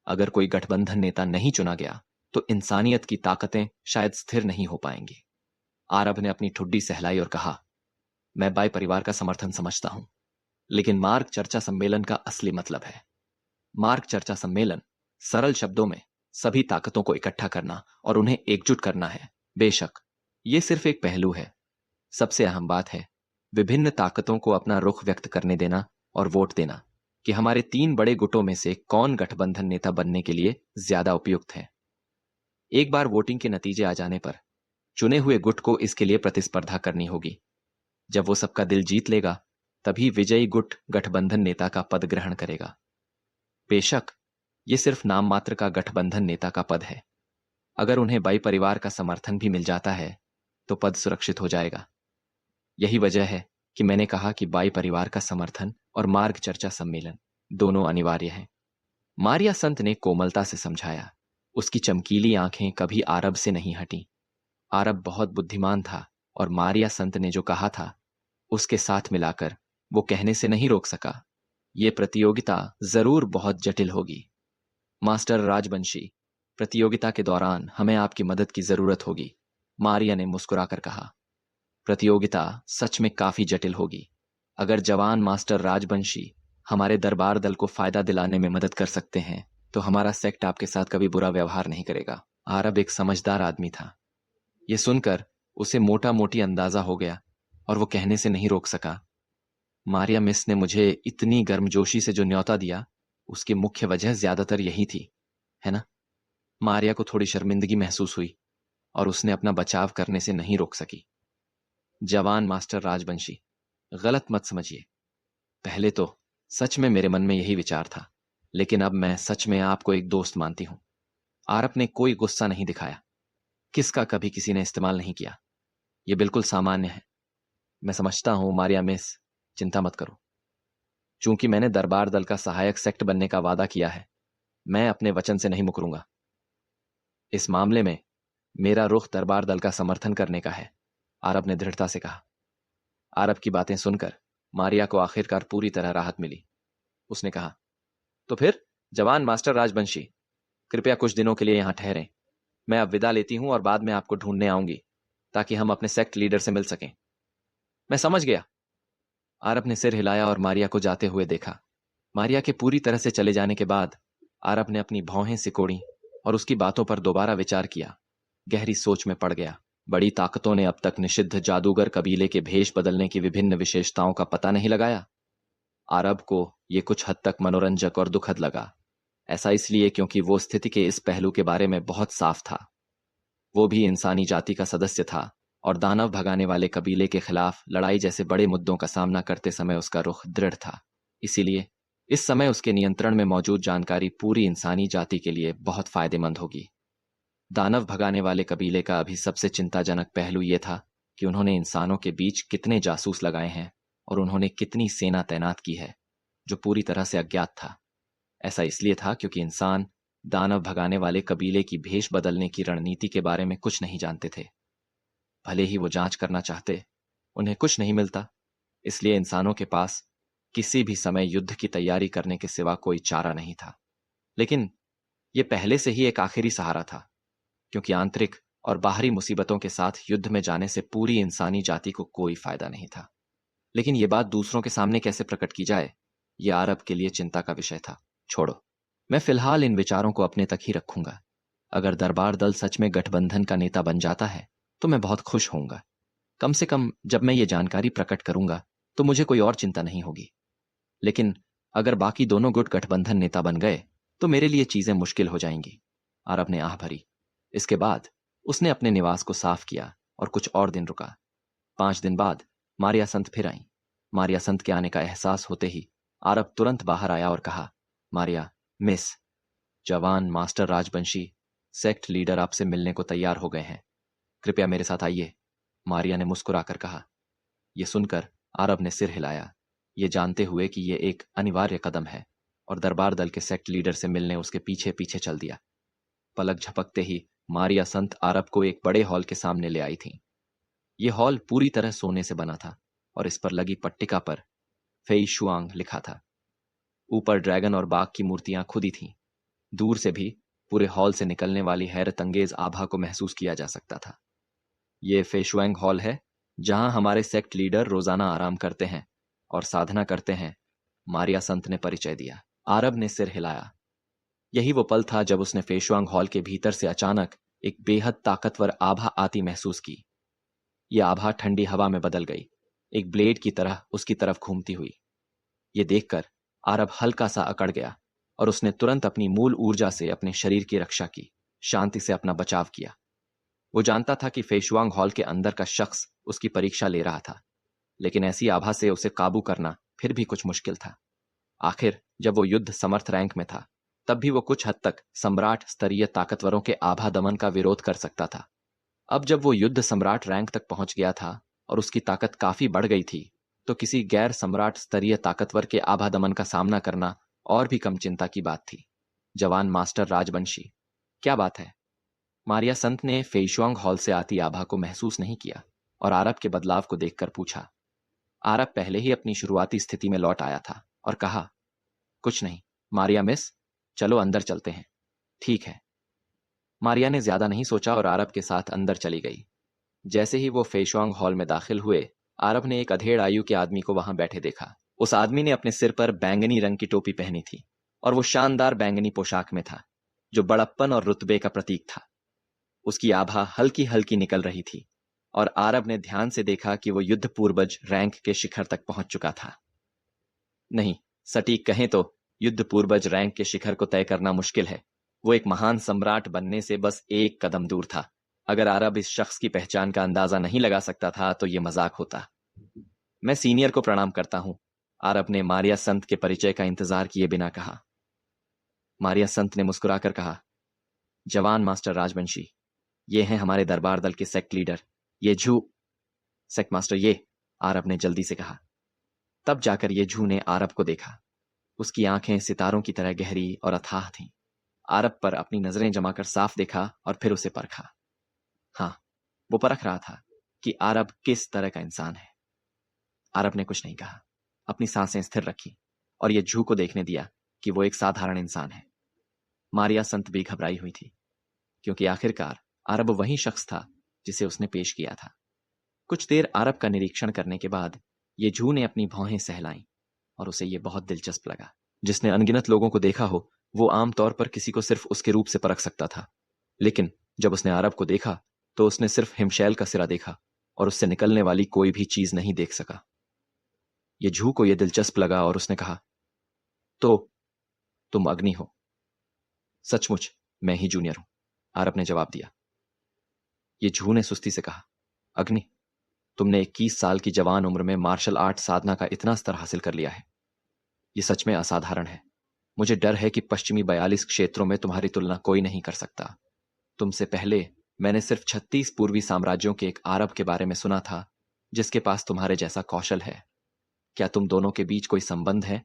अगर कोई गठबंधन नेता नहीं चुना गया तो इंसानियत की ताकतें शायद स्थिर नहीं हो पाएंगी। आरब ने अपनी ठुड्डी सहलाई और कहा, मैं बाय परिवार का समर्थन समझता हूं, लेकिन मार्ग चर्चा सम्मेलन का असली मतलब है। मार्ग चर्चा सम्मेलन सरल शब्दों में सभी ताकतों को इकट्ठा करना और उन्हें एकजुट करना है। बेशक यह सिर्फ एक पहलू है। सबसे अहम बात है विभिन्न ताकतों को अपना रुख व्यक्त करने देना और वोट देना कि हमारे 3 बड़े गुटों में से कौन गठबंधन नेता बनने के लिए ज्यादा उपयुक्त है। एक बार वोटिंग के नतीजे आ जाने पर चुने हुए गुट को इसके लिए प्रतिस्पर्धा करनी होगी। जब वो सबका दिल जीत लेगा, तभी विजयी गुट गठबंधन नेता का पद ग्रहण करेगा। बेशक ये सिर्फ नाम मात्र का गठबंधन नेता का पद है। अगर उन्हें बाई परिवार का समर्थन भी मिल जाता है तो पद सुरक्षित हो जाएगा। यही वजह है कि मैंने कहा कि बाई परिवार का समर्थन और मार्ग चर्चा सम्मेलन दोनों अनिवार्य हैं। मारिया संत ने कोमलता से समझाया। उसकी चमकीली आंखें कभी आरब से नहीं हटी। आरब बहुत बुद्धिमान था और मारिया संत ने जो कहा था उसके साथ मिलाकर वो कहने से नहीं रोक सका, ये प्रतियोगिता जरूर बहुत जटिल होगी। मास्टर राजवंशी, प्रतियोगिता के दौरान हमें आपकी मदद की जरूरत होगी, मारिया ने मुस्कुराकर कहा। प्रतियोगिता सच में काफी जटिल होगी। अगर जवान मास्टर राजवंशी हमारे दरबार दल को फायदा दिलाने में मदद कर सकते हैं तो हमारा सेक्ट आपके साथ कभी बुरा व्यवहार नहीं करेगा। आरब एक समझदार आदमी था। यह सुनकर उसे मोटा मोटी अंदाजा हो गया और वो कहने से नहीं रोक सका। मारिया मिस ने मुझे इतनी गर्मजोशी से जो न्योता दिया उसकी मुख्य वजह ज्यादातर यही थी, है ना? मारिया को थोड़ी शर्मिंदगी महसूस हुई और उसने अपना बचाव करने से नहीं रोक सकी। जवान मास्टर राजवंशी, गलत मत समझिए। पहले तो सच में मेरे मन में यही विचार था, लेकिन अब मैं सच में आपको एक दोस्त मानती हूं। आरब ने कोई गुस्सा नहीं दिखाया। किसका कभी किसी ने इस्तेमाल नहीं किया। यह बिल्कुल सामान्य है। मैं समझता हूं मारिया मिस, चिंता मत करो। चूंकि मैंने दरबार दल का सहायक सेक्ट बनने का वादा किया है, मैं अपने वचन से नहीं मुकरूंगा। इस मामले में मेरा रुख दरबार दल का समर्थन करने का है, आरब ने दृढ़ता से कहा। आरब की बातें सुनकर मारिया को आखिरकार पूरी तरह राहत मिली। उसने कहा, तो फिर जवान मास्टर राजवंशी, कृपया कुछ दिनों के लिए यहां ठहरें। मैं अब विदा लेती हूं और बाद में आपको ढूंढने आऊंगी ताकि हम अपने सेक्ट लीडर से मिल सकें। मैं समझ गया। आरब ने सिर हिलाया और मारिया को जाते हुए देखा। मारिया के पूरी तरह से चले जाने के बाद आरब ने अपनी भौहें सिकोड़ी और उसकी बातों पर दोबारा विचार किया। गहरी सोच में पड़ गया। बड़ी ताकतों ने अब तक निषिद्ध जादूगर कबीले के भेष बदलने की विभिन्न विशेषताओं का पता नहीं लगाया। आरब को यह कुछ हद तक मनोरंजक और दुखद लगा। ऐसा इसलिए क्योंकि वो स्थिति के इस पहलू के बारे में बहुत साफ था। वो भी इंसानी जाति का सदस्य था और दानव भगाने वाले कबीले के खिलाफ लड़ाई जैसे बड़े मुद्दों का सामना करते समय उसका रुख दृढ़ था। इसीलिए इस समय उसके नियंत्रण में मौजूद जानकारी पूरी इंसानी जाति के लिए बहुत फायदेमंद होगी। दानव भगाने वाले कबीले का अभी सबसे चिंताजनक पहलू यह था कि उन्होंने इंसानों के बीच कितने जासूस लगाए हैं और उन्होंने कितनी सेना तैनात की है, जो पूरी तरह से अज्ञात था। ऐसा इसलिए था क्योंकि इंसान दानव भगाने वाले कबीले की भेष बदलने की रणनीति के बारे में कुछ नहीं जानते थे। भले ही वो जांच करना चाहते, उन्हें कुछ नहीं मिलता। इसलिए इंसानों के पास किसी भी समय युद्ध की तैयारी करने के सिवा कोई चारा नहीं था। लेकिन यह पहले से ही एक आखिरी सहारा था, क्योंकि आंतरिक और बाहरी मुसीबतों के साथ युद्ध में जाने से पूरी इंसानी जाति को कोई फायदा नहीं था। लेकिन यह बात दूसरों के सामने कैसे प्रकट की जाए, यह आरब के लिए चिंता का विषय था। छोड़ो, मैं फिलहाल इन विचारों को अपने तक ही रखूंगा। अगर दरबार दल सच में गठबंधन का नेता बन जाता है तो मैं बहुत खुश होऊंगा। कम से कम जब मैं ये जानकारी प्रकट करूंगा तो मुझे कोई और चिंता नहीं होगी। लेकिन अगर बाकी दोनों गुट गठबंधन नेता बन गए तो मेरे लिए चीजें मुश्किल हो जाएंगी। आरब ने आह भरी। इसके बाद उसने अपने निवास को साफ किया और कुछ और दिन रुका। 5 दिन बाद मारिया संत फिर आई। मारिया संत के आने का एहसास होते ही आरब तुरंत बाहर आया और कहा, मारिया मिस, जवान मास्टर राजवंशी सेक्ट लीडर आपसे मिलने को तैयार हो गए हैं। कृपया मेरे साथ आइए। मारिया ने मुस्कुराकर कहा। यह सुनकर आरब ने सिर हिलाया, ये जानते हुए कि यह एक अनिवार्य कदम है, और दरबार दल के सेक्ट लीडर से मिलने उसके पीछे पीछे चल दिया। पलक झपकते ही मारिया संत आरब को एक बड़े हॉल के सामने ले आई थी। यह हॉल पूरी तरह सोने से बना था और इस पर लगी पट्टिका पर फेई शुआंग लिखा था। ऊपर ड्रैगन और बाघ की मूर्तियां खुदी थीं। दूर से भी पूरे हॉल से निकलने वाली हैरत अंगेज आभा को महसूस किया जा सकता था। ये फेशुएंग हॉल है जहां हमारे सेक्ट लीडर रोजाना आराम करते हैं और साधना करते हैं, मारिया संत ने परिचय दिया। आरब ने सिर हिलाया। यही वो पल था जब उसने फेशुआंग हॉल के भीतर से अचानक एक बेहद ताकतवर आभा आती महसूस की। यह आभा ठंडी हवा में बदल गई, एक ब्लेड की तरह उसकी तरफ घूमती हुई। यह देखकर आरब हल्का सा अकड़ गया और उसने तुरंत अपनी मूल ऊर्जा से अपने शरीर की रक्षा की, शांति से अपना बचाव किया। वो जानता था कि फेशुआंग हॉल के अंदर का शख्स उसकी परीक्षा ले रहा था, लेकिन ऐसी आभा से उसे काबू करना फिर भी कुछ मुश्किल था। आखिर जब वो युद्ध समर्थ रैंक में था, तब भी वो कुछ हद तक सम्राट स्तरीय ताकतवरों के आभा दमन का विरोध कर सकता था। अब जब वो युद्ध सम्राट रैंक तक पहुंच गया था और उसकी ताकत काफी बढ़ गई थी, तो किसी गैर सम्राट स्तरीय ताकतवर के आभा दमन का सामना करना और भी कम चिंता की बात थी। जवान मास्टर राजवंशी, क्या बात है? मारिया संत ने फेशुआंग हॉल से आती आभा को महसूस नहीं किया और आरब के बदलाव को देखकर पूछा। आरब पहले ही अपनी शुरुआती स्थिति में लौट आया था और कहा, कुछ नहीं मारिया मिस, चलो अंदर चलते हैं। ठीक है। मारिया ने ज्यादा नहीं सोचा और आरब के साथ अंदर चली गई। जैसे ही वो फेशुआंग हॉल में दाखिल हुए, आरब ने एक अधेड़ आयु के आदमी को वहां बैठे देखा। उस आदमी ने अपने सिर पर बैंगनी रंग की टोपी पहनी थी और वो शानदार बैंगनी पोशाक में था, जो बड़प्पन और रुतबे का प्रतीक था। उसकी आभा हल्की हल्की निकल रही थी और आरब ने ध्यान से देखा कि वो युद्ध पूर्वज रैंक के शिखर तक पहुंच चुका था। नहीं, सटीक कहें तो युद्ध पूर्वज रैंक के शिखर को तय करना मुश्किल है। वो एक महान सम्राट बनने से बस एक कदम दूर था। अगर आरब इस शख्स की पहचान का अंदाजा नहीं लगा सकता था तो ये मजाक होता। मैं सीनियर को प्रणाम करता हूं, आरब ने मारिया संत के परिचय का इंतजार किए बिना कहा। मारिया संत ने मुस्कुराकर कहा, जवान मास्टर राजवंशी, ये हैं हमारे दरबार दल के सेक्ट लीडर, ये झू। सेक्ट मास्टर ये, आरब ने जल्दी से कहा। तब जाकर ये झू ने आरब को देखा। उसकी आंखें सितारों की तरह गहरी और अथाह थीं। आरब पर अपनी नजरें जमाकर साफ देखा और फिर उसे परखा। हाँ, वो परख रहा था कि आरब किस तरह का इंसान है। आरब ने कुछ नहीं कहा, अपनी सांसें स्थिर रखी और ये झू को देखने दिया कि वो एक साधारण इंसान है। मारिया संत भी घबराई हुई थी, क्योंकि आखिरकार आरब वही शख्स था जिसे उसने पेश किया था। कुछ देर आरब का निरीक्षण करने के बाद ये झू ने अपनी भौहें सहलाईं और उसे ये बहुत दिलचस्प लगा। जिसने अनगिनत लोगों को देखा हो, वो आमतौर पर किसी को सिर्फ उसके रूप से परख सकता था, लेकिन जब उसने आरब को देखा तो उसने सिर्फ हिमशैल का सिरा देखा और उससे निकलने वाली कोई भी चीज नहीं देख सका। ये झू को यह दिलचस्प लगा और उसने कहा, तो तुम अग्नि हो? सचमुच मैं ही जूनियर हूं, आरब ने जवाब दिया। ये झू ने सुस्ती से कहा, अग्नि? तुमने 21 साल की जवान उम्र में मार्शल आर्ट साधना का इतना स्तर हासिल कर लिया है, ये सच में असाधारण है। मुझे डर है कि पश्चिमी 42 क्षेत्रों में तुम्हारी तुलना कोई नहीं कर सकता। तुमसे पहले मैंने सिर्फ 36 पूर्वी साम्राज्यों के एक आरब के बारे में सुना था जिसके पास तुम्हारे जैसा कौशल है। क्या तुम दोनों के बीच कोई संबंध है?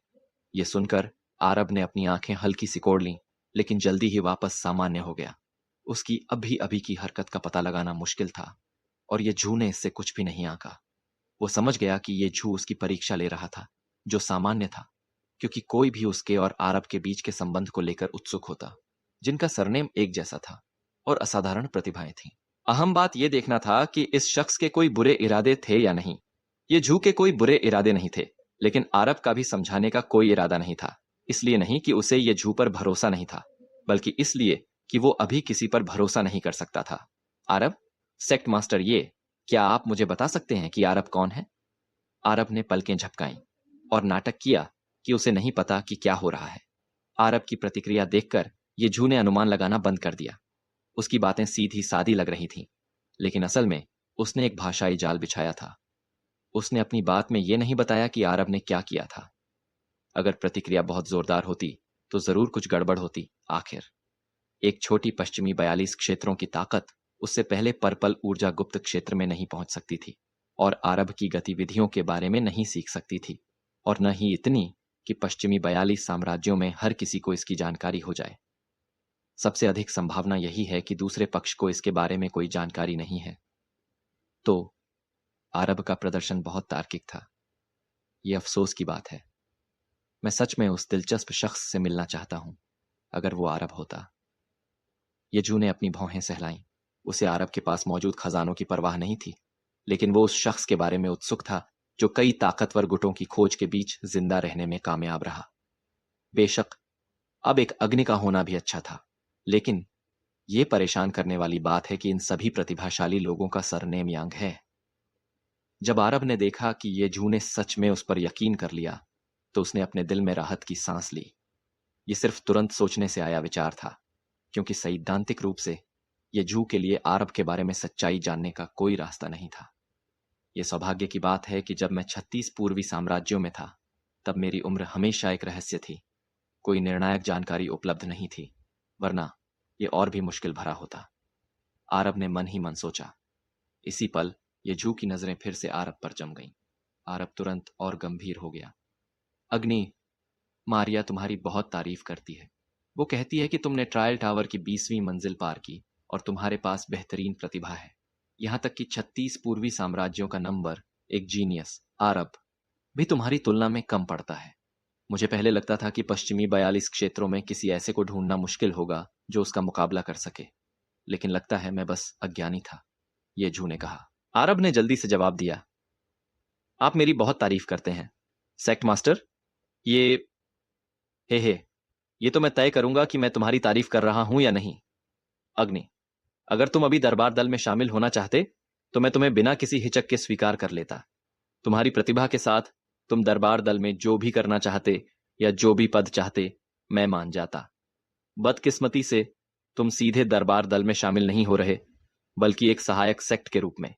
यह सुनकर आरब ने अपनी आंखें हल्की सिकोड़ लीं, लेकिन जल्दी ही वापस सामान्य हो गया। उसकी अभी अभी की हरकत का पता लगाना मुश्किल था और ये झू ने इससे कुछ भी नहीं आंका। वो समझ गया कि ये झू उसकी परीक्षा ले रहा था, जो सामान्य था, क्योंकि कोई भी उसके और आरब के बीच के संबंध को लेकर उत्सुक होता, जिनका सरनेम एक जैसा था और असाधारण प्रतिभाएं थीं। अहम बात यह देखना था कि इस शख्स के कोई बुरे इरादे थे या नहीं। ये झू के कोई बुरे इरादे नहीं थे, लेकिन आरब का भी समझाने का कोई इरादा नहीं था। इसलिए नहीं कि उसे ये झू पर भरोसा नहीं था, बल्कि इसलिए कि वो अभी किसी पर भरोसा नहीं कर सकता था। आरब, सेक्ट मास्टर ये, क्या आप मुझे बता सकते हैं कि आरब कौन है? आरब ने पलकें झपकाईं और नाटक किया कि उसे नहीं पता कि क्या हो रहा है। आरब की प्रतिक्रिया देखकर ये झू ने अनुमान लगाना बंद कर दिया। उसकी बातें सीधी सादी लग रही थीं, लेकिन असल में उसने एक भाषाई जाल बिछाया था। उसने अपनी बात में यह नहीं बताया कि आरब ने क्या किया था। अगर प्रतिक्रिया बहुत जोरदार होती तो जरूर कुछ गड़बड़ होती। आखिर एक छोटी पश्चिमी 42 क्षेत्रों की ताकत उससे पहले पर्पल ऊर्जा गुप्त क्षेत्र में नहीं पहुंच सकती थी और आरब की गतिविधियों के बारे में नहीं सीख सकती थी, और न ही इतनी कि पश्चिमी 42 साम्राज्यों में हर किसी को इसकी जानकारी हो जाए। सबसे अधिक संभावना यही है कि दूसरे पक्ष को इसके बारे में कोई जानकारी नहीं है। तो आरब का प्रदर्शन बहुत तार्किक था। यह अफसोस की बात है। मैं सच में उस दिलचस्प शख्स से मिलना चाहता हूं, अगर वो आरब होता। ये जू ने अपनी भौहें सहलाईं। उसे आरब के पास मौजूद खजानों की परवाह नहीं थी, लेकिन वो उस शख्स के बारे में उत्सुक था जो कई ताकतवर गुटों की खोज के बीच जिंदा रहने में कामयाब रहा। बेशक अब एक अग्नि का होना भी अच्छा था, लेकिन यह परेशान करने वाली बात है कि इन सभी प्रतिभाशाली लोगों का सरनेम यांग है। जब आरब ने देखा कि ये जू ने सच में उस पर यकीन कर लिया, तो उसने अपने दिल में राहत की सांस ली। ये सिर्फ तुरंत सोचने से आया विचार था, क्योंकि सैद्धांतिक रूप से ये जू के लिए आरब के बारे में सच्चाई जानने का कोई रास्ता नहीं था। यह सौभाग्य की बात है कि जब मैं 36 पूर्वी साम्राज्यों में था, तब मेरी उम्र हमेशा एक रहस्य थी। कोई निर्णायक जानकारी उपलब्ध नहीं थी, वरना यह और भी मुश्किल भरा होता। आरब ने मन ही मन सोचा। इसी पल ये जू की नजरें फिर से आरब पर जम गईं। आरब तुरंत और गंभीर हो गया। अग्नि, मारिया तुम्हारी बहुत तारीफ करती है। वो कहती है कि तुमने ट्रायल टावर की 20वीं मंजिल पार की और तुम्हारे पास बेहतरीन प्रतिभा है। यहां तक कि 36 पूर्वी साम्राज्यों का नंबर, एक जीनियस आरब, भी तुम्हारी तुलना में कम पड़ता है। मुझे पहले लगता था कि पश्चिमी 42 क्षेत्रों में किसी ऐसे को ढूंढना मुश्किल होगा जो उसका मुकाबला कर सके, लेकिन लगता है मैं बस अज्ञानी था, ये जू ने कहा। आरब ने जल्दी से जवाब दिया, आप मेरी बहुत तारीफ करते हैं सेक्ट मास्टर। ये हे ये तो मैं तय करूंगा कि मैं तुम्हारी तारीफ कर रहा हूं या नहीं। अग्नि, अगर तुम अभी दरबार दल में शामिल होना चाहते तो मैं तुम्हें बिना किसी हिचक के स्वीकार कर लेता। तुम्हारी प्रतिभा के साथ तुम दरबार दल में जो भी करना चाहते या जो भी पद चाहते, मैं मान जाता। बदकिस्मती से तुम सीधे दरबार दल में शामिल नहीं हो रहे, बल्कि एक सहायक सेक्ट के रूप में।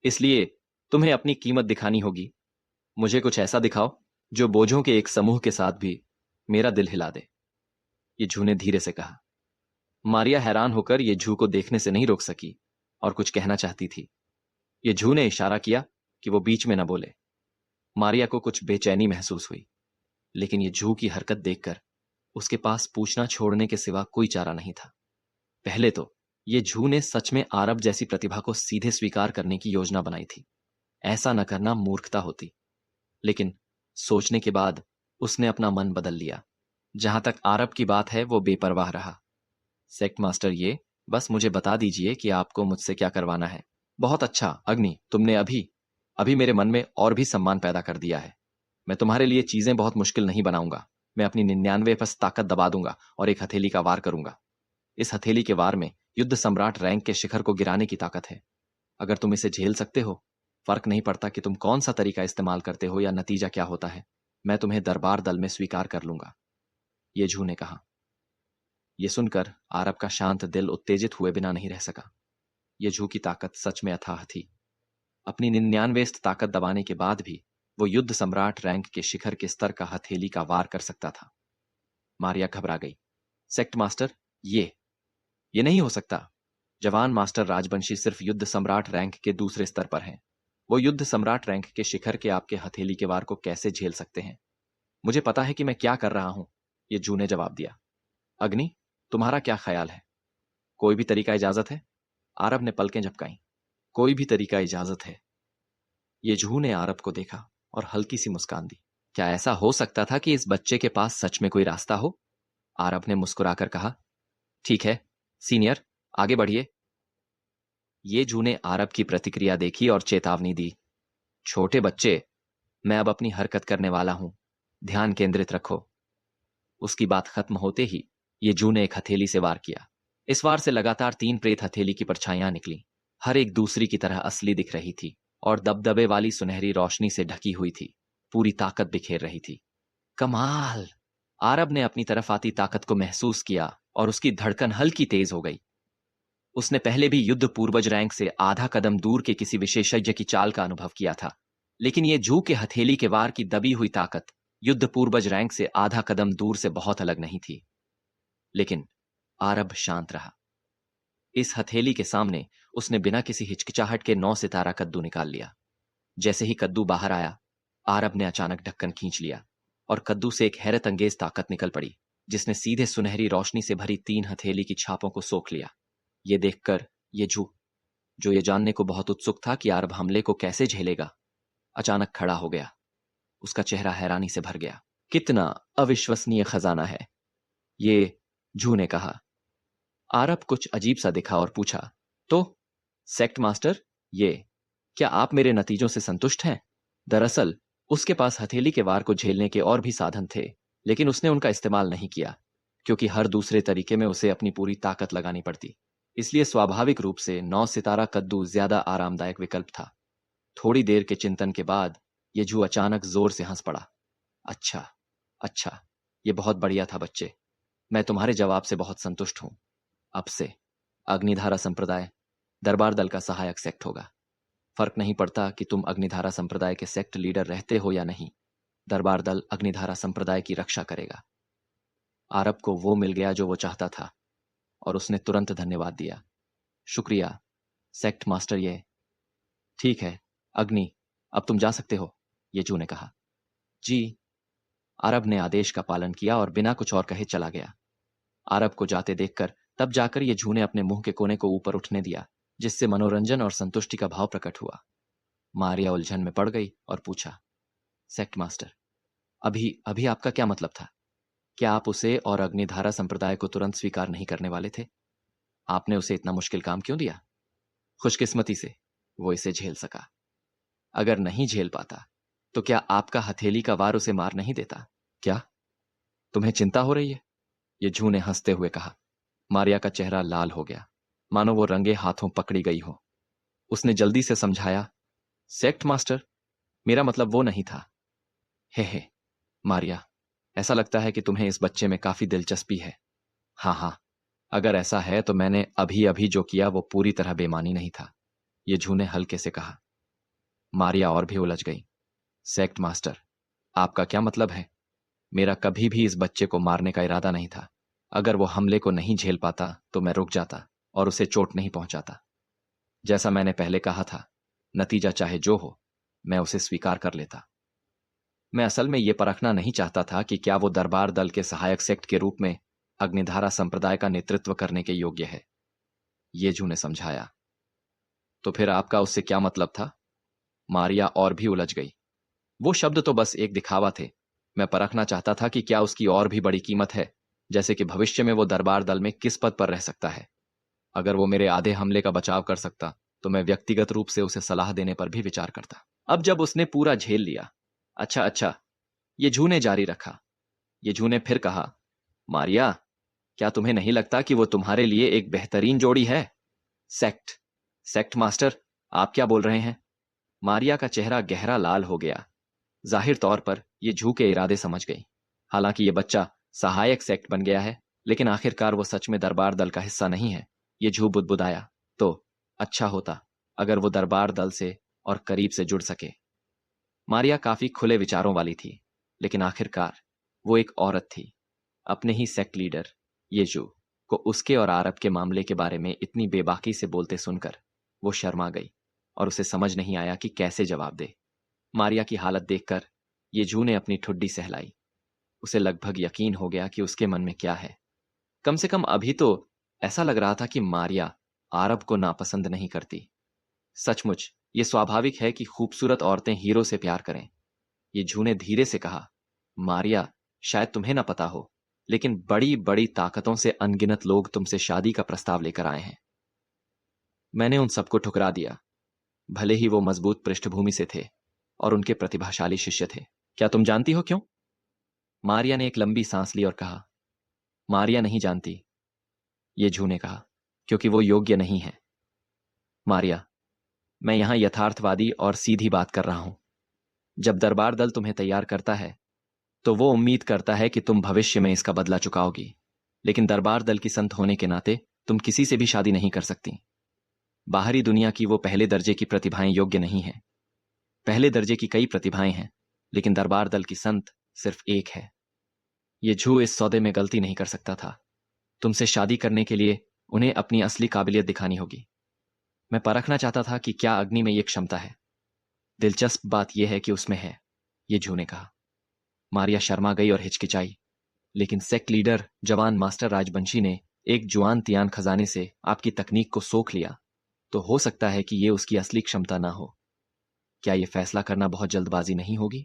इसलिए तुम्हें अपनी कीमत दिखानी होगी। मुझे कुछ ऐसा दिखाओ जो बोझों के एक समूह के साथ भी मेरा दिल हिला दे, ये जू ने धीरे से कहा। मारिया हैरान होकर ये जू को देखने से नहीं रोक सकी और कुछ कहना चाहती थी। ये जू ने इशारा किया कि वो बीच में न बोले। मारिया को कुछ बेचैनी महसूस हुई, लेकिन ये जू की हरकत देखकर उसके पास पूछना छोड़ने के सिवा कोई चारा नहीं था। पहले तो ये जू ने सच में आरब जैसी प्रतिभा को सीधे स्वीकार करने की योजना बनाई थी। ऐसा न करना मूर्खता होती, लेकिन सोचने के बाद उसने अपना मन बदल लिया। जहां तक आरब की बात है, वो बेपरवाह रहा। सेक्ट मास्टर, ये बस मुझे बता दीजिए कि आपको मुझसे क्या करवाना है। बहुत अच्छा अग्नि, तुमने अभी अभी मेरे मन में और भी सम्मान पैदा कर दिया है। मैं तुम्हारे लिए चीजें बहुत मुश्किल नहीं बनाऊंगा। मैं अपनी 99 बस ताकत दबा दूंगा और एक हथेली का वार करूंगा। इस हथेली के वार में युद्ध सम्राट रैंक के शिखर को गिराने की ताकत है। अगर तुम इसे झेल सकते हो, फर्क नहीं पड़ता कि तुम कौन सा तरीका इस्तेमाल करते हो या नतीजा क्या होता है, मैं तुम्हें दरबार दल में स्वीकार कर लूंगा, ये जू ने कहा। यह सुनकर आरब का शांत दिल उत्तेजित हुए बिना नहीं रह सका। यह जू की ताकत सच में अथाह थी। अपनी 99 ताकत दबाने के बाद भी वो युद्ध सम्राट रैंक के शिखर के स्तर का हथेली का वार कर सकता था। मारिया घबरा गई। सेक्ट मास्टर, ये नहीं हो सकता। जवान मास्टर राजवंशी सिर्फ युद्ध सम्राट रैंक के दूसरे स्तर पर हैं। वो युद्ध सम्राट रैंक के शिखर के आपके हथेली के वार को कैसे झेल सकते हैं? मुझे पता है कि मैं क्या कर रहा हूं, ये जू ने जवाब दिया। अग्नि, तुम्हारा क्या ख्याल है? कोई भी तरीका इजाजत है? आरब ने पलकें झपकाई। कोई भी तरीका इजाजत है। ये जू ने आरब को देखा और हल्की सी मुस्कान दी। क्या ऐसा हो सकता था कि इस बच्चे के पास सच में कोई रास्ता हो? आरब ने मुस्कुराकर कहा, ठीक है सीनियर, आगे बढ़िए। ये जू ने आरब की प्रतिक्रिया देखी और चेतावनी दी। छोटे बच्चे, मैं अब अपनी हरकत करने वाला हूं, ध्यान केंद्रित रखो। उसकी बात खत्म होते ही ये जू ने एक हथेली से वार किया। इस वार से लगातार 3 प्रेत हथेली की परछाइयां निकली। हर एक दूसरी की तरह असली दिख रही थी और दबदबे वाली सुनहरी रोशनी से ढकी हुई थी। पूरी ताकत बिखेर रही थी। कमाल! आरब ने अपनी तरफ आती ताकत को महसूस किया और उसकी धड़कन हल्की तेज हो गई। उसने पहले भी युद्ध पूर्वज रैंक से आधा कदम दूर के किसी विशेषज्ञ की चाल का अनुभव किया था, लेकिन यह जू के हथेली के वार की दबी हुई ताकत युद्ध पूर्वज रैंक से आधा कदम दूर से बहुत अलग नहीं थी। लेकिन आरब शांत रहा। इस हथेली के सामने उसने बिना किसी हिचकिचाहट के 9 सितारा कद्दू निकाल लिया। जैसे ही कद्दू बाहर आया, आरब ने अचानक ढक्कन खींच लिया और कद्दू से एक हैरत अंगेज ताकत निकल पड़ी, जिसने सीधे सुनहरी रोशनी से भरी 3 हथेली की छापों को सोख लिया। ये देखकर ये जू, जो ये जानने को बहुत उत्सुक था कि आरब हमले को कैसे झेलेगा, अचानक खड़ा हो गया। उसका चेहरा हैरानी से भर गया। कितना अविश्वसनीय खजाना है, ये जू ने कहा। आरब कुछ अजीब सा दिखा और पूछा, तो सेक्ट मास्टर, क्या आप मेरे नतीजों से संतुष्ट हैं? दरअसल उसके पास हथेली के वार को झेलने के और भी साधन थे, लेकिन उसने उनका इस्तेमाल नहीं किया, क्योंकि हर दूसरे तरीके में उसे अपनी पूरी ताकत लगानी पड़ती। इसलिए स्वाभाविक रूप से 9 सितारा कद्दू ज्यादा आरामदायक विकल्प था। थोड़ी देर के चिंतन के बाद ये जू अचानक जोर से हंस पड़ा। अच्छा अच्छा, ये बहुत बढ़िया था बच्चे। मैं तुम्हारे जवाब से बहुत संतुष्ट हूं। अब से अग्निधारा संप्रदाय दरबार दल का सहायक सेक्ट होगा। फर्क नहीं पड़ता कि तुम अग्निधारा संप्रदाय के सेक्ट लीडर रहते हो या नहीं, दरबार दल अग्निधारा संप्रदाय की रक्षा करेगा। आरब को वो मिल गया जो वो चाहता था और उसने तुरंत धन्यवाद दिया। शुक्रिया सेक्ट मास्टर। ये ठीक है अग्नि, अब तुम जा सकते हो, ये जू ने कहा। जी। अरब ने आदेश का पालन किया और बिना कुछ और कहे चला गया। अरब को जाते देखकर तब जाकर ये जू ने अपने मुंह के कोने को ऊपर उठने दिया, जिससे मनोरंजन और संतुष्टि का भाव प्रकट हुआ। मारिया उलझन में पड़ गई और पूछा, सेक्ट मास्टर, अभी अभी आपका क्या मतलब था? क्या आप उसे और अग्निधारा संप्रदाय को तुरंत स्वीकार नहीं करने वाले थे? आपने उसे इतना मुश्किल काम क्यों दिया? खुशकिस्मती से वो इसे झेल सका। अगर नहीं झेल पाता तो क्या आपका हथेली का वार उसे मार नहीं देता? क्या तुम्हें चिंता हो रही है? ये जू ने हंसते हुए कहा। मारिया का चेहरा लाल हो गया, मानो वो रंगे हाथों पकड़ी गई हो। उसने जल्दी से समझाया, सेक्ट मास्टर, मेरा मतलब वो नहीं था। हे मारिया, ऐसा लगता है कि तुम्हें इस बच्चे में काफी दिलचस्पी है। हाँ, अगर ऐसा है तो मैंने अभी अभी जो किया वो पूरी तरह बेमानी नहीं था, ये जू ने हल्के से कहा। मारिया और भी उलझ गई। सेक्ट मास्टर, आपका क्या मतलब है? मेरा कभी भी इस बच्चे को मारने का इरादा नहीं था। अगर वो हमले को नहीं झेल पाता तो मैं रुक जाता और उसे चोट नहीं पहुंचाता। जैसा मैंने पहले कहा था, नतीजा चाहे जो हो, मैं उसे स्वीकार कर लेता। मैं असल में यह परखना नहीं चाहता था कि क्या वो दरबार दल के सहायक सेक्ट के रूप में अग्निधारा संप्रदाय का नेतृत्व करने के योग्य है, येजू ने समझाया। तो फिर आपका उससे क्या मतलब था? मारिया और भी उलझ गई। वो शब्द तो बस एक दिखावा थे। मैं परखना चाहता था कि क्या उसकी और भी बड़ी कीमत है, जैसे कि भविष्य में वो दरबार दल में किस पद पर रह सकता है। अगर वो मेरे आधे हमले का बचाव कर सकता तो मैं व्यक्तिगत रूप से उसे सलाह देने पर भी विचार करता। अब जब उसने पूरा झेल लिया, अच्छा अच्छा, ये झू ने जारी रखा। ये झू ने फिर कहा, मारिया, क्या तुम्हें नहीं लगता कि वो तुम्हारे लिए एक बेहतरीन जोड़ी है? सेक्ट सेक्ट मास्टर, आप क्या बोल रहे हैं? मारिया का चेहरा गहरा लाल हो गया। जाहिर तौर पर ये झू के इरादे समझ गई। हालांकि ये बच्चा सहायक सेक्ट बन गया है, लेकिन आखिरकार वो सच में दरबार दल का हिस्सा नहीं है। ये झू बुदबुदाया, तो अच्छा होता अगर वो दरबार दल से और करीब से जुड़ सके। मारिया काफी खुले विचारों वाली थी, लेकिन आखिरकार वो एक औरत थी। अपने ही सेक्ट लीडर येजू को उसके और आरब के मामले के बारे में इतनी बेबाकी से बोलते सुनकर वो शर्मा गई और उसे समझ नहीं आया कि कैसे जवाब दे। मारिया की हालत देखकर येजू ने अपनी ठुड्डी सहलाई। उसे लगभग यकीन हो गया कि उसके मन में क्या है। कम से कम अभी तो ऐसा लग रहा था कि मारिया आरब को नापसंद नहीं करती। सचमुच ये स्वाभाविक है कि खूबसूरत औरतें हीरो से प्यार करें। ये झू ने धीरे से कहा, मारिया, शायद तुम्हें ना पता हो, लेकिन बड़ी बड़ी ताकतों से अनगिनत लोग तुमसे शादी का प्रस्ताव लेकर आए हैं। मैंने उन सबको ठुकरा दिया, भले ही वो मजबूत पृष्ठभूमि से थे और उनके प्रतिभाशाली शिष्य थे। क्या तुम जानती हो क्यों? मारिया ने एक लंबी सांस ली और कहा, मारिया नहीं जानती, ये झू ने कहा, क्योंकि वो योग्य नहीं है। मारिया, मैं यहां यथार्थवादी और सीधी बात कर रहा हूं। जब दरबार दल तुम्हें तैयार करता है तो वो उम्मीद करता है कि तुम भविष्य में इसका बदला चुकाओगी, लेकिन दरबार दल की संत होने के नाते तुम किसी से भी शादी नहीं कर सकती। बाहरी दुनिया की वो पहले दर्जे की प्रतिभाएं योग्य नहीं है। पहले दर्जे की कई प्रतिभाएं हैं, लेकिन दरबार दल की संत सिर्फ एक है। ये झू इस सौदे में गलती नहीं कर सकता था। तुमसे शादी करने के लिए उन्हें अपनी असली काबिलियत दिखानी होगी। मैं परखना चाहता था कि क्या अग्नि में ये क्षमता है। दिलचस्प बात यह है कि उसमें है, ये झू ने कहा। मारिया शर्मा गई और हिचकिचाई, लेकिन सेक्ट लीडर जवान मास्टर राजवंशी ने एक जुआन तियान खजाने से आपकी तकनीक को सोख लिया, तो हो सकता है कि ये उसकी असली क्षमता ना हो। क्या यह फैसला करना बहुत जल्दबाजी नहीं होगी?